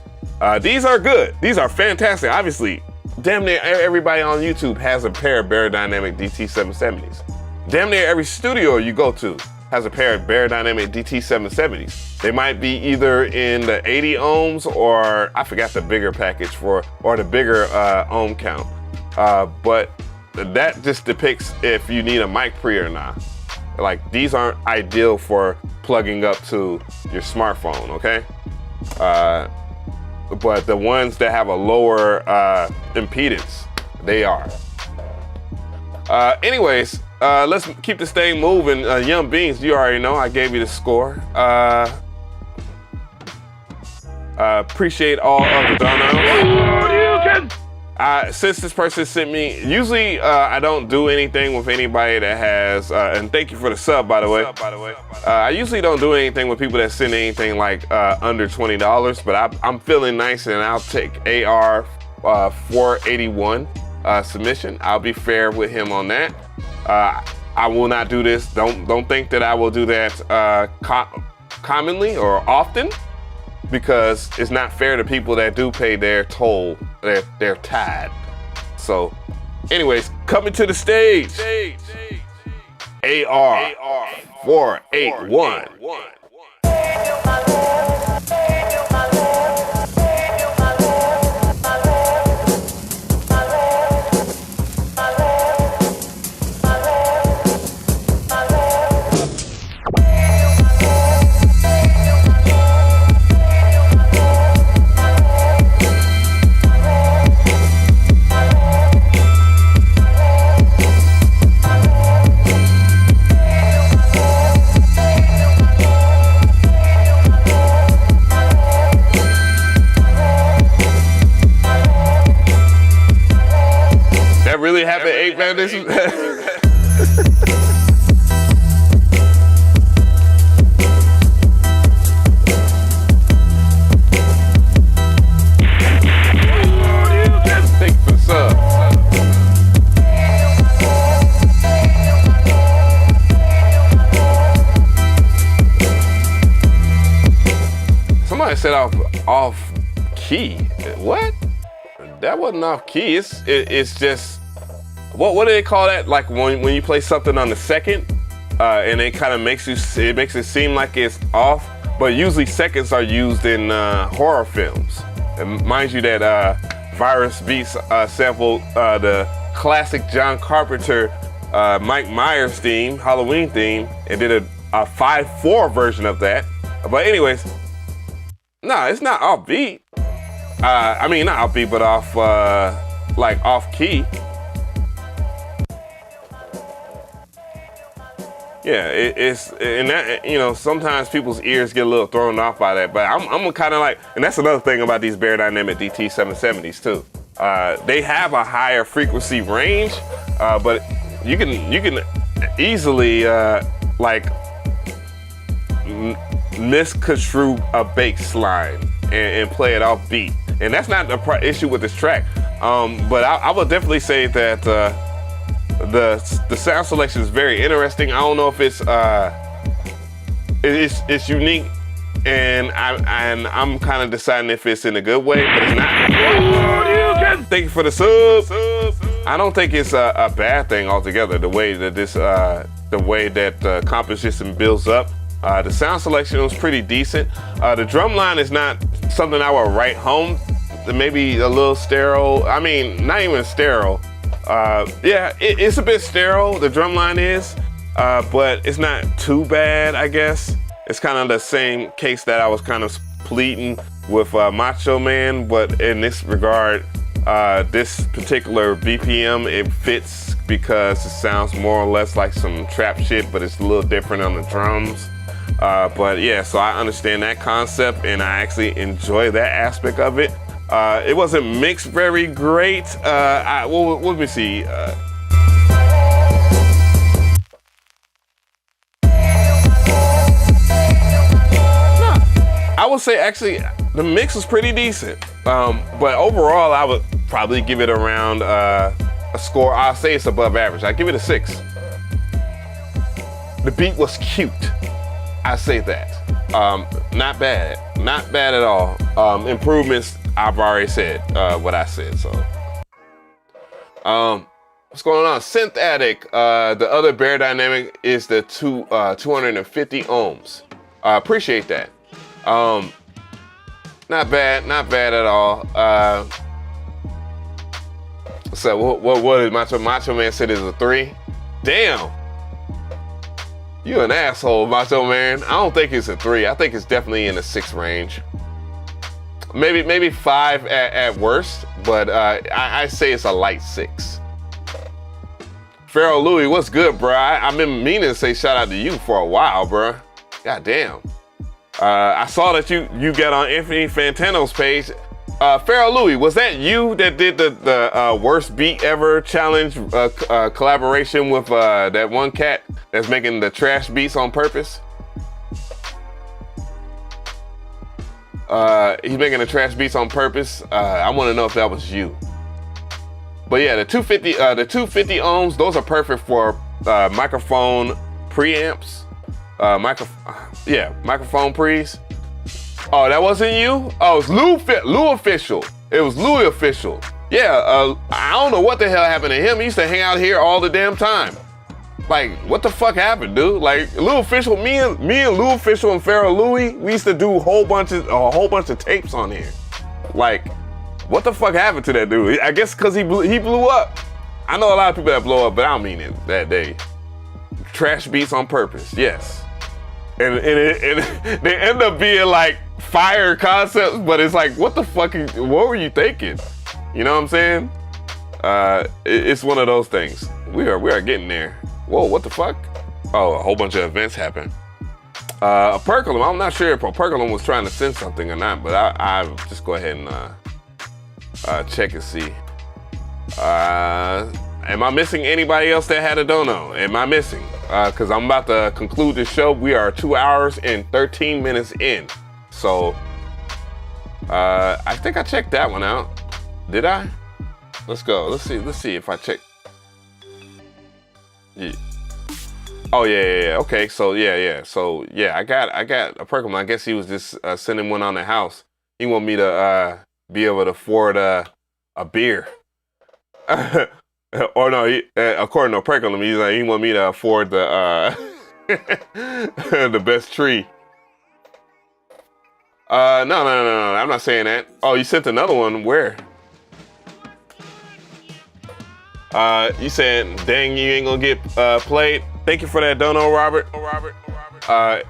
These are good. These are fantastic. Obviously, damn near everybody on YouTube has a pair of Bear Dynamic DT770s. Damn near every studio you go to has a pair of Bear Dynamic DT770s. They might be either in the 80 ohms, or I forgot the bigger package or the bigger ohm count. But that just depicts if you need a Mcree or not. Like, these aren't ideal for plugging up to your smartphone, okay? But the ones that have a lower impedance, they are. Anyways, let's keep this thing moving. Young Beans, you already know I gave you the score. Appreciate all of the donuts. Since this person sent me, usually I don't do anything with anybody that has, and thank you for the sub, by the way. I usually don't do anything with people that send anything like under $20, but I'm feeling nice, and I'll take AR 481 submission. I'll be fair with him on that. I will not do this. Don't think that I will do that commonly or often, because it's not fair to people that do pay their toll, their tithe. So, anyways, coming to the stage, AR 481. really happened 8 minutes? Thank you for the sub. Somebody said off key. What? That wasn't off key. It's just what do they call that? Like when you play something on the second, and it kind of makes it seem like it's off. But usually seconds are used in horror films. And mind you that Virus Beats sampled the classic John Carpenter Mike Myers theme, Halloween theme, and did a 5/4 version of that. But anyways, no, it's not off beat. I mean, not off beat, but off like off key. Yeah, it's and that, you know, sometimes people's ears get a little thrown off by that, but I'm kind of like, and that's another thing about these Bear Dynamic DT 770s too. They have a higher frequency range, but you can easily like misconstrue a bass line and play it off beat, and that's not the issue with this track. But I would definitely say that the sound selection is very interesting. I don't know if it's unique, and I'm kind of deciding if it's in a good way, but it's not. Thank you for the sub. I don't think it's a bad thing altogether. The way that the composition builds up. The sound selection was pretty decent. The drum line is not something I would write home. Maybe a little sterile. I mean, not even sterile. Yeah, it's a bit sterile, the drum line is, but it's not too bad, I guess. It's kind of the same case that I was kind of pleading with Macho Man, but in this regard, this particular BPM, it fits because it sounds more or less like some trap shit, but it's a little different on the drums. But yeah, so I understand that concept, and I actually enjoy that aspect of it. It wasn't mixed very great. Well, let me see. I would say actually the mix was pretty decent. But overall, I would probably give it around a score. I'll say it's above average. I give it a 6. The beat was cute. I say that. Not bad. Not bad at all. Improvements, I've already said what I said, so. What's going on? Synth Addict, the other Bear Dynamic is the 250 ohms. Appreciate that. Not bad at all. So what did Macho Man said is a 3? Damn. You an asshole, Macho Man. I don't think it's a 3. I think it's definitely in the 6 range. Maybe 5 at worst, but I say it's a light 6. Pharaoh Louis, what's good, bro? I've been meaning to say shout out to you for a while, bro. God damn. I saw that you got on Anthony Fantano's page. Pharaoh Louis, was that you that did the worst beat ever challenge collaboration with that one cat that's making the trash beats on purpose? He's making the trash beats on purpose. I want to know if that was you. But yeah, the 250 ohms, those are perfect for microphone preamps. Microphone pre's. Oh, that wasn't you? Oh, it's Lou Official. It was Louis Official. Yeah, I don't know what the hell happened to him. He used to hang out here all the damn time. Like, what the fuck happened, dude? Like, Lou Official, me and Lou Official and Pharaoh Louis, we used to do a whole bunch of tapes on here. Like, what the fuck happened to that dude? I guess because he blew up. I know a lot of people that blow up, but I don't mean it that day. Trash beats on purpose, yes. And they end up being like fire concepts, but it's like, what the fuck, what were you thinking? You know what I'm saying? It's one of those things. We are getting there. Whoa, what the fuck? Oh, a whole bunch of events happened. Percolum, I'm not sure if Percolum was trying to send something or not, but I'll just go ahead and check and see. Am I missing anybody else that had a dono? Am I missing? Because I'm about to conclude the show. We are 2 hours and 13 minutes in. So, I think I checked that one out. Did I? Let's go. Let's see if I check. Yeah. Oh yeah. Okay. So yeah. So yeah, I got a Perkleman. I guess he was just sending one on the house. He want me to be able to afford a beer. Or no, according to Perkleman, he's like, he want me to afford the the best tree. No. I'm not saying that. Oh, you sent another one. Where? You saying, dang, you ain't gonna get played. Thank you for that dono, Robert.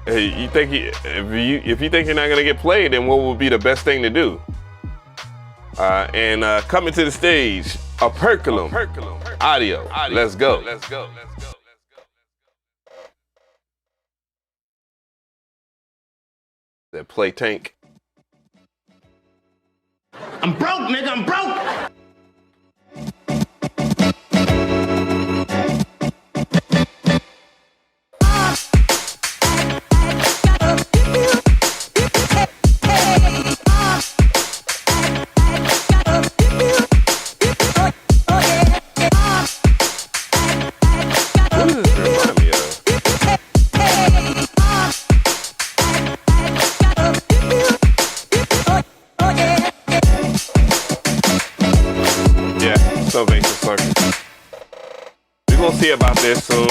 You think if you think you're not gonna get played, then what would be the best thing to do? And coming to the stage, a Perkleman audio. Let's go. That play tank. I'm broke, nigga, I'm broke. We're gonna see about this soon.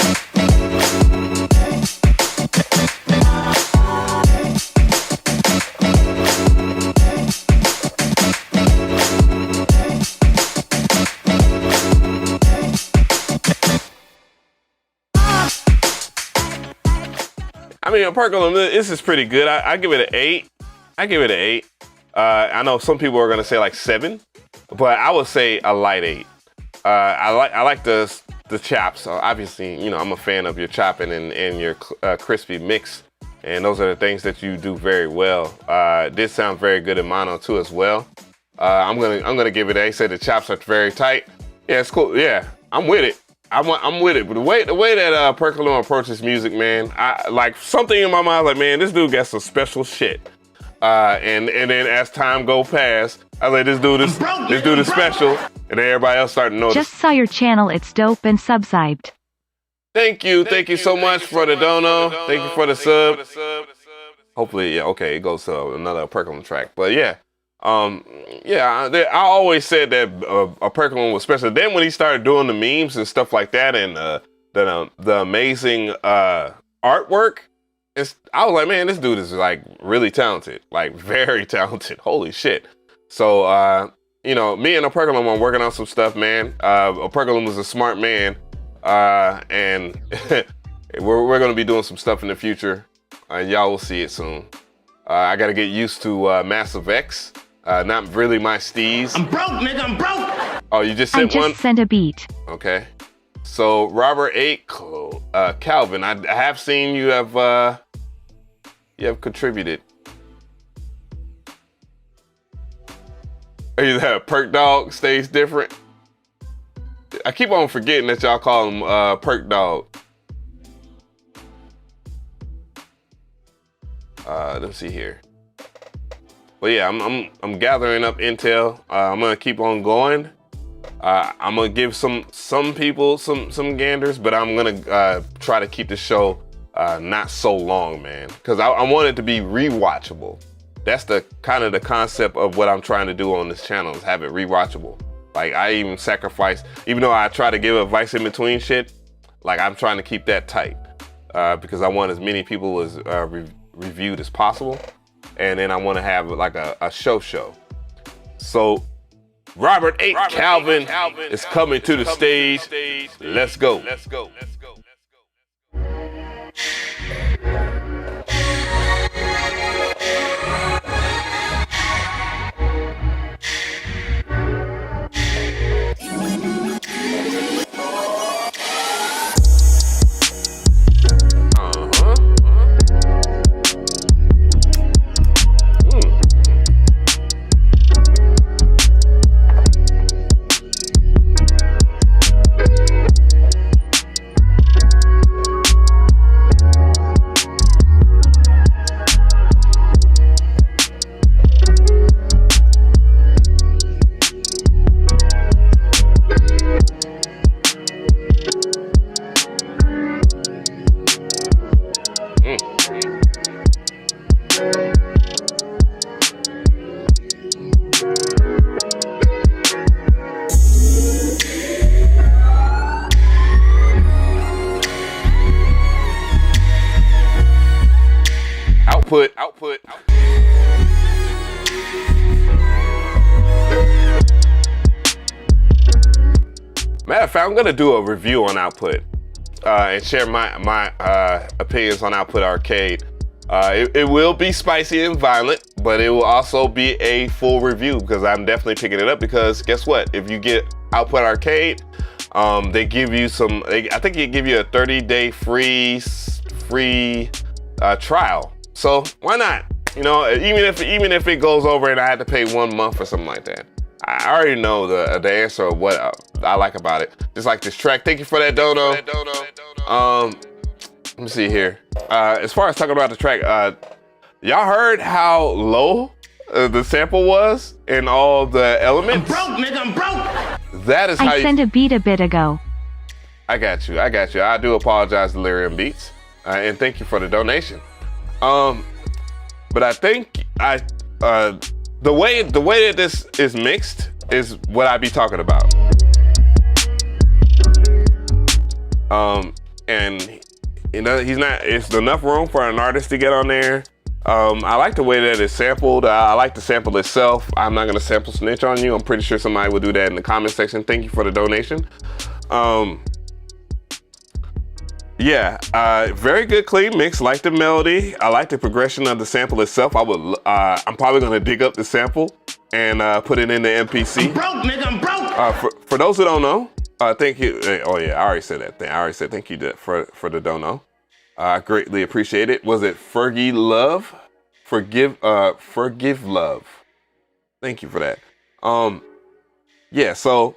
I mean, a Perkleman, this is pretty good. I give it an 8. I know some people are gonna say like 7, but I would say a light 8. I like the chops. So obviously, you know, I'm a fan of your chopping and your crispy mix, and those are the things that you do very well. This sounds very good in mono too as well. I'm gonna give it a. Say the chops are very tight. Yeah, it's cool. Yeah, I'm with it. I'm with it. But the way that Perkleman approaches music, man, I like something in my mind like, man, this dude got some special shit. And then as time go past, I like this dude is special, and then everybody else started to notice. Just saw your channel, it's dope and subscribed. Thank you so much for the dono. Thank you for the sub. Hopefully, yeah, okay, it goes to another Perkleman track. But yeah, I always said that a Perkleman was special. Then when he started doing the memes and stuff like that, and the amazing artwork. I was like, man, this dude is like really talented, like very talented. Holy shit. So, you know, me and a Perkleman are working on some stuff, man. A Perkleman was a smart man. And we're going to be doing some stuff in the future. Y'all will see it soon. I got to get used to Massive X. Not really my steez. I'm broke, nigga, I'm broke. Oh, you just sent one? I just sent a beat. Okay. So, Robert 8, Calvin, I have seen you have contributed. Are you that Perk Dog stays different? I keep on forgetting that y'all call him Perk Dog. Let's see here. But yeah, I'm gathering up intel. I'm gonna keep on going. I'm gonna give some people some ganders, but I'm gonna try to keep the show not so long, man, because I want it to be rewatchable. That's the kind of the concept of what I'm trying to do on this channel, is have it rewatchable. Like, I even sacrifice, even though I try to give advice in between shit, like I'm trying to keep that tight because I want as many people as reviewed as possible, and then I want to have like a show. So Robert 8 Calvin is coming to the stage. Let's go. output. Matter of fact, I'm gonna do a review on output and share my opinions on Output Arcade. It will be spicy and violent, but it will also be a full review because I'm definitely picking it up because guess what? If you get Output Arcade, they give you some, I think they give you a 30-day free trial. So why not? You know, even if it goes over and I had to pay 1 month or something like that. I already know the answer of what I like about it. Just like this track. Thank you for that, Dono. Let me see here. As far as talking about the track, y'all heard how low the sample was in all the elements? I'm broke, nigga, I'm broke. That is how I sent a beat a bit ago. I got you. I do apologize, Delirium Beats, and thank you for the donation. But I think the way that this is mixed is what I be talking about. And you know, it's enough room for an artist to get on there. I like the way that it's sampled. I like the sample itself. I'm not gonna sample snitch on you. I'm pretty sure somebody will do that in the comment section. Thank you for the donation. Yeah, very good clean mix. Like the melody. I like the progression of the sample itself. I'm probably gonna dig up the sample and put it in the MPC. I'm broke, nigga, I'm broke. For those who don't know, thank you. Oh yeah, I already said that thing. I already said thank you for the dono. I greatly appreciate it. Was it Fergie Love? Forgive Love. Thank you for that. Yeah, so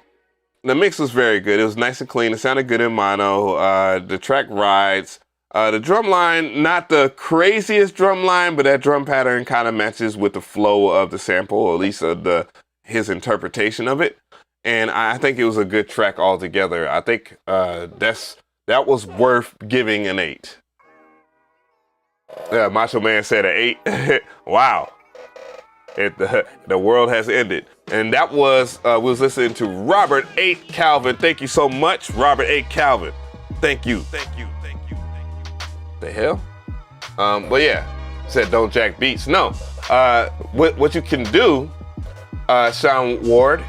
the mix was very good. It was nice and clean. It sounded good in mono. The track rides. The drum line, not the craziest drum line, but that drum pattern kind of matches with the flow of the sample, or at least his interpretation of it. And I think it was a good track altogether. I think that was worth giving an 8. Yeah, Macho Man said an 8. Wow. The world has ended. And that was, we was listening to Robert 8 Calvin. Thank you so much, Robert 8 Calvin. Thank you. The hell? But yeah, said don't jack beats. No, what you can do, Sean Ward,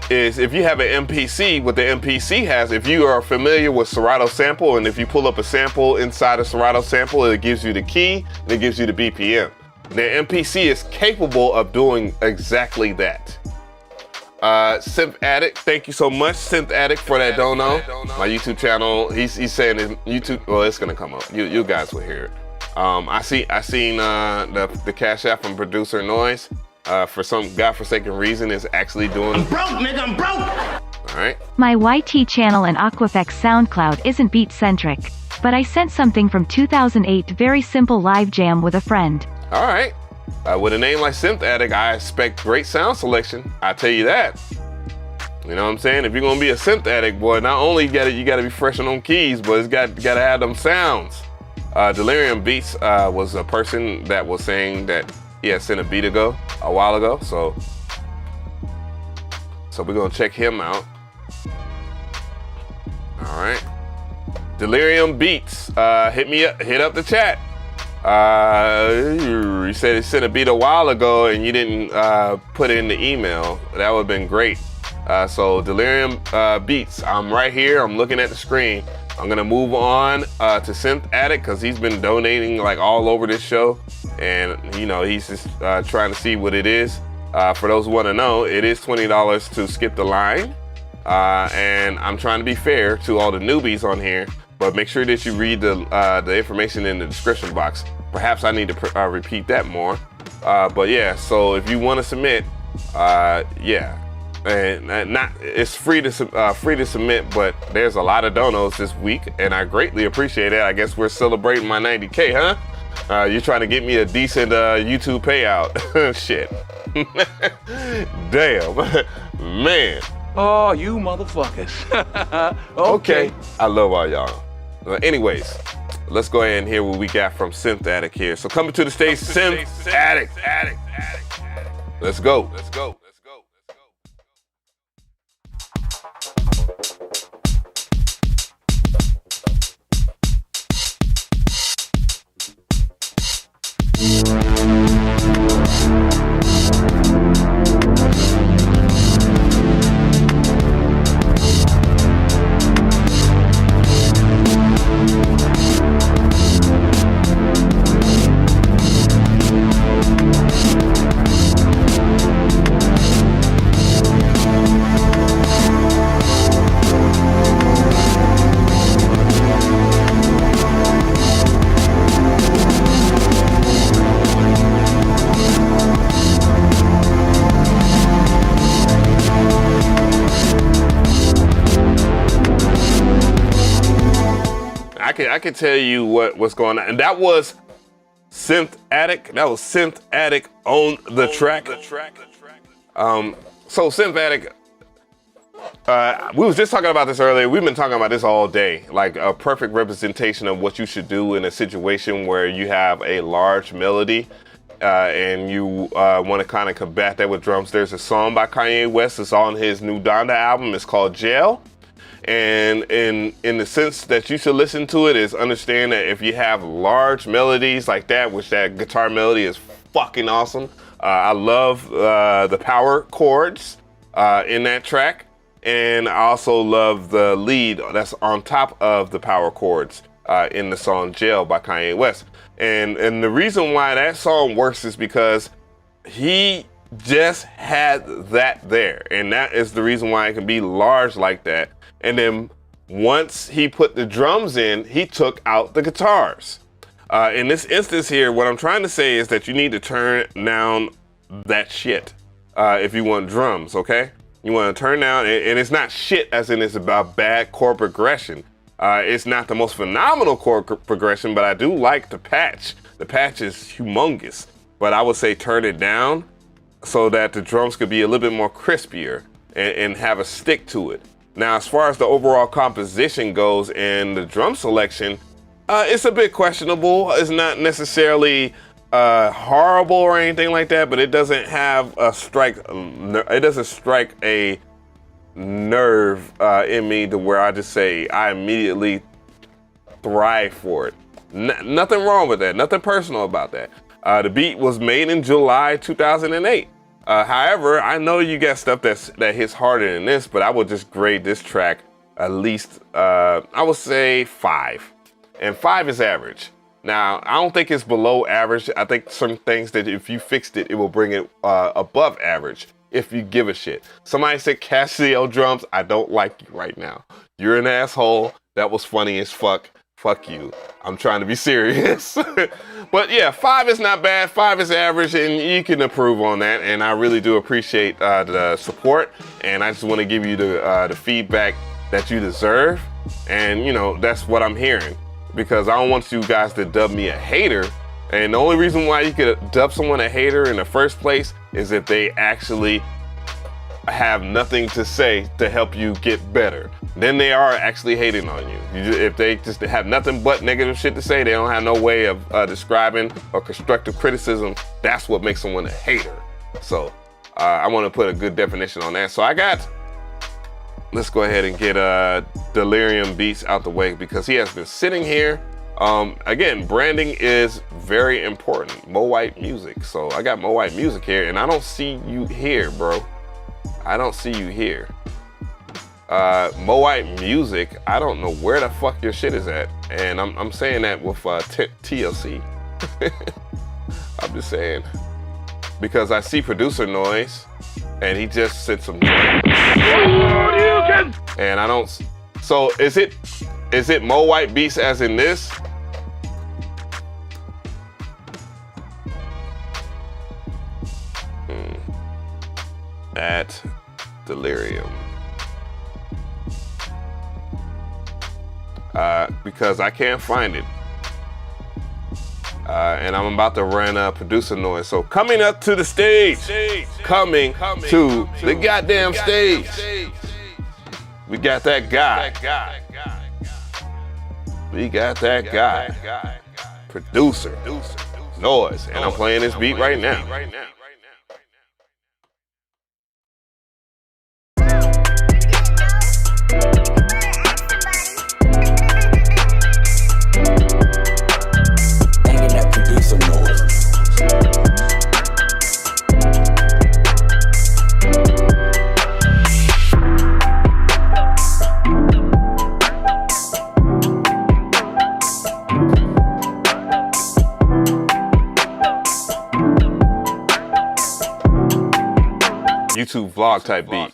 is if you have an MPC, what the MPC has, if you are familiar with Serato sample, and if you pull up a sample inside a Serato sample, it gives you the key and it gives you the BPM. The MPC is capable of doing exactly that. Synth Addict, thank you so much, Synth Addict, for that dono. My YouTube channel, he's saying his YouTube, well, it's gonna come up. You guys will hear it. I seen the Cash App from Producer Noise. For some godforsaken reason, is actually doing. I'm broke, nigga, I'm broke. All right. My YT channel and Aquafx SoundCloud isn't beat centric, but I sent something from 2008, very simple live jam with a friend. All right. With a name like Synth Addict, I expect great sound selection. I tell you that. You know what I'm saying? If you're gonna be a Synth Addict, boy, not only you gotta be fresh on them keys, but it's gotta have them sounds. Delirium Beats was a person that was saying that he had sent a beat a while ago, so we're gonna check him out. All right. Delirium Beats, hit up the chat. You said he sent a beat a while ago and you didn't put it in the email. That would have been great. So Delirium Beats, I'm right here. I'm looking at the screen. I'm gonna move on to Synth Addict because he's been donating like all over this show, and you know he's just trying to see what it is. For those who want to know, it is $20 to skip the line, and I'm trying to be fair to all the newbies on here. But make sure that you read the information in the description box. Perhaps I need to repeat that more. But yeah, so if you want to submit, yeah, and it's free to submit. But there's a lot of donos this week, and I greatly appreciate it. I guess we're celebrating my 90K, huh? You're trying to get me a decent YouTube payout. Shit. Damn, man. Oh, you motherfuckers. Okay. I love all y'all. Anyways, let's go ahead and hear what we got from Synth Addict here. So coming to the stage, Synth Addict. Let's go. I can tell you what's going on, and that was Synth Addict. That was Synth Addict on the track. So Synth Addict. We was just talking about this earlier. We've been talking about this all day, like a perfect representation of what you should do in a situation where you have a large melody and you want to kind of combat that with drums. There's a song by Kanye West. It's on his new Donda album. It's called Jail. And in the sense that you should listen to it is understand that if you have large melodies like that, which that guitar melody is fucking awesome. I love the power chords in that track. And I also love the lead that's on top of the power chords in the song Jail by Kanye West. And the reason why that song works is because he just had that there. And that is the reason why it can be large like that. And then once he put the drums in, he took out the guitars. In this instance here, what I'm trying to say is that you need to turn down that shit if you want drums, okay? You want to turn down, and it's not shit as in it's about bad chord progression. It's not the most phenomenal chord progression, but I do like the patch. The patch is humongous, but I would say turn it down so that the drums could be a little bit more crispier and have a stick to it. Now, as far as the overall composition goes and the drum selection, it's a bit questionable. It's not necessarily horrible or anything like that, but it doesn't have a strike. It doesn't strike a nerve in me to where I just say I immediately thrive for it. Nothing wrong with that. Nothing personal about that. The beat was made in July 2008. However, I know you got stuff that hits harder than this, but I would just grade this track at least, I would say 5. And 5 is average. Now, I don't think it's below average. I think some things that if you fixed it, it will bring it above average if you give a shit. Somebody said Casio drums. I don't like you right now. You're an asshole. That was funny as fuck. Fuck you. I'm trying to be serious. But yeah, 5 is not bad. 5 is average, and you can improve on that. And I really do appreciate the support. And I just want to give you the feedback that you deserve. And, you know, that's what I'm hearing. Because I don't want you guys to dub me a hater. And the only reason why you could dub someone a hater in the first place is if they actually have nothing to say to help you get better. Then they are actually hating on you. If they just have nothing but negative shit to say, they don't have no way of describing or constructive criticism, that's what makes someone a hater. So I want to put a good definition on that. So let's go ahead and get Delirium Beats out the way because he has been sitting here. Again, branding is very important. Mo White Music. So I got Mo White Music here, and I don't see you here, bro. I don't see you here. Mo White Music, I don't know where the fuck your shit is at. And I'm saying that with TLC. I'm just saying. Because I see producer noise, and he just sent some noise. And I don't. So is it Mo White Beats as in this? At Delirium. Because I can't find it. And I'm about to run producer noise. So coming up to the stage. Coming to the goddamn stage. We got that guy. We got that guy. Producer. Noise. And I'm playing this beat right now. YouTube vlog type beat.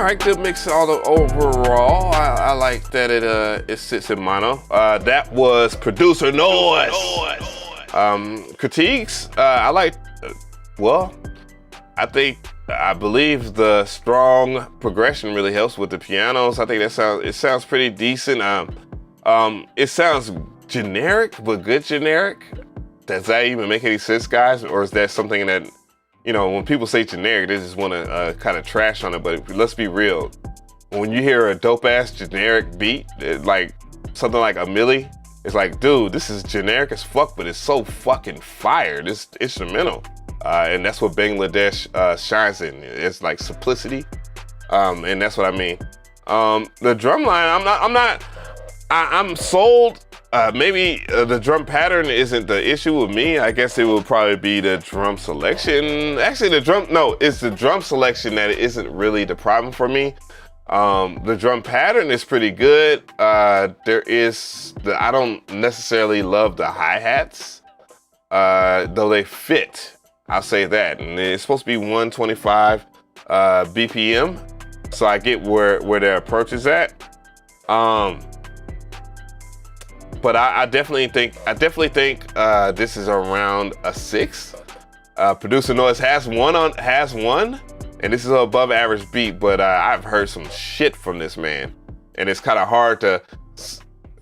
right, good mix overall. I like that it sits in mono. That was producer noise. Critiques. I like. Well, I believe the strong progression really helps with the pianos. I think it sounds pretty decent. It sounds generic, but good generic. Does that even make any sense, guys? Or is that something that, you know, when people say generic, they just want to kind of trash on it? But let's be real. When you hear a dope ass generic beat, like something like a MIDI, it's like, dude, this is generic as fuck, but it's so fucking fire. This instrumental. And that's what Bangladesh shines in. It's like simplicity, and that's what I mean. The drum line, I'm sold. Maybe the drum pattern isn't the issue with me. I guess it would probably be the drum selection. Actually, it's the drum selection that isn't really the problem for me. The drum pattern is pretty good. I don't necessarily love the hi-hats, though they fit. I'll say that. And it's supposed to be 125 BPM. So I get where their approach is at. But I definitely think this is around a 6. Producer Noise has one, and this is an above average beat, but I've heard some shit from this man. And it's kind of hard to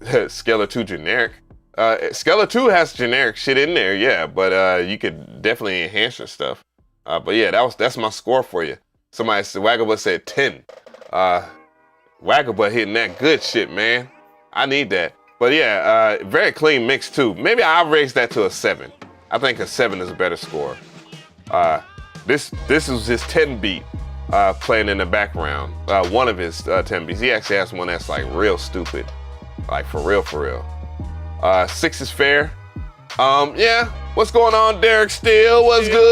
Scalar 2 generic. Scalar 2 has generic shit in there, yeah, but you could definitely enhance your stuff. But yeah, that's my score for you. Somebody said, Wagabutt said 10. Wagabutt hitting that good shit, man. I need that. But yeah, very clean mix too. Maybe I'll raise that to a 7. I think a 7 is a better score. This was his 10 beat playing in the background. One of his 10 beats. He actually has one that's like real stupid. Like for real. 6 is fair. Yeah, what's going on, Derek Steele? What's good?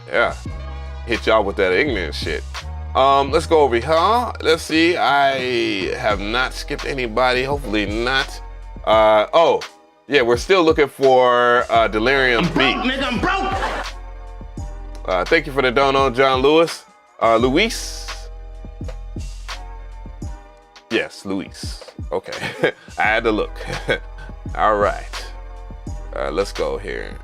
Yeah, hit y'all with that ignorant shit. Let's go over here. Let's see, I have not skipped anybody, hopefully not. Oh, yeah, we're still looking for Delirium beat. I'm broke. Thank you for the dono, John Lewis. Luis? Yes, Luis. Okay, I had to look. All right, let's go here.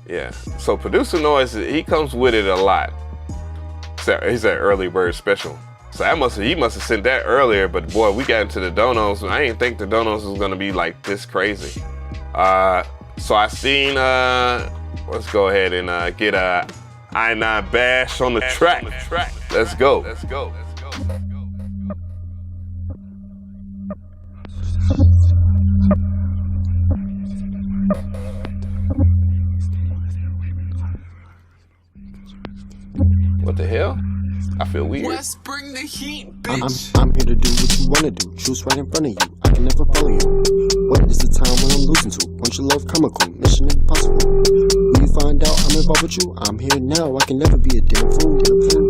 Yeah, so producer noise, he comes with it a lot. He's an early bird special. So he must have sent that earlier, but boy, we got into the donos, and I didn't think the donos was gonna be like this crazy. So I seen, let's go ahead and get a I9 bash on the track. Let's go. What the hell? I feel weird. West, bring the heat, bitch. I'm here to do what you wanna do. Choose right in front of you. I can never follow you. What is the time when I'm losing to? Want your love comical? Mission impossible. Will you find out I'm involved with you? I'm here now. I can never be a damn fool.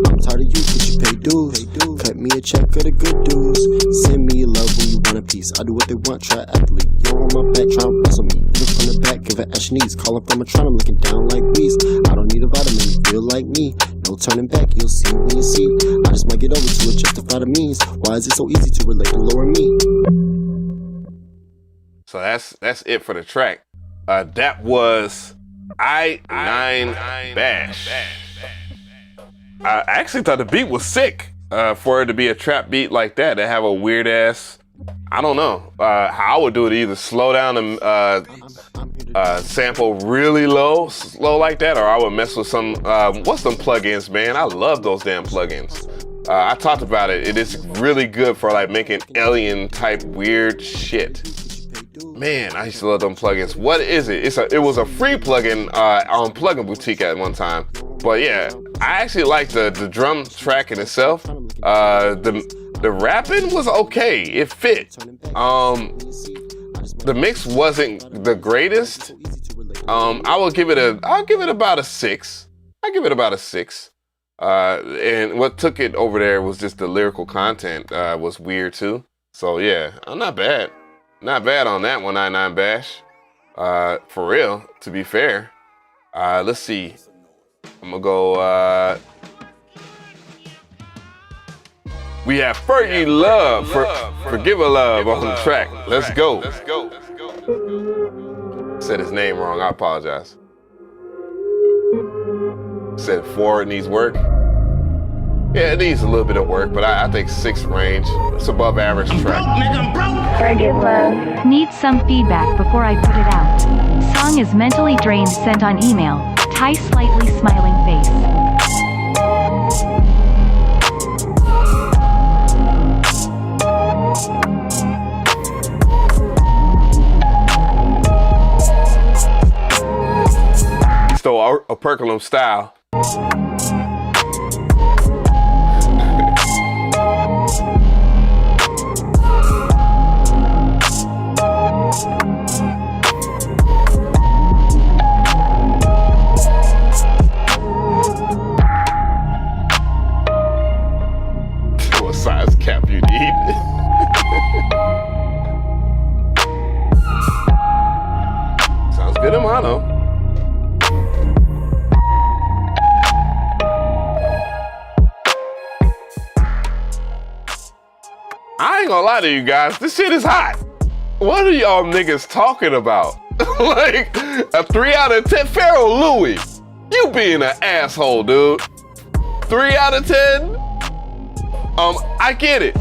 I'm tired of you, but you pay dues. Cut me a check for the good dues. Send me your love when you want a piece. I do what they want. Try athlete. You're on my back, try to wrestle me. Look from the back, give her ash knees. Calling from a tron, I'm looking down like Reese. I don't need a vitamin, you feel like me. No turning back, you'll see when you see. I just might get over to it, justify the means. Why is it so easy to relate to lower me? So that's it for the track. That was I9 Bash. I actually thought the beat was sick for it to be a trap beat like that. To have a weird ass, I don't know how I would do it. Either slow down and sample really slow like that, or I would mess with some, what's them plugins, man? I love those damn plugins. I talked about it. It is really good for like making alien type weird shit. Man, I used to love them plugins. What is it? It was a free plugin on Plugin Boutique at one time. But yeah, I actually like the drum track in itself. The rapping was okay. It fit. The mix wasn't the greatest. I'll give it about a 6. I give it about a 6. And what took it over there was just the lyrical content was weird too. So yeah, not bad. Not bad on that one, I9 Bash. For real, to be fair. Let's see. I'm gonna go, we have Fergie Love, Forgive a Love on the track. Let's go. Said his name wrong, I apologize. Said 4 needs work. Yeah, it needs a little bit of work, but I think 6 range. It's above average track. Forgive Love. Needs some feedback before I put it out. Song is mentally drained, sent on email. Ty slightly smiling face. Stole a Percolum style. What size cap you need? Sounds good in mono. I ain't gonna lie to you guys, this shit is hot. What are y'all niggas talking about? Like, a 3 out of 10? Pharoah Louis, you being an asshole, dude. 3 out of 10? I get it.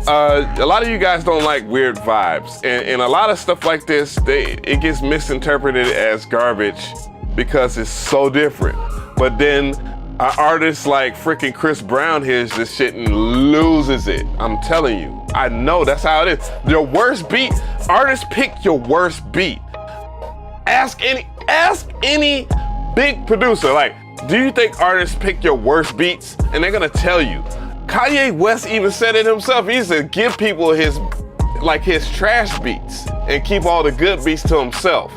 A lot of you guys don't like weird vibes. And a lot of stuff like this, it gets misinterpreted as garbage because it's so different. But then artists like freaking Chris Brown hears this shit and loses it. I'm telling you. I know that's how it is. Your worst beat, artists pick your worst beat. Ask any big producer, like, do you think artists pick your worst beats? And they're gonna tell you. Kanye West even said it himself. He used to give people his trash beats and keep all the good beats to himself.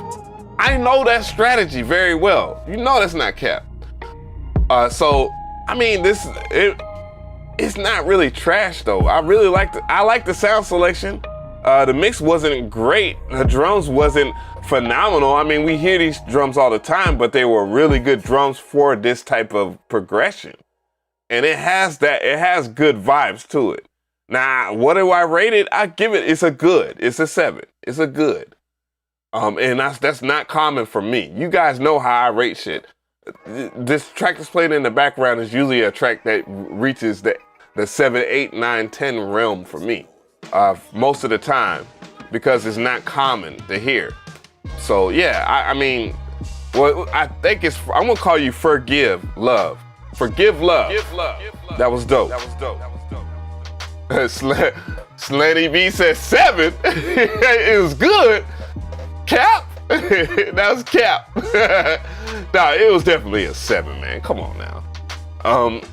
I know that strategy very well. You know that's not cap. So, I mean, it's not really trash though. I like the sound selection. The mix wasn't great. The drums wasn't phenomenal. I mean, we hear these drums all the time, but they were really good drums for this type of progression. And it has good vibes to it. Now, what do I rate it? I give it, it's a good. It's a 7. It's a good. And that's not common for me. You guys know how I rate shit. This track that's played in the background is usually a track that reaches the 7, 8, 9, 10 realm for me. Most of the time, because it's not common to hear. So yeah, I mean, well, I think I'm gonna call you Forgive Love. Forgive Love. That was dope. Slanty B said 7. It was good. Cap? That was cap. Nah, it was definitely a 7, man. Come on now.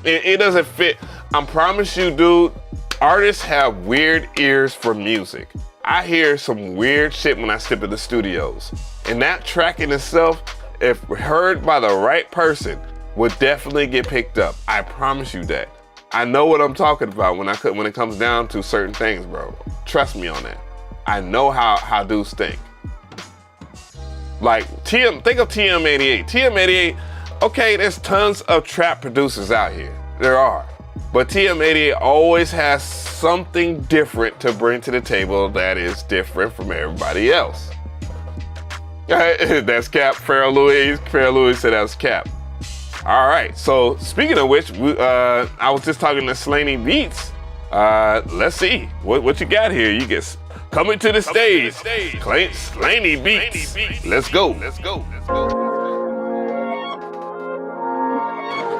It doesn't fit. I promise you, dude, artists have weird ears for music. I hear some weird shit when I step in the studios. And that track in itself, if heard by the right person, would definitely get picked up. I promise you that. I know what I'm talking about when it comes down to certain things, bro. Trust me on that. I know how dudes think. Like think of TM88. TM88, okay, there's tons of trap producers out here. There are. But TM88 always has something different to bring to the table that is different from everybody else. That's cap. Pharoah Louis said that's cap. All right, so speaking of which, I was just talking to Slaney Beats. Let's see, what you got here? You get coming to the stage, Slaney Beats. Let's go.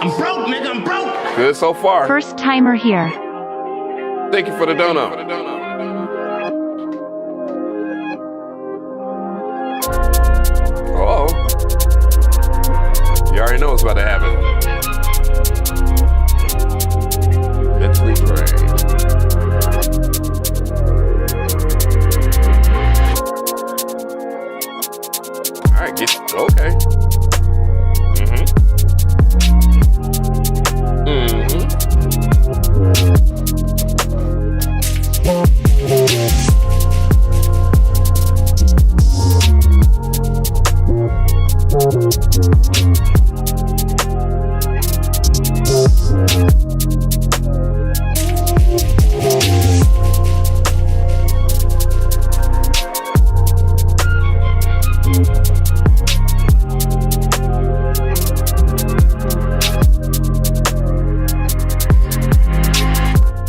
I'm broke, nigga, I'm broke. Good so far. First timer here. Thank you for the dono. Uh-oh. You already know what's about to happen. Mentally drained. All right, okay. You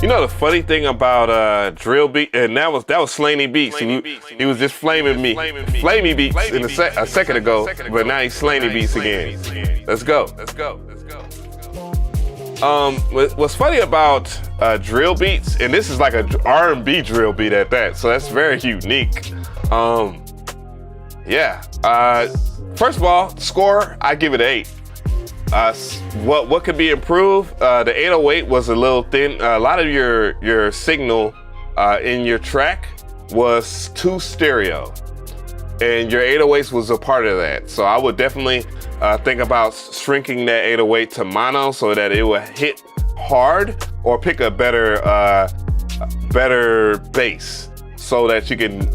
know the funny thing about drill beat, and that was Slaney Beats. He was just flaming me, Flamey Beats in a second ago, but now he's Slaney Beats again. Let's go. What's funny about drill beats, and this is like a R&B drill beat at that, so that's very unique. First of all, score, I give it an 8. What could be improved? The 808 was a little thin. A lot of your signal in your track was too stereo, and your 808s was a part of that. So I would definitely think about shrinking that 808 to mono so that it would hit hard, or pick a better bass so that you can,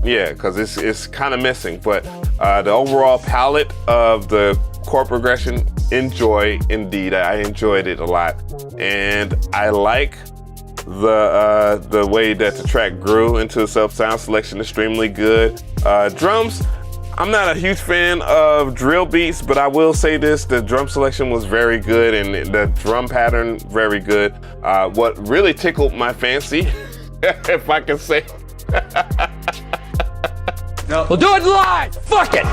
because it's kind of missing. But the overall palette of the chord progression, indeed. I enjoyed it a lot, and I like the way that the track grew into itself. Sound selection extremely good. Drums, I'm not a huge fan of drill beats, but I will say this: the drum selection was very good, and the drum pattern very good. What really tickled my fancy, if I can say, No, we'll do it live. Fuck it.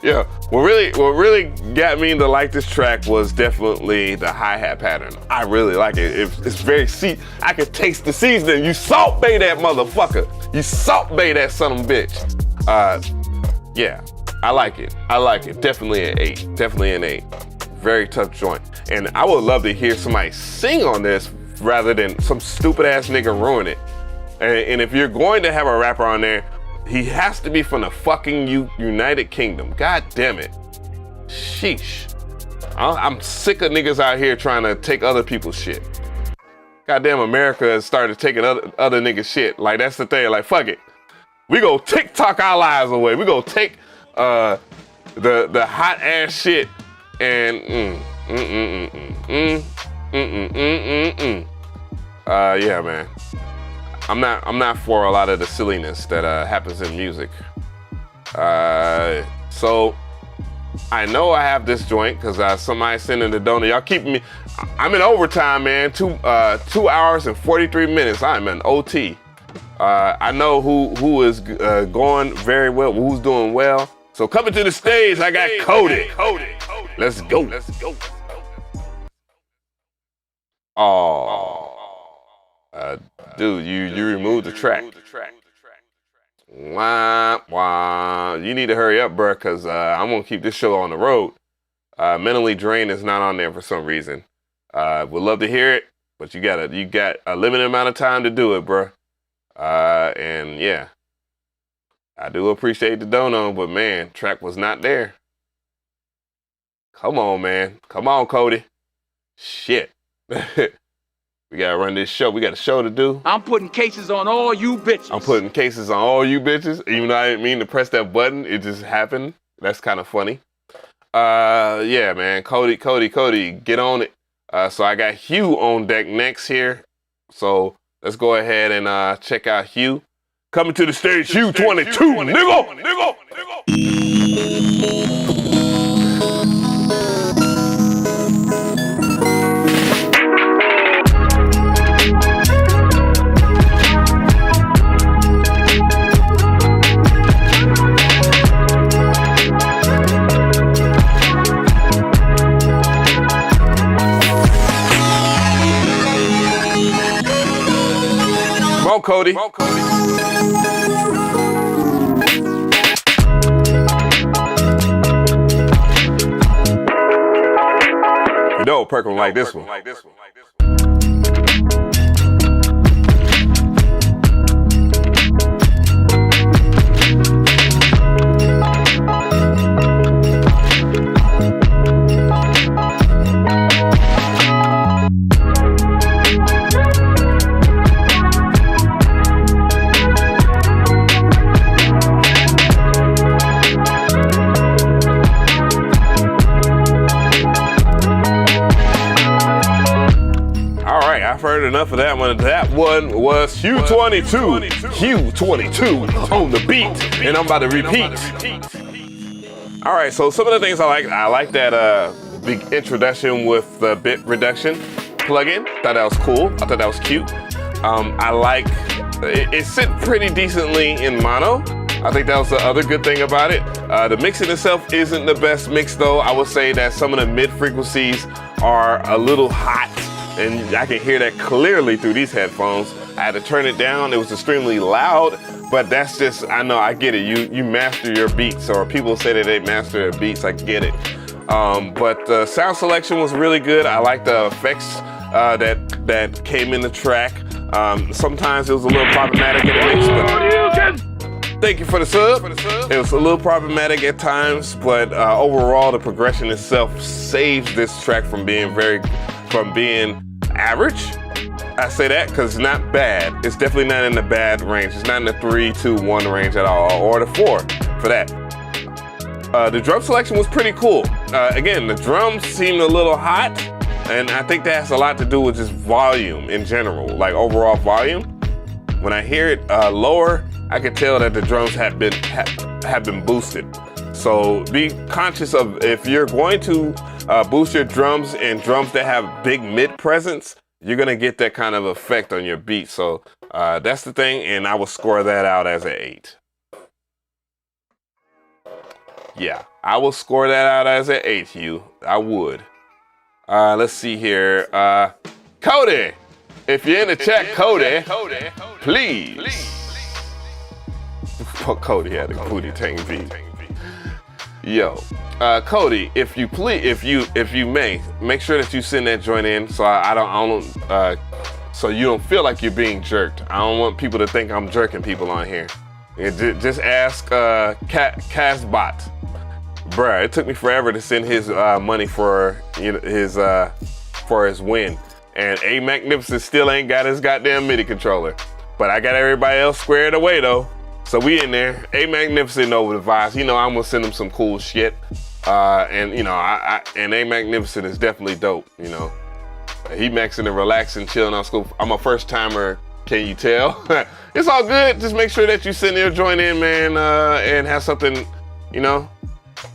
Yeah, what really got me to like this track was definitely the hi-hat pattern. I really like it. It's very I can taste the seasoning. You Salt Bae that motherfucker. You Salt Bae that son of a bitch. I like it. Definitely an 8. Definitely an 8. Very tough joint. And I would love to hear somebody sing on this rather than some stupid ass nigga ruin it. And if you're going to have a rapper on there, he has to be from the fucking United Kingdom. God damn it. Sheesh. I'm sick of niggas out here trying to take other people's shit. Goddamn, America has started taking other niggas' shit. Like, that's the thing. Like, fuck it. We go TikTok our lives away. We go take the hot ass shit and yeah, man. I'm not for a lot of the silliness that happens in music. So I know I have this joint because somebody sent in the donut. Y'all keeping me. I'm in overtime, man. 2 hours and 43 minutes. I'm in OT. I know who is going very well, who's doing well. So coming to the stage, I got Cody. Let's go. Oh. Dude, you removed the track. Wah. You need to hurry up, bro, because I'm going to keep this show on the road. Mentally Drained is not on there for some reason. Would love to hear it, but you got a limited amount of time to do it, bro. And yeah, I do appreciate the dono, but man, track was not there. Come on, man. Come on, Cody. Shit. We gotta run this show. We got a show to do. I'm putting cases on all you bitches. I'm putting cases on all you bitches. Even though I didn't mean to press that button, it just happened. That's kind of funny. Yeah, man. Cody, get on it. So I got Hugh on deck next here. So let's go ahead and check out Hugh. Coming to the stage, Hugh 22, nigga. Come on, Cody. You know, Perkins like this one. heard enough of that one. That one was Hue 22. Hue 22 on the beat, and I'm about to repeat. All right, so some of the things I like that big introduction with the bit reduction plugin. Thought that was cool. I thought that was cute. I like it sit pretty decently in mono. I think that was the other good thing about it. The mixing itself isn't the best mix though. I would say that some of the mid frequencies are a little hot, and I can hear that clearly through these headphones. I had to turn it down. It was extremely loud, but that's just, I know, I get it. You master your beats, or people say that they master their beats. I get it. But the sound selection was really good. I like the effects that came in the track. Sometimes it was a little problematic in the mix, but thank you for the sub. It was a little problematic at times, but overall the progression itself saves this track from being average. I say that because it's not bad. It's definitely not in the bad range. It's not in the 3, 2, 1 range at all, or the 4 for that. The drum selection was pretty cool. Again, the drums seemed a little hot, and I think that has a lot to do with just volume in general, like overall volume. When I hear it lower, I can tell that the drums have been boosted. So be conscious of, if you're going to boost your drums and drums that have big mid presence, you're gonna get that kind of effect on your beat. So that's the thing, and I will score that out as an 8. Yeah, I will score that out as an 8, Hugh. I would. Let's see here. Cody, if you're in the chat, Cody, please. Cody had a booty tang beat. Yo, Cody, if you may, make sure that you send that joint in, so I don't so you don't feel like you're being jerked. I don't want people to think I'm jerking people on here. Just ask Castbot. Bruh, it took me forever to send his money for his win, and A Magnificent still ain't got his goddamn MIDI controller. But I got everybody else squared away though. So we in there. A Magnificent over the vibes. I'm gonna send him some cool shit. And and A Magnificent is definitely dope. He maxing and relaxing, chilling on school. I'm a first timer. Can you tell? It's all good. Just make sure that you send your joint in, man, and have something.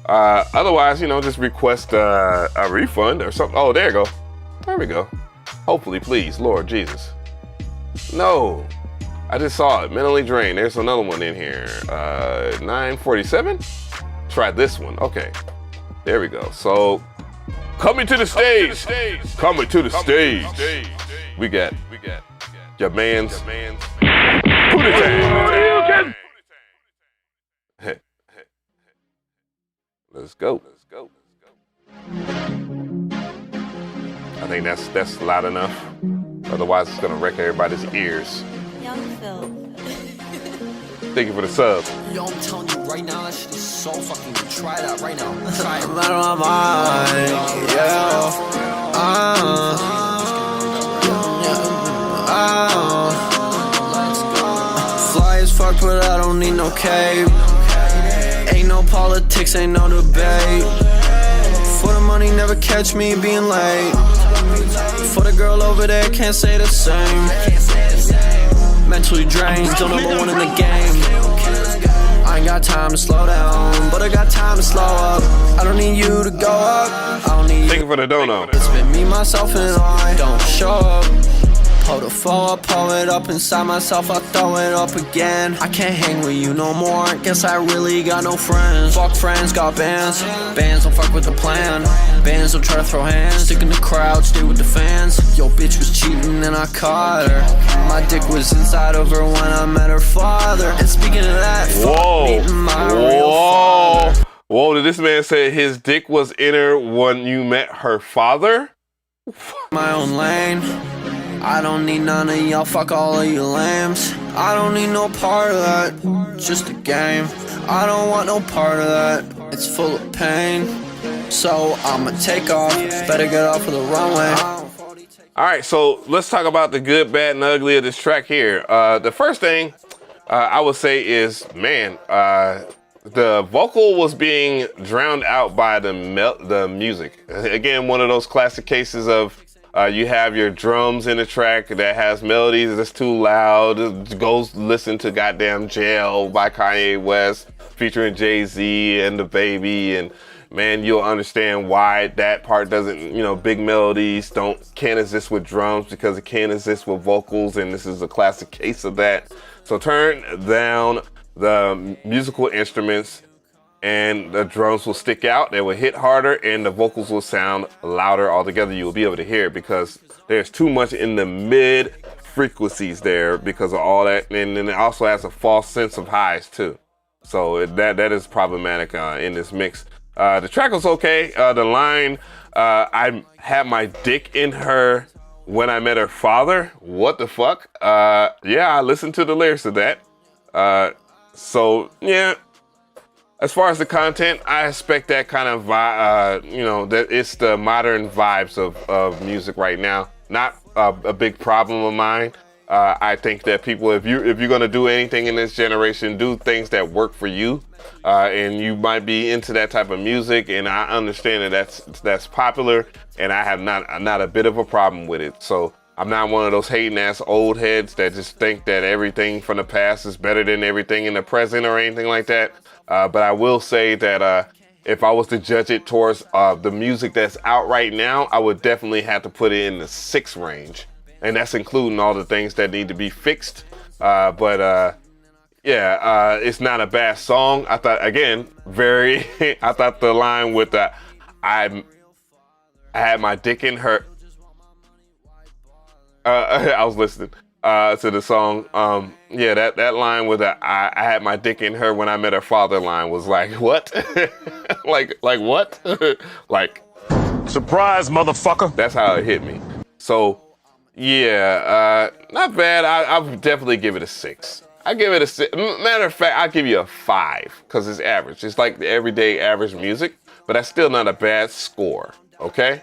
Otherwise, just request a refund or something. Oh, there you go. There we go. Hopefully, please, Lord Jesus. No. I just saw it, mentally drained. There's another one in here. 947? Try this one. Okay. There we go. So, coming to the stage. Coming to the stage. We got your man's Pootie Tang. Let's go. I think that's loud enough. Otherwise, it's gonna wreck everybody's ears. Thank you for the sub. Yo, I'm telling you right now, that shit is so fucking good. Try it out right now. Try it. I'm out of my mind, yeah. Fly as fuck, but I don't need no cape. Ain't no politics, ain't no debate. For the money, never catch me being late. For the girl over there, can't say the same. Mentally drained, still number one in the game. I ain't got time to slow down, but I got time to slow up. I don't need you to go up. I don't need Thank you for the dono. It's been me, myself, and I don't show up. Pull the flow up, pull it up inside myself, I throw it up again. I can't hang with you no more, guess I really got no friends. Fuck friends, got bands. Bands don't fuck with the plan. Bands don't try to throw hands. Stick in the crowd, stay with the fans. Yo, bitch was cheating and I caught her. My dick was inside of her when I met her father. And speaking of that, Whoa, did this man say his dick was in her when you met her father? My own lane. I don't need none of y'all, fuck all of you lambs. I don't need no part of that, just a game. I don't want no part of that, it's full of pain. So I'ma take off, better get off of the runway. Alright, so let's talk about the good, bad, and ugly of this track here. The first thing I would say is, man, the vocal was being drowned out by the music. Again, one of those classic cases of You have your drums in the track that has melodies that's too loud. Go listen to goddamn Jail by Kanye West featuring Jay-Z and DaBaby, and man, you'll understand why that part doesn't, you know, big melodies can't exist with drums because it can't exist with vocals, and this is a classic case of that. So turn down the musical instruments and the drums will stick out, they will hit harder, and the vocals will sound louder altogether. You'll be able to hear it because there's too much in the mid frequencies there because of all that, and then it also has a false sense of highs too. So that is problematic in this mix. The track was okay. The line, I had my dick in her when I met her father. What the fuck? Yeah, I listened to the lyrics of that. So yeah. As far as the content, I expect that kind of, you know, that it's the modern vibes of music right now. Not a big problem of mine. I think that people, if you're gonna do anything in this generation, do things that work for you, and you might be into that type of music. And I understand that that's popular, and I have not a bit of a problem with it. So I'm not one of those hating ass old heads that just think that everything from the past is better than everything in the present or anything like that. But I will say that if I was to judge it towards the music that's out right now, I would definitely have to put it in the 6 range. And that's including all the things that need to be fixed. Yeah, it's not a bad song. I thought, again, I thought the line with the, I had my dick in her. I was listening to the song. Yeah, that line with the I had my dick in her when I met her father line was like, what? like what? Like, surprise, motherfucker. That's how it hit me. So yeah, not bad. I would definitely give it a 6. I give it a 6. Matter of fact, I'll give you a 5 because it's average. It's like the everyday average music, but that's still not a bad score. Okay.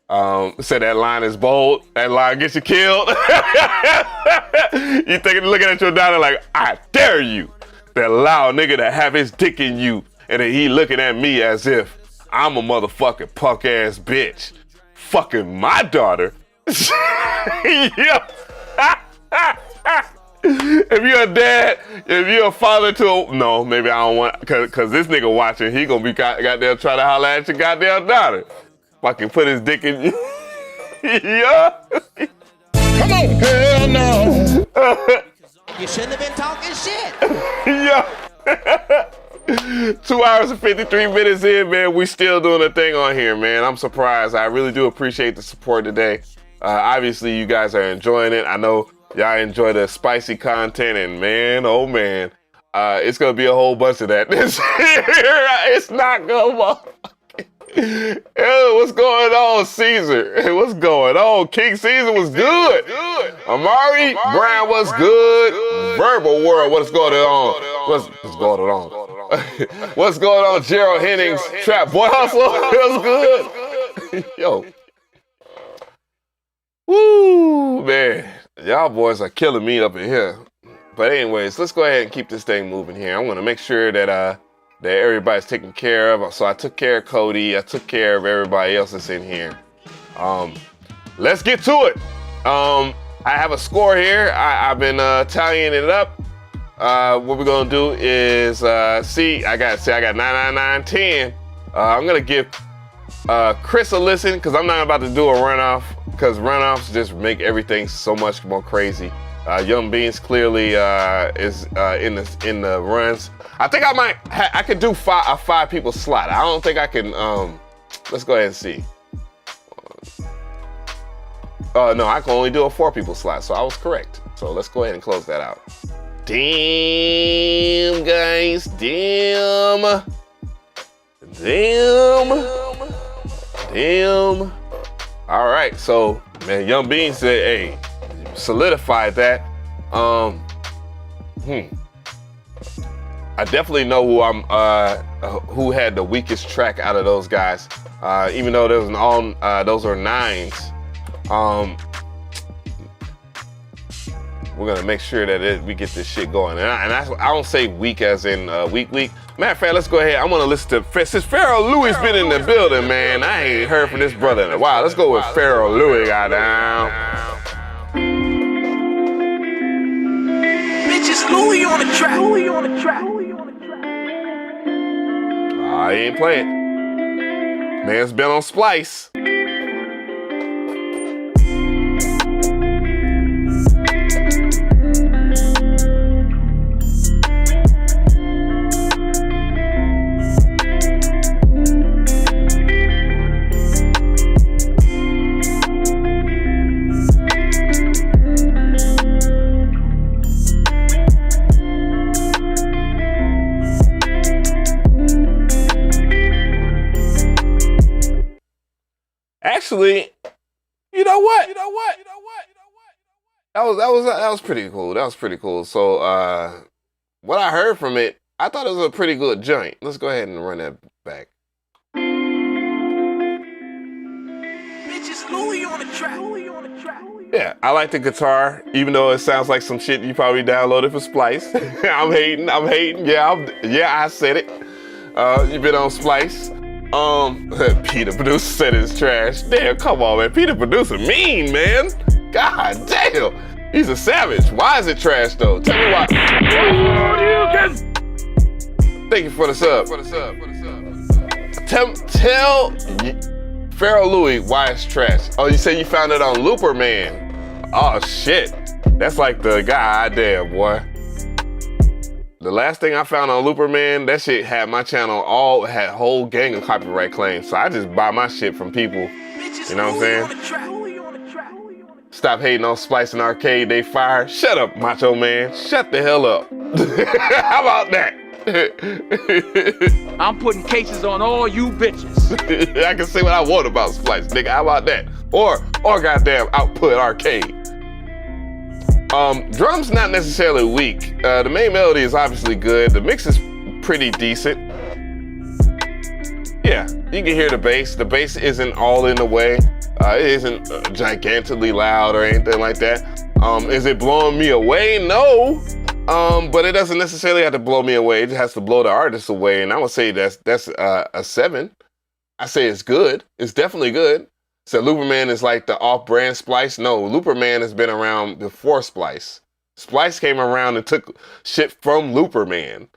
So that line is bold. That line gets you killed. You looking at your daughter like, I dare you, that loud nigga to have his dick in you, and then he looking at me as if I'm a motherfucking punk ass bitch, fucking my daughter. Yeah. If you're a dad, if you're a father no, maybe I don't want, cause this nigga watching, he gonna be goddamn trying to holler at your goddamn daughter. Fucking put his dick in you. Yeah. Come on, hell no. You shouldn't have been talking shit. Yeah. 2 hours and 53 minutes in, man. We still doing a thing on here, man. I'm surprised. I really do appreciate the support today. Obviously, you guys are enjoying it. I know y'all enjoy the spicy content, and man, oh man, it's gonna be a whole bunch of that this year. It's not gonna. Hey, what's going on, Caesar? What's going on? King Caesar was good. Amari Brown was good. Verbal World, what's going on? What's going on? What's going on, Gerald Hennings? Trap Boy Hustle, was good. Yo. Woo, man. Y'all boys are killing me up in here. But anyways, let's go ahead and keep this thing moving here. I'm gonna make sure that everybody's taken care of. So I took care of Cody. I took care of everybody else that's in here. Let's get to it. I have a score here. I've been tallying it up. What we're gonna do is I got 9, 9, 9, 10. I'm gonna give Chris a listen because I'm not about to do a runoff because runoffs just make everything so much more crazy. Young Beans clearly is in the runs. I think I could do a 5 people slot. I don't think I can, let's go ahead and see. No, I can only do a 4 people slot, so I was correct. So let's go ahead and close that out. Damn, guys, damn. All right, so, man, Young Beans said, hey, solidified that. I definitely know who had the weakest track out of those guys. Even though there was those are 9s. We're gonna make sure that we get this shit going. And I don't say week as in week. Matter of fact, let's go ahead. I want to listen to, since Pharaoh Louis been in the building, man. I ain't heard from this brother in a while. Let's go with Pharaoh Louis, goddamn. Bitches, Louis on the track. Louis on the track. He ain't playing. Man's been on Splice. Actually, you know what? That was pretty cool. That was pretty cool. So, what I heard from it, I thought it was a pretty good joint. Let's go ahead and run that back. Bitches, Louis on the track. Louis on the track. Yeah, I like the guitar, even though it sounds like some shit you probably downloaded for Splice. I'm hating. Yeah, I said it. You've been on Splice. Peter Producer said it's trash. Damn, come on, man. Peter Producer mean, man. God damn. He's a savage. Why is it trash, though? Tell me why. Thank you for the sub. Tell Pharaoh Louis why it's trash. Oh, you say you found it on Looper Man. Oh, shit. That's like the goddamn, boy. The last thing I found on Looper Man, that shit had my channel had whole gang of copyright claims. So I just buy my shit from people. You know what I'm saying? Stop hating on Splice and Arcade, they fire. Shut up, Macho Man. Shut the hell up. How about that? I'm putting cases on all you bitches. I can say what I want about Splice, nigga. How about that? Or goddamn Output Arcade. Drums not necessarily weak. The main melody is obviously good. The mix is pretty decent. Yeah, you can hear the bass. The bass isn't all in the way. It isn't gigantically loud or anything like that. Is it blowing me away? No. But it doesn't necessarily have to blow me away. It just has to blow the artist away. And I would say that's a 7. I say it's good. It's definitely good. So Looperman is like the off-brand Splice. No, Looperman has been around before Splice. Splice came around and took shit from Looperman.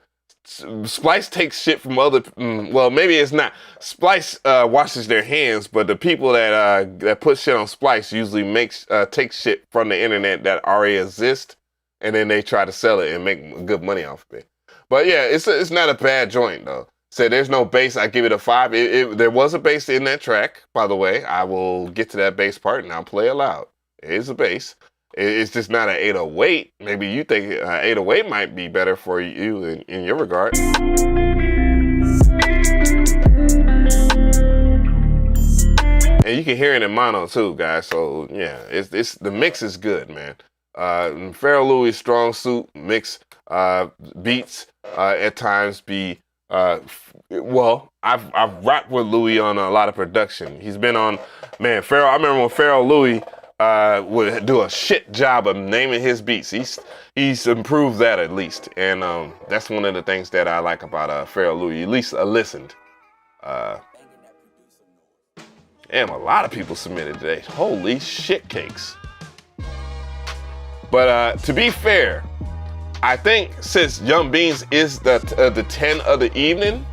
Splice takes shit from other, well, maybe it's not. Splice washes their hands, but the people that put shit on Splice usually take shit from the internet that already exists, and then they try to sell it and make good money off of it. But yeah, it's not a bad joint though. So there's no bass, I give it a 5. There was a bass in that track, by the way. I will get to that bass part and I'll play it loud. It is a bass. It's just not an 808. Maybe you think 808 might be better for you in your regard. And you can hear it in mono too, guys. So yeah, it's the mix is good, man. Pharaoh Louis' strong suit mix beats at times be well, I've rocked with Louis on a lot of production. He's been on, man, Pharaoh. I remember when Pharaoh Louis would do a shit job of naming his beats. He's improved that at least, and that's one of the things that I like about Pharaoh Louis. At least I listened. Damn, a lot of people submitted today. Holy shit cakes. But to be fair, I think since Young Beans is the 10 of the evening,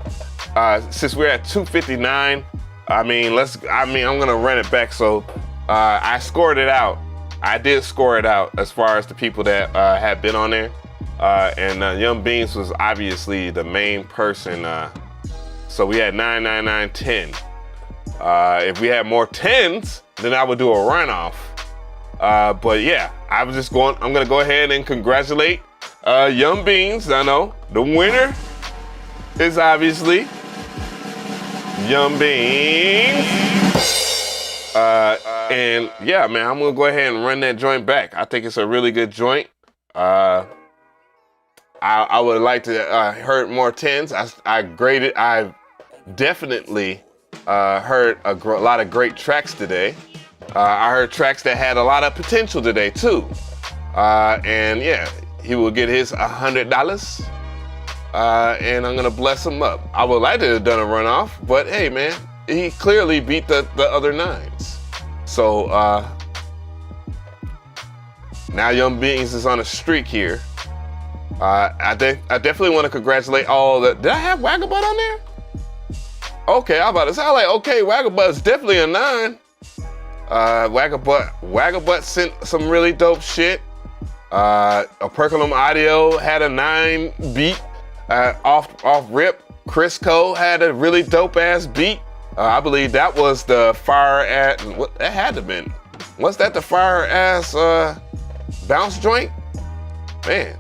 since we're at 259, I'm gonna run it back. So I scored it out. I did score it out as far as the people that had been on there, and Young Beans was obviously the main person. So we had 9, 9, 9, 10. If we had more 10s, then I would do a runoff. But yeah, I'm gonna go ahead and congratulate Young Beans. I know the winner is obviously Young Beans. And yeah, man, I'm gonna go ahead and run that joint back. I think it's a really good joint. I would like to heard more 10s. I definitely heard a lot of great tracks today. I heard tracks that had a lot of potential today too. And yeah, he will get his $100. And I'm gonna bless him up. I would like to have done a runoff, but hey man, he clearly beat the other 9s. So now Young Beans is on a streak here. I definitely want to congratulate all the. Did I have Wagabutt on there? Okay, I'm about to say, like, okay, Wagabutt's definitely a 9. Wagabutt sent some really dope shit. Operculum Audio had a 9 beat off rip. Crisco had a really dope ass beat. I believe that was the fire at what that had to been. Was that the fire ass bounce joint? Man,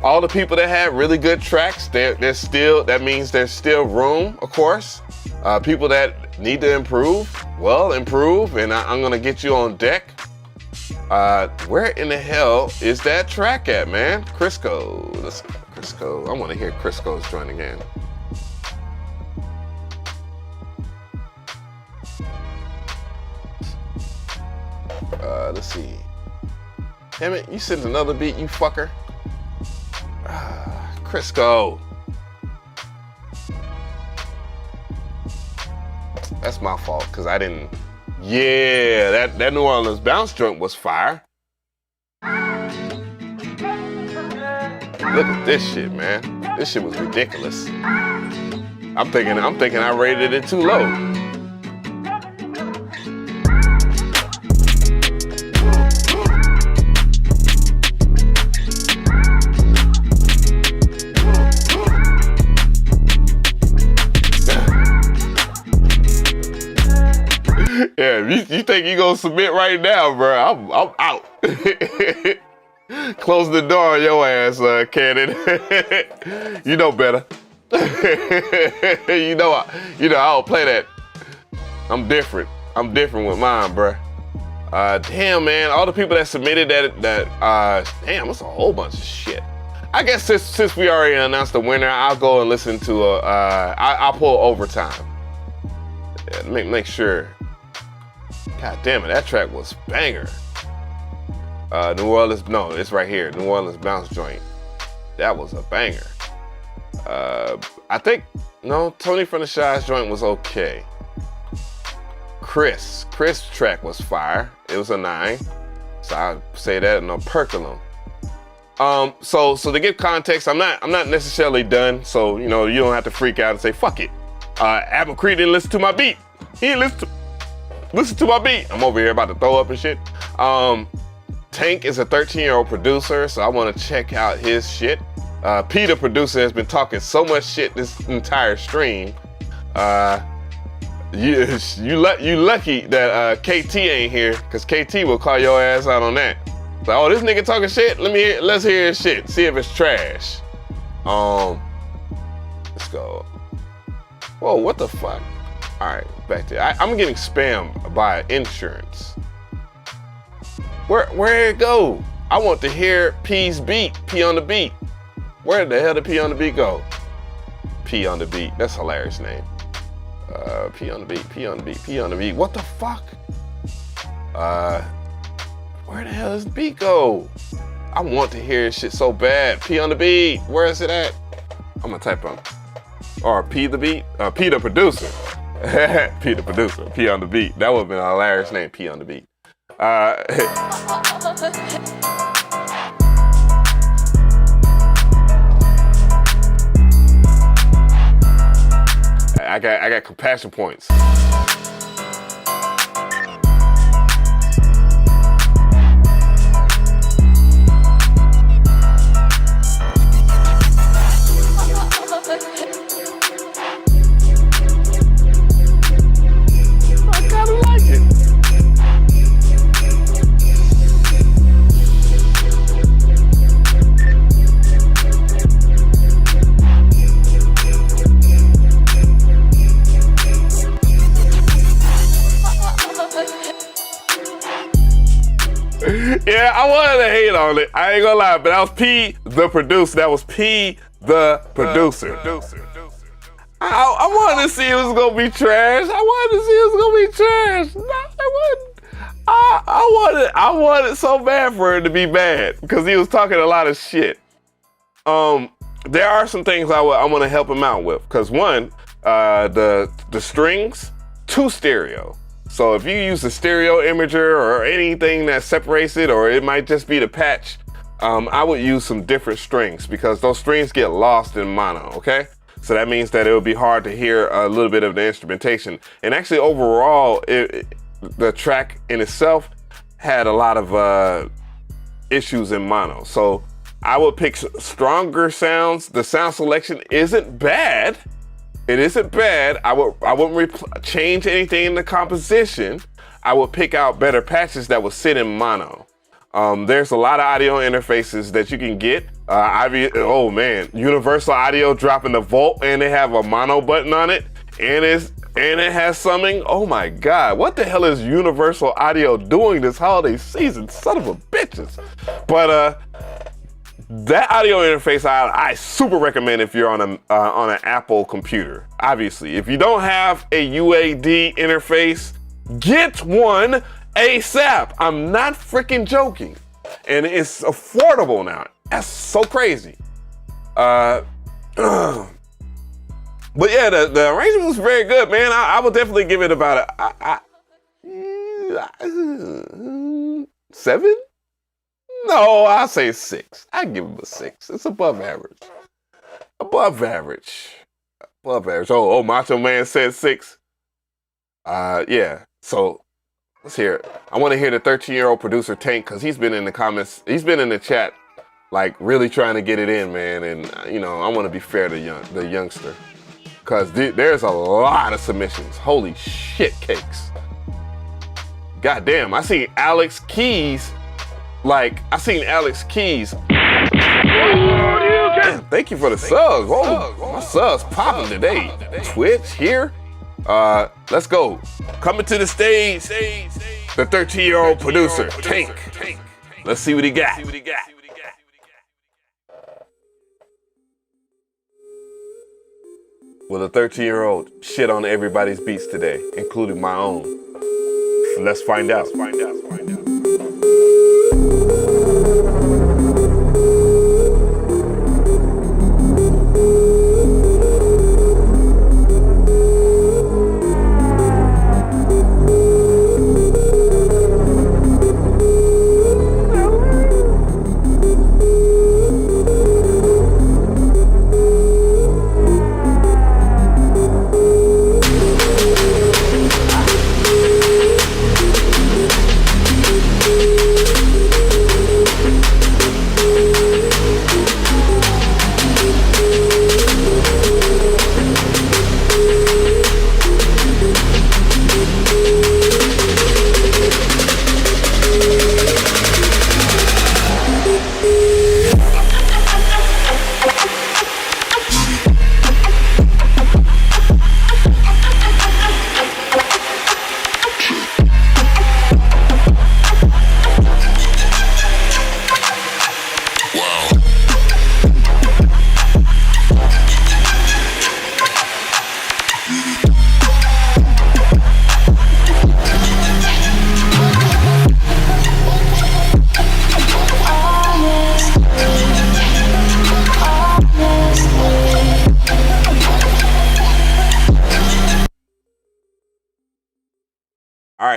all the people that had really good tracks, there's still, that means there's still room, of course. People that need to improve, well, improve, and I'm gonna get you on deck. Where in the hell is that track at, man? Crisco, let's go, Crisco. I wanna hear Crisco's joint again. Let's see. Damn it, you sent another beat, you fucker. Crisco. That's my fault, because I didn't. Yeah, that New Orleans bounce joint was fire. Look at this shit, man. This shit was ridiculous. I'm thinking I rated it too low. Yeah, you think you gonna submit right now, bro? I'm out. Close the door on your ass, Cannon. You know better. you know I don't play that. I'm different with mine, bro. Damn, man, all the people that submitted that damn, that's a whole bunch of shit. I guess since we already announced the winner, I'll go and listen to I'll pull overtime. Yeah, make sure. God damn it, that track was banger. New Orleans, no, it's right here. New Orleans bounce joint. That was a banger. I think, no, Tony from the Shy's joint was okay. Chris track was fire. It was a 9. So I'd say that in Operculum. So to give context, I'm not necessarily done. So, you don't have to freak out and say, fuck it. McRee didn't listen to my beat. He didn't listen to my beat. I'm over here about to throw up and shit. Tank is a 13-year-old producer, so I want to check out his shit. P, the producer, has been talking so much shit this entire stream. You lucky that KT ain't here, because KT will call your ass out on that. Like, oh, this nigga talking shit? Let's hear his shit. See if it's trash. Let's go. Whoa, what the fuck? All right, back to it. I'm getting spammed by insurance. Where it go? I want to hear P's beat. P on the beat. Where the hell did P on the beat go? P on the beat. That's a hilarious name. P on the beat. P on the beat. P on the beat. What the fuck? Where the hell does the beat go? I want to hear this shit so bad. P on the beat. Where is it at? I'm gonna type on. Or P the beat. P the producer. P the producer. P on the beat. That would have been a hilarious name. P on the beat. I got compassion points. Yeah, I wanted to hate on it. I ain't gonna lie, but that was P the producer. That was P the producer. I wanted to see it was gonna be trash. No, it wasn't. I wanted so bad for it to be bad because he was talking a lot of shit. There are some things I want to help him out with because one, the strings, 2 stereo. So if you use a stereo imager or anything that separates it, or it might just be the patch, I would use some different strings because those strings get lost in mono, okay? So that means that it would be hard to hear a little bit of the instrumentation. And actually overall, the track in itself had a lot of issues in mono. So I would pick stronger sounds. The sound selection isn't bad. It isn't bad. I wouldn't change anything in the composition. I would pick out better patches that would sit in mono. There's a lot of audio interfaces that you can get. Oh man, Universal Audio dropping the Volt and they have a mono button on it and it has summing. Oh my God, what the hell is Universal Audio doing this holiday season? Son of a bitches. But that audio interface I super recommend if you're on an Apple computer. Obviously, if you don't have a UAD interface, get one ASAP. I'm not freaking joking. And it's affordable now. That's so crazy. But yeah, the arrangement was very good, man. I would definitely give it about a 7? No, I'll say 6. I give him a 6. It's above average. Above average. Above average. Oh, Macho Man said 6. Yeah. So let's hear it. I want to hear the 13-year-old producer Tank because he's been in the comments. He's been in the chat, like really trying to get it in, man. And I want to be fair to the youngster because there's a lot of submissions. Holy shit cakes. God damn. I seen Alex Keys. Damn, thank you for the subs. Whoa, my subs popping today. Twitch here. Let's go. Coming to the stage, the 13-year-old producer, Tank. Let's see what he got. Will a 13-year-old shit on everybody's beats today, including my own? Let's find out.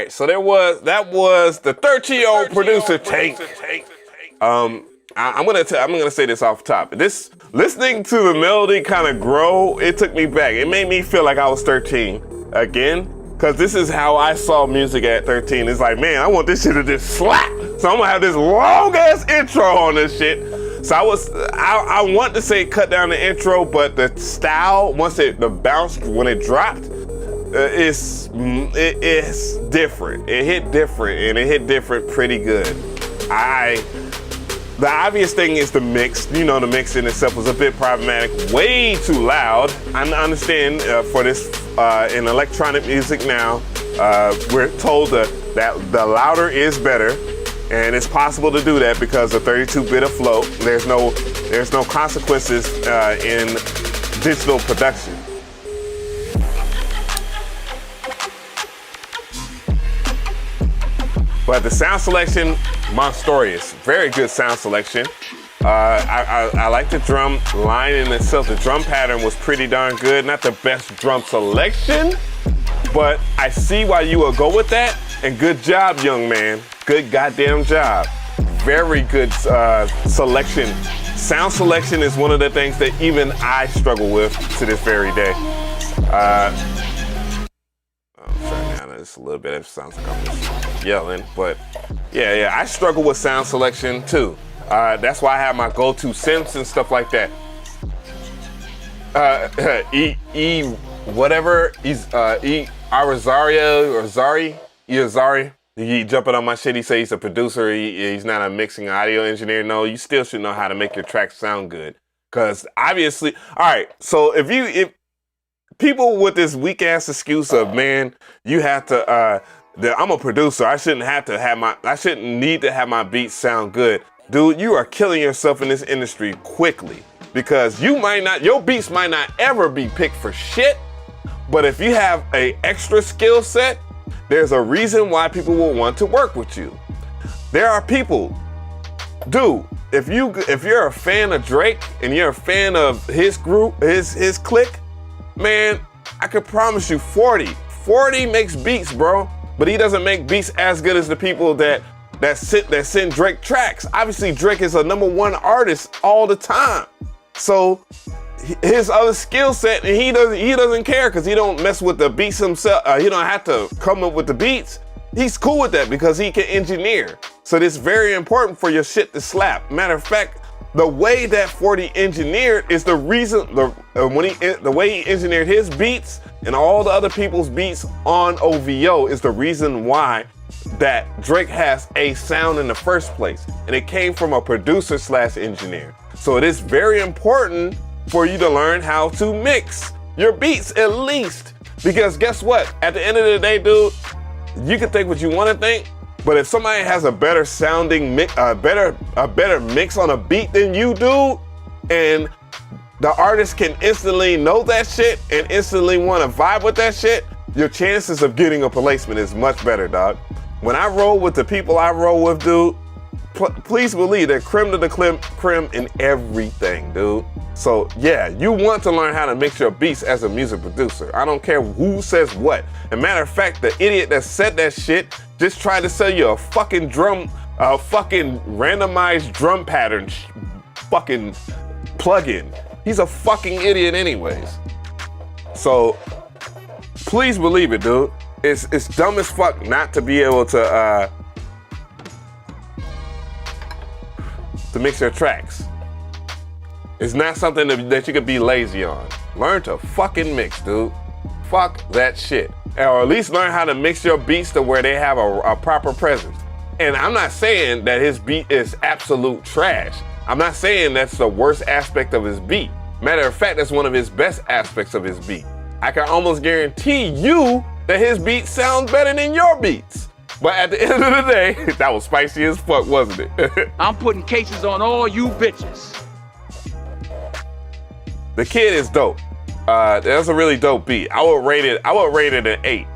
So that was the 13-year-old producer Tank. I'm gonna say this off top. Listening to the melody kind of grow, it took me back. It made me feel like I was 13 again, because this is how I saw music at 13. It's like, man, I want this shit to just slap. So I'm gonna have this long ass intro on this shit. So I want to say cut down the intro, but the style, the bounce when it dropped, it's different. It hit different, and it hit different pretty good. The obvious thing is the mix. The mix in itself was a bit problematic, way too loud. I understand for this in electronic music now, we're told that the louder is better, and it's possible to do that because of 32-bit of flow. There's no consequences in digital production. But the sound selection, monstrous. Very good sound selection. I like the drum line in itself. The drum pattern was pretty darn good. Not the best drum selection, but I see why you would go with that. And good job, young man. Good goddamn job. Very good selection. Sound selection is one of the things that even I struggle with to this very day. I'm turning down this a little bit. It sounds like I'm just yelling, but yeah, I struggle with sound selection too. That's why I have my go-to synths and stuff like that. Azari. He jumping on my shit. He say he's a producer. He's not a mixing audio engineer. No, you still should know how to make your tracks sound good. Cause obviously, all right. So if people with this weak ass excuse of, man, you have to. I'm a producer. I shouldn't need to have my beats sound good. Dude, you are killing yourself in this industry quickly because your beats might not ever be picked for shit. But if you have a extra skill set, there's a reason why people will want to work with you. There are people, dude, if you're a fan of Drake and you're a fan of his group, his clique, man, I could promise you 40 makes beats, bro. But he doesn't make beats as good as the people that send Drake tracks. Obviously, Drake is a #1 artist all the time. So his other skill set, and he doesn't care because he don't mess with the beats himself. He don't have to come up with the beats. He's cool with that because he can engineer. So it's very important for your shit to slap. Matter of fact, the way that 40 engineered is the reason the way he engineered his beats and all the other people's beats on OVO is the reason why that Drake has a sound in the first place. And it came from a producer / engineer. So it is very important for you to learn how to mix your beats at least. Because guess what? At the end of the day, dude, you can think what you want to think, but if somebody has a better sounding mix, a better mix on a beat than you do, and the artist can instantly know that shit and instantly want to vibe with that shit, your chances of getting a placement is much better, dog. When I roll with the people I roll with, dude, please believe they're creme de la creme in everything, dude. So yeah, you want to learn how to mix your beats as a music producer. I don't care who says what. As a matter of fact, the idiot that said that shit just tried to sell you a fucking randomized drum pattern fucking plugin. He's a fucking idiot anyways. So please believe it, dude. It's dumb as fuck not to be able to mix your tracks. It's not something that you could be lazy on. Learn to fucking mix, dude. Fuck that shit. Or at least learn how to mix your beats to where they have a proper presence. And I'm not saying that his beat is absolute trash. I'm not saying that's the worst aspect of his beat. Matter of fact, that's one of his best aspects of his beat. I can almost guarantee you that his beat sounds better than your beats. But at the end of the day, that was spicy as fuck, wasn't it? I'm putting cases on all you bitches. The Kid is dope. That's a really dope beat. I would rate it an 8.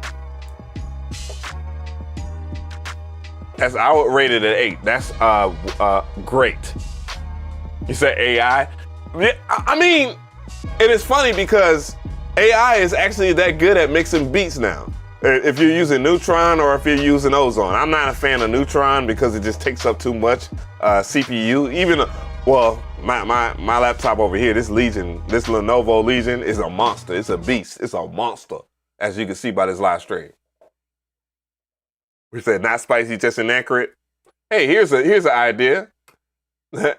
I would rate it an 8. That's great. You said AI? Yeah, I mean, it is funny because AI is actually that good at mixing beats now. If you're using Neutron or if you're using Ozone. I'm not a fan of Neutron because it just takes up too much CPU. My laptop over here, this Lenovo Legion is a monster. It's a beast. It's a monster, as you can see by this live stream. We said not spicy, just inaccurate. Hey, here's an idea.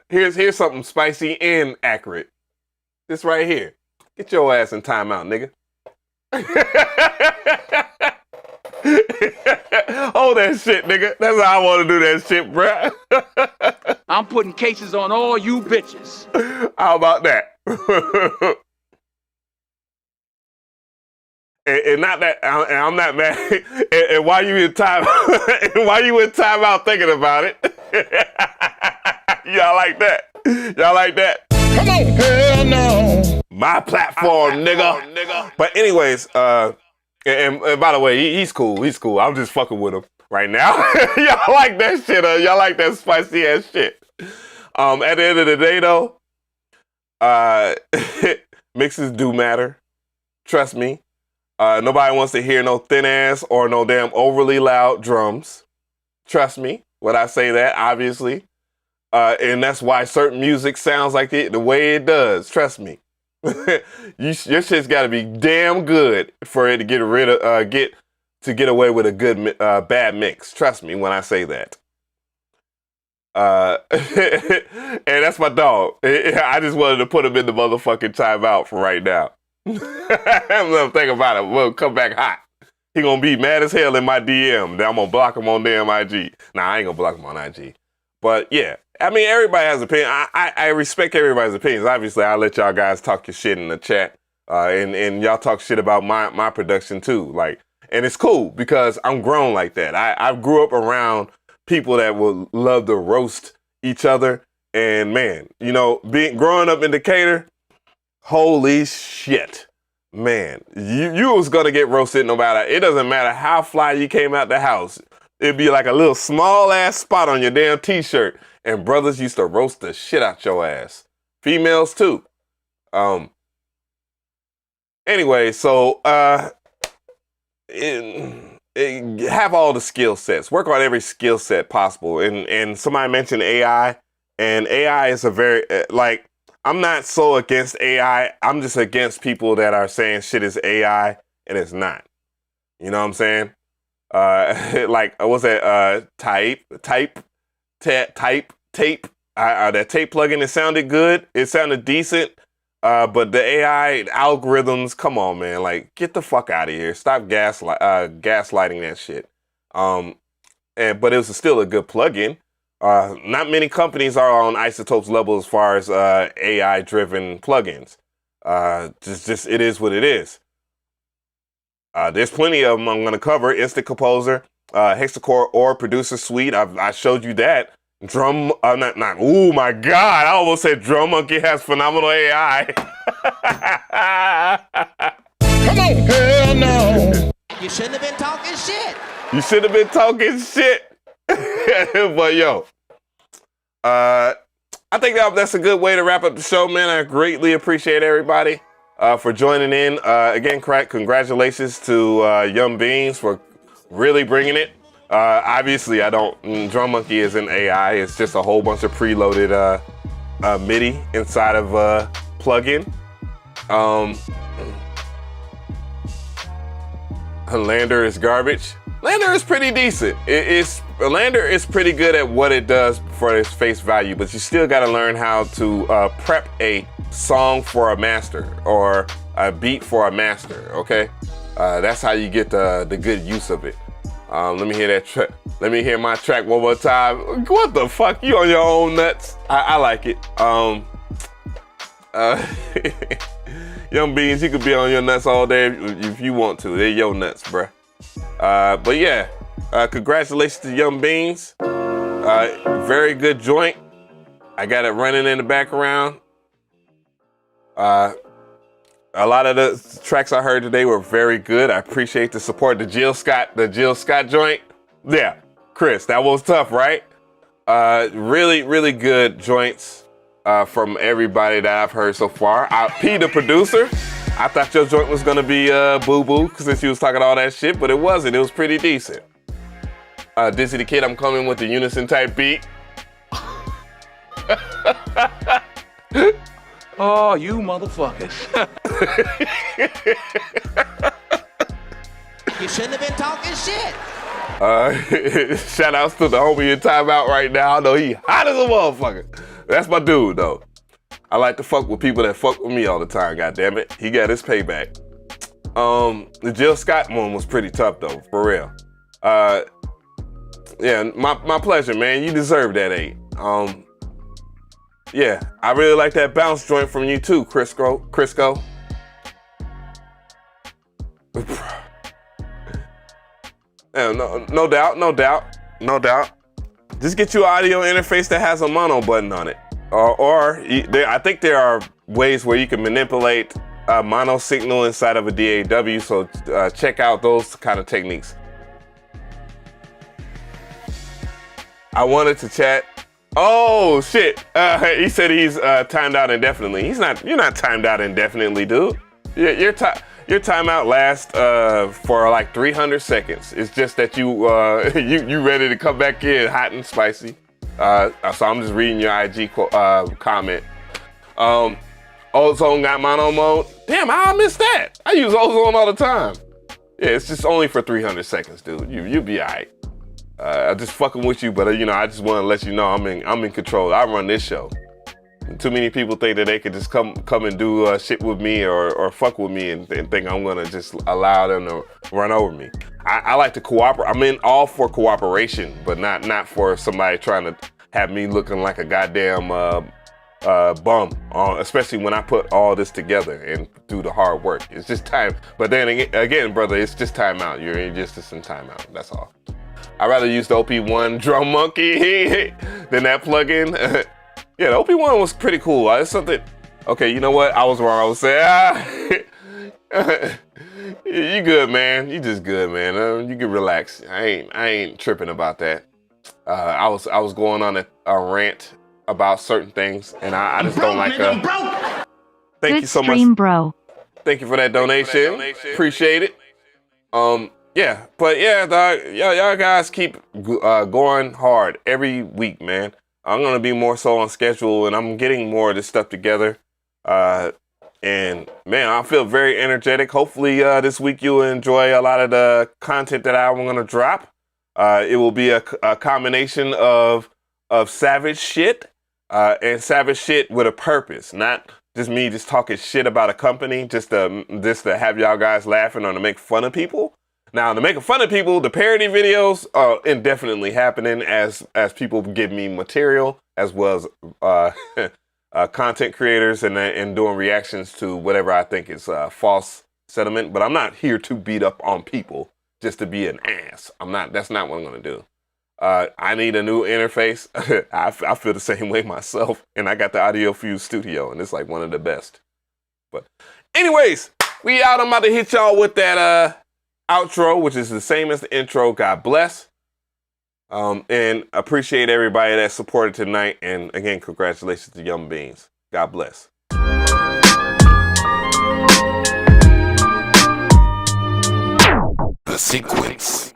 Here's something spicy and accurate. This right here. Get your ass in timeout, nigga. Hold that shit, nigga. That's how I want to do that shit, bruh. I'm putting cases on all you bitches. How about that? and not that, and I'm not mad. And while you in time, out thinking about it, y'all like that? Y'all like that? Come on, hell no. My platform, nigga. But anyways, and by the way, he's cool. I'm just fucking with him. right now. Y'all like that shit, y'all like that spicy ass shit. At the end of the day though, mixes do matter. Trust me. Nobody wants to hear no thin ass or no damn overly loud drums. Trust me when I say that, obviously. And that's why certain music sounds like it the way it does. Trust me. Your shit's got to be damn good for it to get away with a good bad mix. Trust me when I say that. And that's my dog. I just wanted to put him in the motherfucking timeout for right now. I'm thinking about it. We'll come back hot. He gonna be mad as hell in my DM. Then I'm gonna block him on damn IG. Nah, I ain't gonna block him on IG. But yeah, I mean, everybody has opinion. I respect everybody's opinions. Obviously, I'll let y'all guys talk your shit in the chat. And y'all talk shit about my production too. Like, and it's cool because I'm grown like that. I grew up around people that would love to roast each other. And man, you know, growing up in Decatur, holy shit. Man, you was gonna get roasted no matter. It doesn't matter how fly you came out the house. It'd be like a little small ass spot on your damn t-shirt. And brothers used to roast the shit out your ass. Females too. Anyway, so have all the skill sets. Work on every skill set possible. And somebody mentioned AI. And AI is a very, I'm not so against AI. I'm just against people that are saying shit is AI and it's not. You know what I'm saying? What's that? Tape. That tape plugin, it sounded good. It sounded decent. But the AI algorithms, come on, man. Like, get the fuck out of here. Stop gaslighting that shit. But it was still a good plugin. Not many companies are on Isotope's level as far as AI-driven plugins. Just it is what it is. There's plenty of them I'm going to cover. Instant Composer, Hexacore or Producer Suite. I showed you that. Oh my God. I almost said Drum Monkey has phenomenal AI. Come on, hell no. You shouldn't have been talking shit. You should have been talking shit. But yo, I think that's a good way to wrap up the show, man. I greatly appreciate everybody for joining in. Again, congratulations to Young Beans for really bringing it. Obviously, Drum Monkey isn't AI. It's just a whole bunch of preloaded MIDI inside of a plugin. Lander is garbage. Lander is pretty decent. Lander is pretty good at what it does for its face value, but you still got to learn how to prep a song for a master or a beat for a master. Okay, that's how you get the good use of it. Let me hear that track. Let me hear my track one more time. What the fuck? You on your own nuts? I like it. Young Beans, you could be on your nuts all day if you want to. They're your nuts, bruh. But yeah, congratulations to Young Beans. Very good joint. I got it running in the background. A lot of the tracks I heard today were very good. I appreciate the support. The Jill Scott joint. Yeah, Chris, that was tough, right? Really, really good joints from everybody that I've heard so far. P, the producer, I thought your joint was gonna be boo-boo since you was talking all that shit, but it wasn't. It was pretty decent. Dizzy the Kid, I'm coming with the unison type beat. Oh, you motherfuckers. You shouldn't have been talking shit. Shout outs to the homie in timeout right now. I know he hot as a motherfucker. That's my dude, though. I like to fuck with people that fuck with me all the time, goddammit. He got his payback. The Jill Scott one was pretty tough, though, for real. Yeah, my pleasure, man. You deserve that 8. Yeah, I really like that bounce joint from you too, Crisco. Yeah, no doubt. Just get you an audio interface that has a mono button on it. I think there are ways where you can manipulate a mono signal inside of a DAW, so check out those kind of techniques. I wanted to chat. Oh shit! He said he's timed out indefinitely. You're not timed out indefinitely, dude. Your timeout lasts for like 300 seconds. It's just that you ready to come back in hot and spicy. So I'm just reading your IG comment. Ozone got mono mode. Damn, I missed that. I use Ozone all the time. Yeah, it's just only for 300 seconds, dude. You'll be alright. I'm just fucking with you, but I just want to let you know I'm in control. I run this show. Too many people think that they could just come and do shit with me or fuck with me and think I'm gonna just allow them to run over me. I like to cooperate. I'm in all for cooperation, but not for somebody trying to have me looking like a goddamn bum. Especially when I put all this together and do the hard work. It's just time. But then again, brother, it's just timeout. You're just in timeout. That's all. I'd rather use the OP1 drum monkey than that plugin. Yeah, the OP1 was pretty cool. It's something. Okay, you know what? I was wrong. I was saying, you good, man. You just good, man. You can relax. I ain't tripping about that. I was going on a rant about certain things, and I just don't like. Thank you so much, bro. Thank you for that donation. Appreciate it. Yeah, but yeah, dog, y'all guys keep going hard every week, man. I'm gonna be more so on schedule, and I'm getting more of this stuff together. And man, I feel very energetic. Hopefully, this week you'll enjoy a lot of the content that I'm gonna drop. It will be a combination of savage shit and savage shit with a purpose, not just me just talking shit about a company, just to have y'all guys laughing or to make fun of people. Now, to make fun of people, the parody videos are indefinitely happening as people give me material, as well as content creators and doing reactions to whatever I think is false sentiment. But I'm not here to beat up on people just to be an ass. That's not what I'm gonna do. I need a new interface. I feel the same way myself, and I got the Audio Fuse Studio, and it's like one of the best. But anyways, we out. I'm about to hit y'all with that outro, which is the same as the intro. God bless. And appreciate everybody that supported tonight. And again, congratulations to Young Beans. God bless. The sequence.